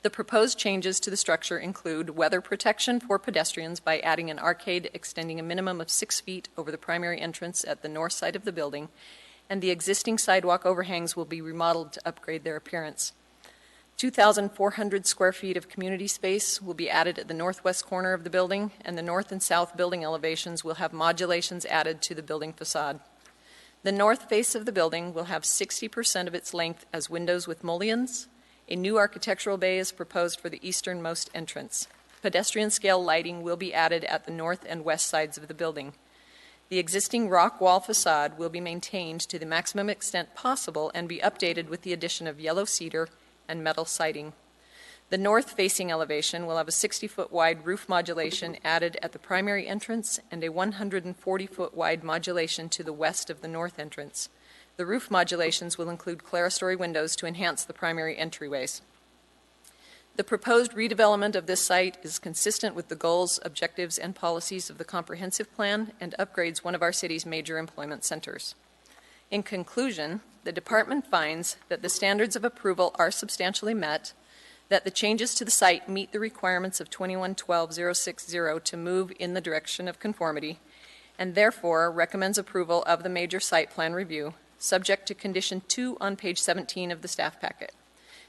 The proposed changes to the structure include weather protection for pedestrians by adding an arcade extending a minimum of 6 feet over the primary entrance at the north side of the building, and the existing sidewalk overhangs will be remodeled to upgrade their appearance. 2,400 square feet of community space will be added at the northwest corner of the building, and the north and south building elevations will have modulations added to the building facade. The north face of the building will have 60% of its length as windows with mullions. A new architectural bay is proposed for the easternmost entrance. Pedestrian scale lighting will be added at the north and west sides of the building. The existing rock wall facade will be maintained to the maximum extent possible and be updated with the addition of yellow cedar and metal siding. The north-facing elevation will have a 60-foot wide roof modulation added at the primary entrance and a 140-foot wide modulation to the west of the north entrance. The roof modulations will include clerestory windows to enhance the primary entryways. The proposed redevelopment of this site is consistent with the goals, objectives, and policies of the comprehensive plan and upgrades one of our city's major employment centers. In conclusion, the department finds that the standards of approval are substantially met, that the changes to the site meet the requirements of 21-12-060 to move in the direction of conformity, and therefore recommends approval of the major site plan review, subject to Condition 2 on page 17 of the staff packet.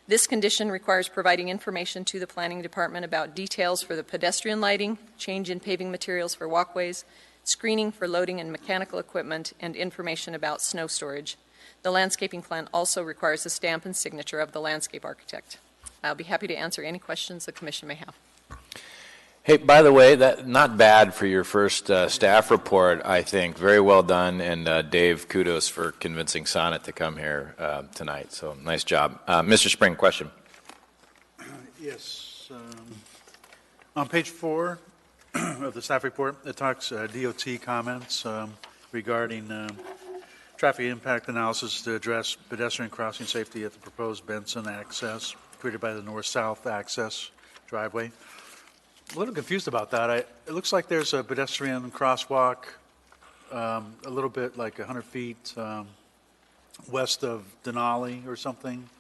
This condition requires providing information to the Planning Department about details for the pedestrian lighting, change in paving materials for walkways, screening for loading and mechanical equipment, and information about snow storage. The landscaping plan also requires the stamp and signature of the landscape architect. I'll be happy to answer any questions the Commission may have. Hey, by the way, that not bad for your first staff report, I think. Very well done, and Dave, kudos for convincing Sonnet to come here tonight. So nice job. Mr. Spring, question. Yes. On page 4 of the staff report, it talks DOT comments regarding traffic impact analysis to address pedestrian crossing safety at the proposed Benson access created by the north-south access driveway. A little confused about that. It looks like there's a pedestrian crosswalk a little bit like 100 feet west of Denali or something.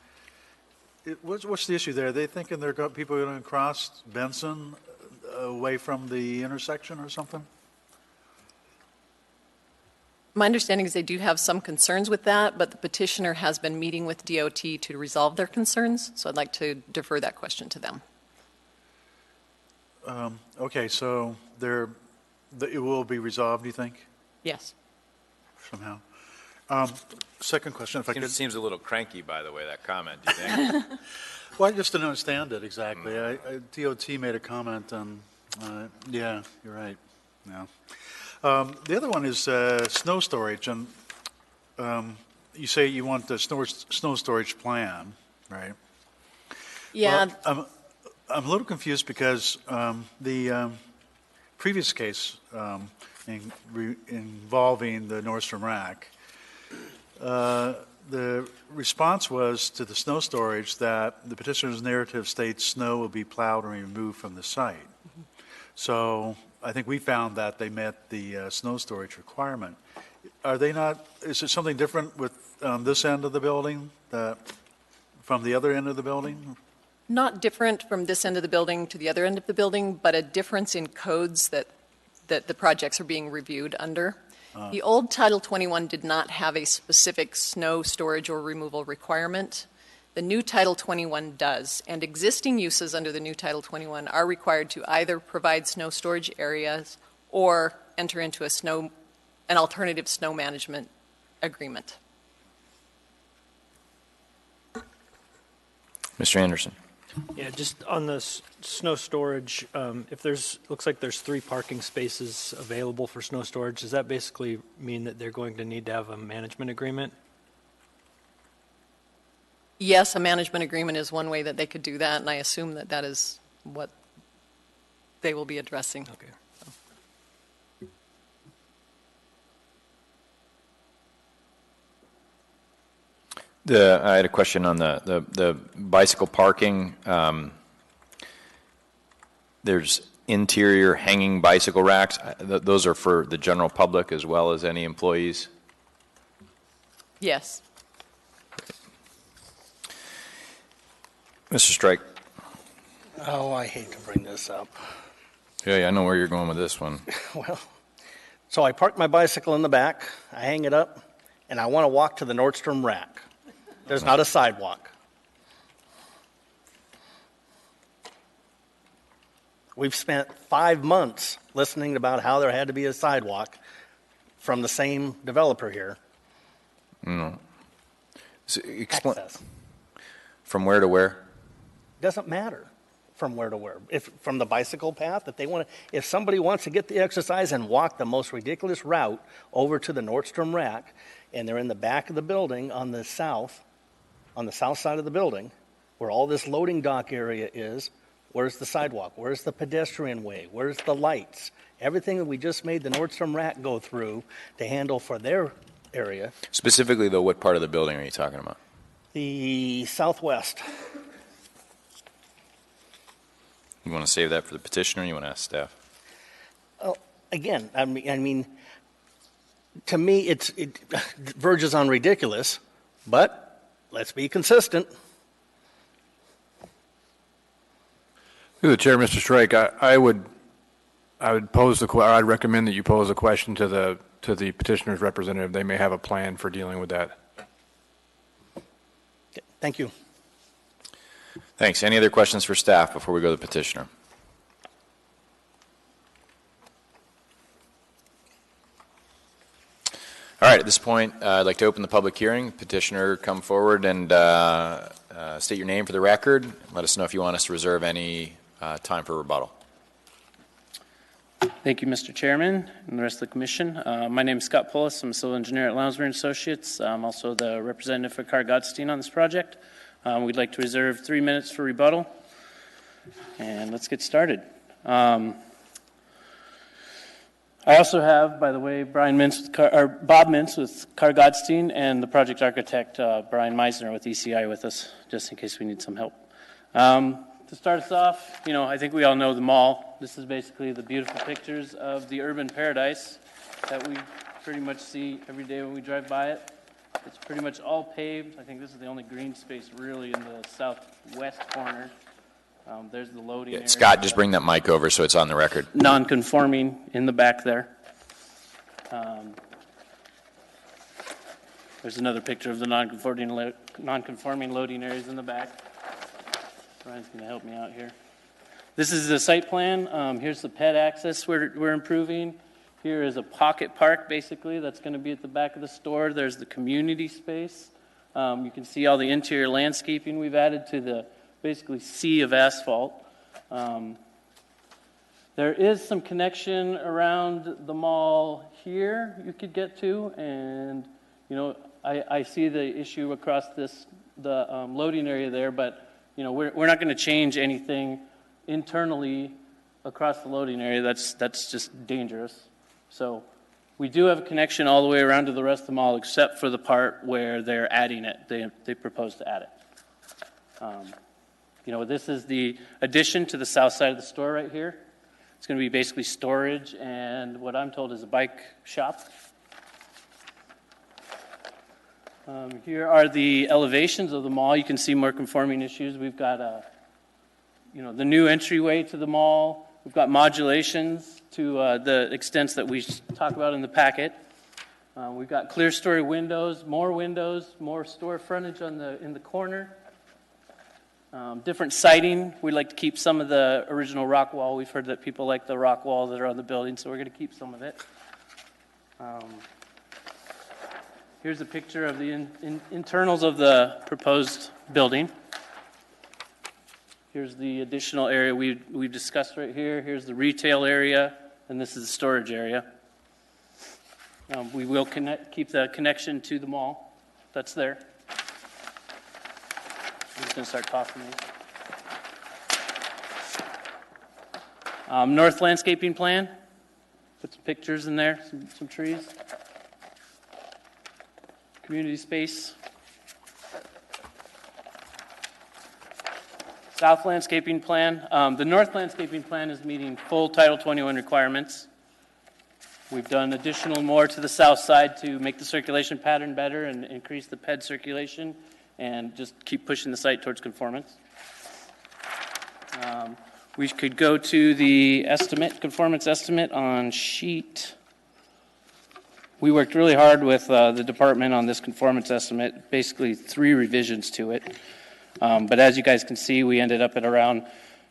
What's the issue there? Are they thinking people are going to cross Benson away from the intersection or something? My understanding is they do have some concerns with that, but the petitioner has been meeting with DOT to resolve their concerns, so I'd like to defer that question to them. Okay, so it will be resolved, you think? Yes. Somehow. Second question, if I could. It seems a little cranky, by the way, that comment, do you think? Well, I just didn't understand it exactly. DOT made a comment on, yeah, you're right. Yeah. The other one is snow storage, and you say you want the snow storage plan, right? Yeah. Well, I'm a little confused because the previous case involving the Nordstrom Rack, the response was to the snow storage that the petitioner's narrative states snow will be plowed and removed from the site. So I think we found that they met the snow storage requirement. Are they not, is it something different with this end of the building from the other end of the building? Not different from this end of the building to the other end of the building, but a difference in codes that the projects are being reviewed under. The old Title 21 did not have a specific snow storage or removal requirement. The new Title 21 does, and existing uses under the new Title 21 are required to either provide snow storage areas or enter into an alternative snow management agreement. Mr. Anderson. Yeah, just on the snow storage, if looks like there's 3 parking spaces available for snow storage, does that basically mean that they're going to need to have a management agreement? Yes, a management agreement is one way that they could do that, and I assume that that is what they will be addressing. Okay. I had a question on the bicycle parking. There's interior hanging bicycle racks. Those are for the general public as well as any employees? Yes. Mr. Strike. Oh, I hate to bring this up. Yeah, I know where you're going with this one. Well, so I park my bicycle in the back, I hang it up, and I want to walk to the Nordstrom rack. There's not a sidewalk. We've spent 5 months listening about how there had to be a sidewalk from the same developer here. No. So explain. Access. From where to where? Doesn't matter from where to where. If from the bicycle path, if somebody wants to get the exercise and walk the most ridiculous route over to the Nordstrom rack, and they're in the back of the building on the south side of the building, where all this loading dock area is, where's the sidewalk? Where's the pedestrian way? Where's the lights? Everything that we just made the Nordstrom rack go through to handle for their area. Specifically, though, what part of the building are you talking about? The southwest. You want to save that for the petitioner, or you want to ask staff? Well, again, I mean, to me, it verges on ridiculous, but let's be consistent. Through the chair, Mr. Strike, I would pose I'd recommend that you pose a question to the petitioner's representative. They may have a plan for dealing with that. Okay, thank you. Thanks. Any other questions for staff before we go to the petitioner? All right, at this point, I'd like to open the public hearing. Petitioner, come forward and state your name for the record. Let us know if you want us to reserve any time for rebuttal. Thank you, Mr. Chairman, and the rest of the commission. My name is Scott Pullis. I'm a civil engineer at Lounsbury & Associates. I'm also the representative for Carr Godstein on this project. We'd like to reserve 3 minutes for rebuttal, and let's get started. I also have, by the way, Bob Mintz with Carr Godstein and the project architect Brian Meisner with ECI with us, just in case we need some help. To start us off, I think we all know the mall. This is basically the beautiful pictures of the urban paradise that we pretty much see every day when we drive by it. It's pretty much all paved. I think this is the only green space really in the southwest corner. There's the loading area. Scott, just bring that mic over so it's on the record. Non-conforming in the back there. There's another picture of the non-conforming loading areas in the back. Brian's going to help me out here. This is the site plan. Here's the ped access we're improving. Here is a pocket park, basically, that's going to be at the back of the store. There's the community space. You can see all the interior landscaping we've added to the basically sea of asphalt. There is some connection around the mall here you could get to, and I see the issue across the loading area there, but we're not going to change anything internally across the loading area. That's just dangerous. So We do have a connection all the way around to the rest of the mall, except for the part where they're adding it. They propose to add it. You know, this is the addition to the south side of the store right here. It's going to be basically storage and what I'm told is a bike shop. Here are the elevations of the mall. You can see more conforming issues. We've got, you know, the new entryway to the mall. We've got modulations to the extents that we talk about in the packet. We've got clear story windows, more store frontage in the corner. Different siding. We like to keep some of the original rock wall. We've heard that people like the rock walls that are on the building, so we're going to keep some of it. Here's a picture of the internals of the proposed building. Here's the additional area we've discussed right here. Here's the retail area, and this is the storage area. We will keep the connection to the mall. That's there. I'm just going to start talking. North landscaping plan. Put some pictures in there, some trees. Community space. South landscaping plan. The north landscaping plan is meeting full Title 21 requirements. We've done additional more to the south side to make the circulation pattern better and increase the PED circulation and just keep pushing the site towards conformance. We could go to the conformance estimate on sheet. We worked really hard with the department on this conformance estimate, basically 3 revisions to it. But as you guys can see, we ended up at around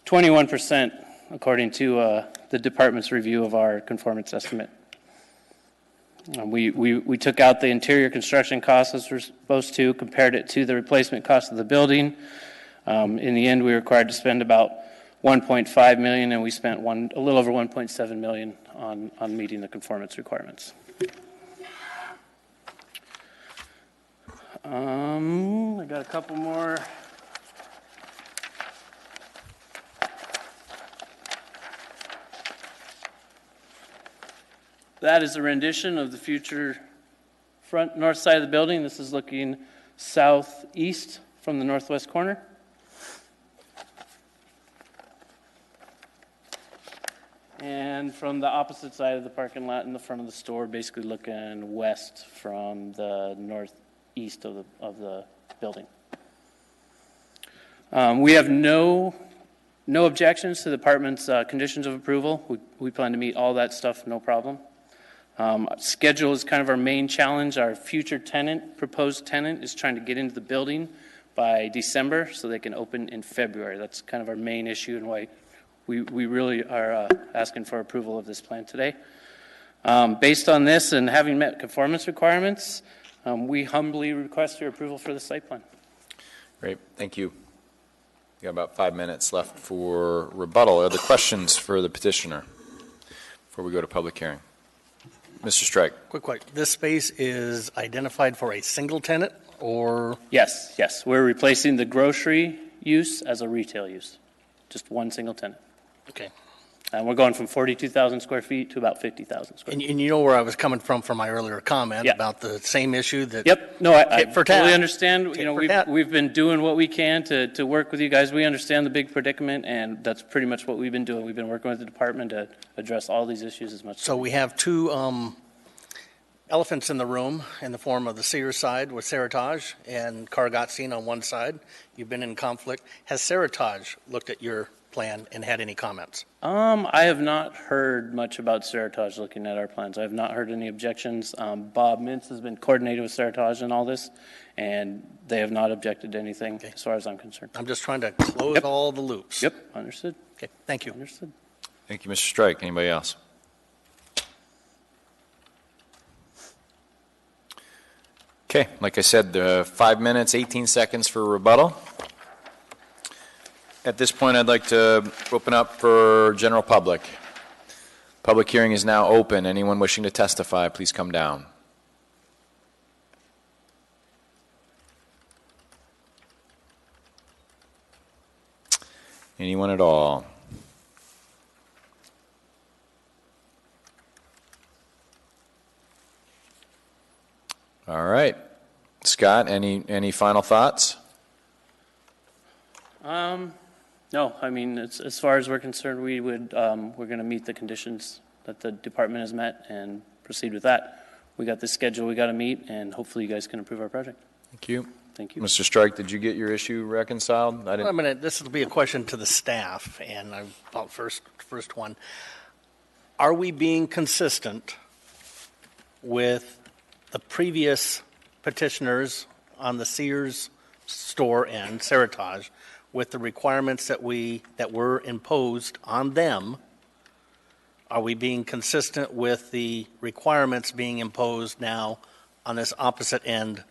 21% according to the department's review of our conformance estimate. We took out the interior construction costs as we're supposed to, compared it to the replacement cost of the building. In the end, we were required to spend about $1.5 million, and we spent a little over $1.7 million on meeting the conformance requirements. I got a couple more. That is a rendition of the future front north side of the building. This is looking southeast from the northwest corner. And from the opposite side of the parking lot in the front of the store, basically looking west from the northeast of the building. We have no objections to the department's conditions of approval. We plan to meet all that stuff, no problem. Schedule is kind of our main challenge. Our future proposed tenant, is trying to get into the building by December so they can open in February. That's kind of our main issue and why we really are asking for approval of this plan today. Based on this and having met conformance requirements, we humbly request your approval for the site plan. Great, thank you. We got about 5 minutes left for rebuttal. Are there questions for the petitioner before we go to public hearing? Mr. Strike. Quick. This space is identified for a single tenant or? Yes. We're replacing the grocery use as a retail use. Just one single tenant. Okay. And we're going from 42,000 square feet to about 50,000 square feet. And you know where I was coming from my earlier comment about the same issue that. Yep. No, I for totally understand. You know, we've been doing what we can to work with you guys. We understand the big predicament, and that's pretty much what we've been doing. We've been working with the department to address all these issues as much. So we have 2 elephants in the room in the form of the Sears side with Seritage and Kargatstein on one side. You've been in conflict. Has Seritage looked at your plan and had any comments? I have not heard much about Seritage looking at our plans. I have not heard any objections. Bob Mintz has been coordinated with Seritage in all this, and they have not objected to anything as far as I'm concerned. I'm just trying to close all the loops. Yep, understood. Okay, thank you. Understood. Thank you, Mr. Strike. Anybody else? Okay, like I said, 5 minutes, 18 seconds for rebuttal. At this point, I'd like to open up for general public. Public hearing is now open. Anyone wishing to testify, please come down. Anyone at all? Scott, any final thoughts? No, I mean, as far as we're concerned, we're going to meet the conditions that the department has met and proceed with that. We got the schedule we got to meet, and hopefully you guys can approve our project. Thank you. Thank you. Mr. Strike, did you get your issue reconciled? I didn't. This will be a question to the staff, and about first one. Are we being consistent with the previous petitioners on the Sears store and Seritage with the requirements that were imposed on them? Are we being consistent with the requirements being imposed now on this opposite end?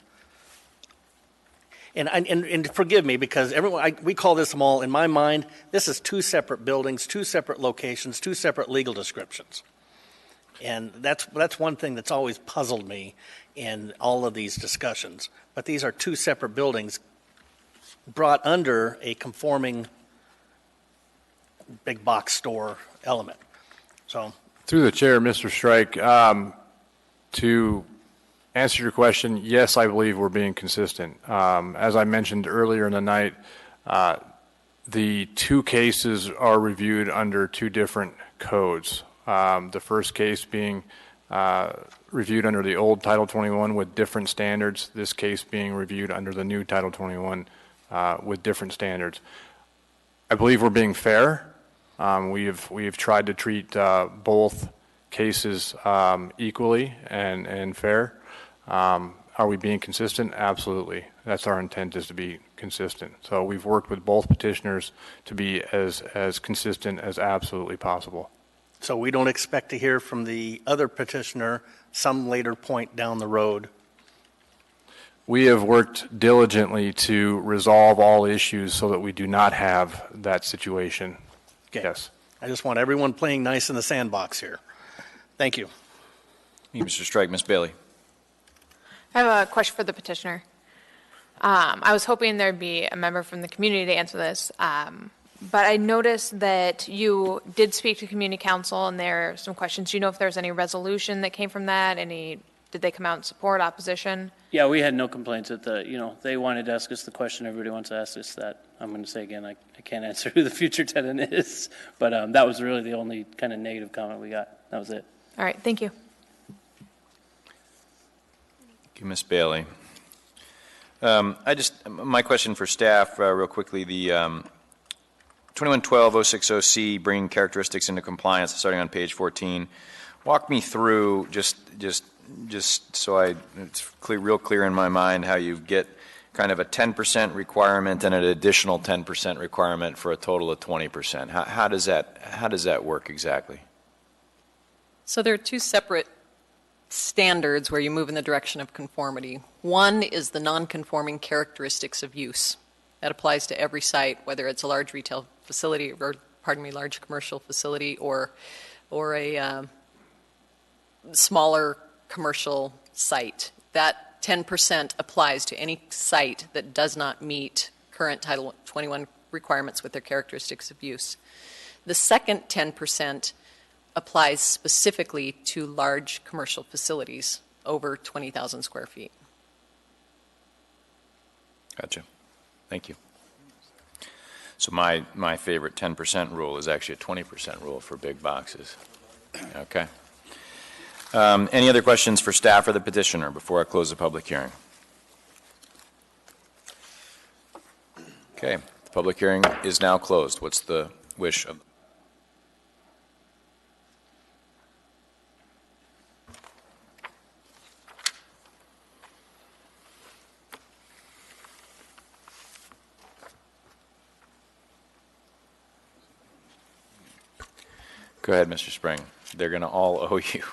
And forgive me, because we call this mall, in my mind, this is two separate buildings, two separate locations, two separate legal descriptions. And that's one thing that's always puzzled me in all of these discussions. But these are two separate buildings brought under a conforming big box store element. So, through the chair, Mr. Strike, to answer your question, yes, I believe we're being consistent. As I mentioned earlier in the night, the two cases are reviewed under two different codes. The first case being reviewed under the old Title 21 with different standards, this case being reviewed under the new Title 21 with different standards. I believe we're being fair. We have tried to treat both cases equally and fair. Are we being consistent? Absolutely. That's our intent, is to be consistent. So we've worked with both petitioners to be as consistent as absolutely possible. So we don't expect to hear from the other petitioner some later point down the road? We have worked diligently to resolve all issues so that we do not have that situation. Okay. Yes. I just want everyone playing nice in the sandbox here. Thank you. Thank you, Mr. Strike. Ms. Bailey. I have a question for the petitioner. I was hoping there'd be a member from the community to answer this, but I noticed that you did speak to community council, and there are some questions. Do you know if there's any resolution that came from that? Did they come out and support opposition? Yeah, we had no complaints at they wanted to ask us the question everybody wants to ask us that. I'm going to say again, I can't answer who the future tenant is, but that was really the only kind of negative comment we got. That was it. All right, thank you. Thank you, Ms. Bailey. My question for staff, real quickly, the 2112-060C, bringing characteristics into compliance, starting on page 14. Walk me through, just so it's real clear in my mind, how you get kind of a 10% requirement and an additional 10% requirement for a total of 20%. How does that work exactly? So there are two separate standards where you move in the direction of conformity. One is the non-conforming characteristics of use. That applies to every site, whether it's a large retail facility or, large commercial facility or a smaller commercial site. That 10% applies to any site that does not meet current Title 21 requirements with their characteristics of use. The second 10% applies specifically to large commercial facilities over 20,000 square feet. Gotcha. Thank you. So my favorite 10% rule is actually a 20% rule for big boxes. Okay. Any other questions for staff or the petitioner before I close the public hearing? Okay. The public hearing is now closed. What's the wish of? Go ahead, Mr. Spring. They're going to all owe you.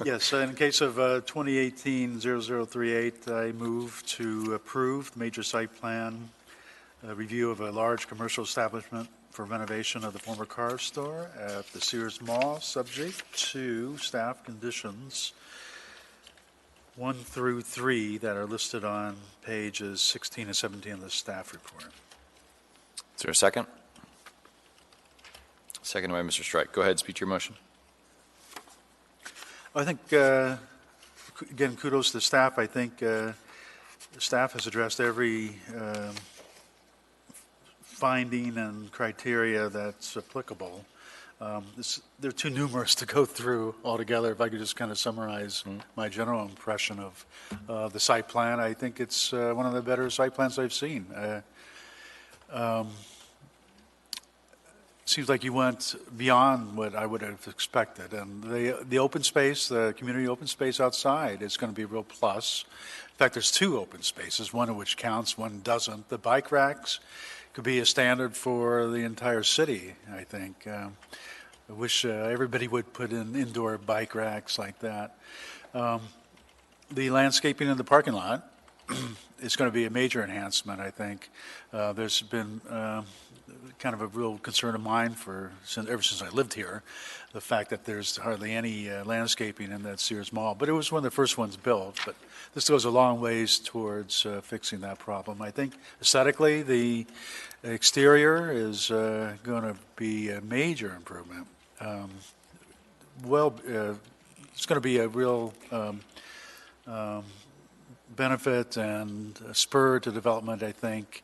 Yes, in case of 2018-0038, I move to approve major site plan review of a large commercial establishment for renovation of the former car store at the Sears Mall, subject to staff conditions 1 through 3 that are listed on pages 16 and 17 of the staff report. Is there a second? Second by Mr. Strike. Go ahead, speak to your motion. I think again, kudos to staff. I think staff has addressed every finding and criteria that's applicable. They're too numerous to go through altogether. If I could just kind of summarize my general impression of the site plan, I think it's one of the better site plans I've seen. Seems like you went beyond what I would have expected. And the open space, the community open space outside is going to be a real plus. In fact, there's two open spaces, one of which counts, one doesn't. The bike racks could be a standard for the entire city, I think. I wish everybody would put in indoor bike racks like that. The landscaping in the parking lot is going to be a major enhancement, I think. There's been kind of a real concern of mine ever since I lived here, the fact that there's hardly any landscaping in that Sears Mall. But it was one of the first ones built. But this goes a long ways towards fixing that problem. I think aesthetically, the exterior is going to be a major improvement. It's going to be a real benefit and a spur to development, I think,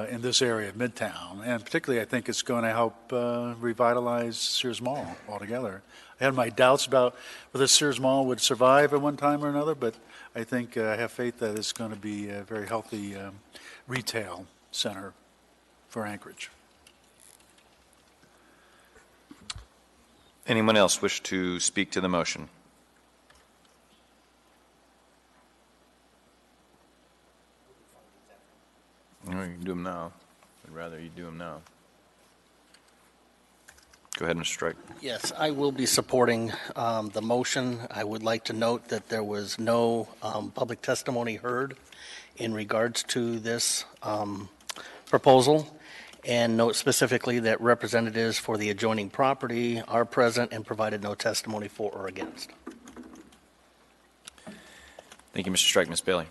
in this area of Midtown. And particularly, I think it's going to help revitalize Sears Mall altogether. I had my doubts about whether Sears Mall would survive at one time or another, but I think I have faith that it's going to be a very healthy retail center for Anchorage. Anyone else wish to speak to the motion? You can do them now. I'd rather you do them now. Go ahead, Mr. Strike. Yes, I will be supporting the motion. I would like to note that there was no public testimony heard in regards to this proposal, and note specifically that representatives for the adjoining property are present and provided no testimony for or against. Thank you, Mr. Strike. Ms. Bailey.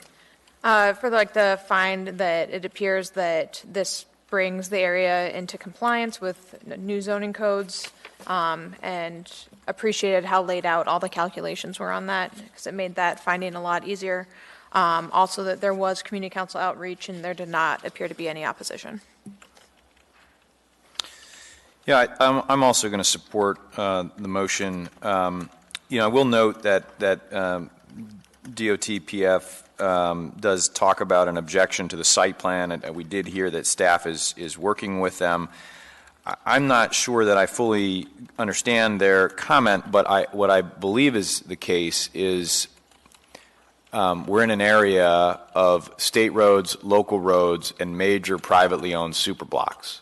For the find that it appears that this brings the area into compliance with new zoning codes, and appreciated how laid out all the calculations were on that, because it made that finding a lot easier. Also that there was community council outreach and there did not appear to be any opposition. Yeah, I'm also going to support the motion. I will note that DOT-PF does talk about an objection to the site plan, and we did hear that staff is working with them. I'm not sure that I fully understand their comment, but what I believe is the case is we're in an area of state roads, local roads, and major privately owned super blocks.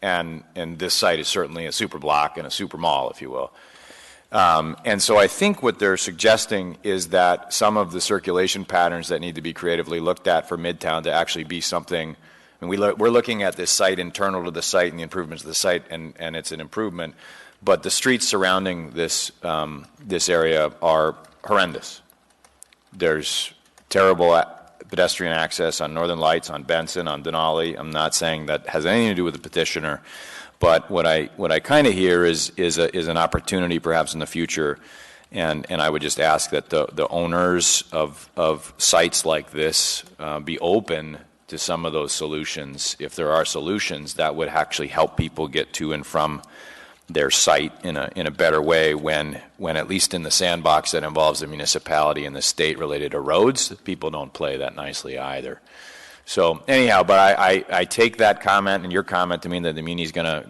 And this site is certainly a super block and a super mall, if you will. And so I think what they're suggesting is that some of the circulation patterns that need to be creatively looked at for Midtown to actually be something, and we're looking at this site internal to the site and the improvements of the site, and it's an improvement, but the streets surrounding this area are horrendous. There's terrible pedestrian access on Northern Lights, on Benson, on Denali. I'm not saying that has anything to do with the petitioner. But what I kind of hear is an opportunity perhaps in the future, and I would just ask that the owners of sites like this be open to some of those solutions. If there are solutions that would actually help people get to and from their site in a better way when at least in the sandbox that involves the municipality and the state related to roads, people don't play that nicely either. So anyhow, but I take that comment and your comment to mean that the Muni's gonna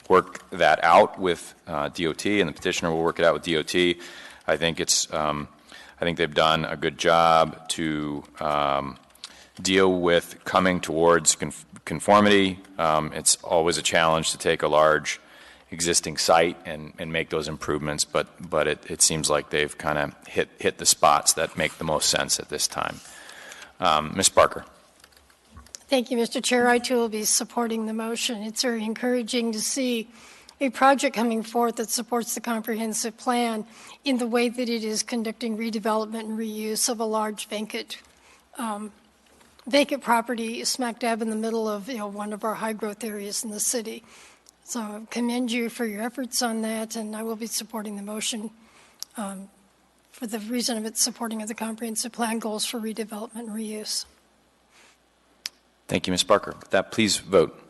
work that out with DOT, and the petitioner will work it out with DOT. I think they've done a good job to deal with coming towards conformity. It's always a challenge to take a large existing site and make those improvements, but it seems like they've kind of hit the spots that make the most sense at this time. Ms. Barker. Thank you, Mr. Chair. I too will be supporting the motion. It's very encouraging to see a project coming forth that supports the comprehensive plan in the way that it is conducting redevelopment and reuse of a large vacant property smack dab in the middle of one of our high growth areas in the city. So I commend you for your efforts on that, and I will be supporting the motion for the reason of its supporting of the comprehensive plan goals for redevelopment and reuse. Thank you, Ms. Barker. With that, please vote.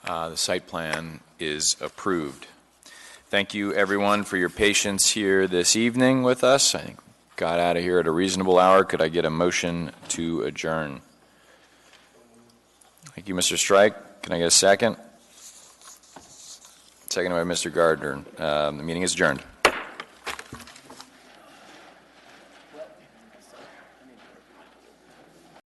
The site plan is approved. Thank you, everyone, for your patience here this evening with us. I think we got out of here at a reasonable hour. Could I get a motion to adjourn? Thank you, Mr. Strike. Can I get a second? Seconded by Mr. Gardner. The meeting is adjourned.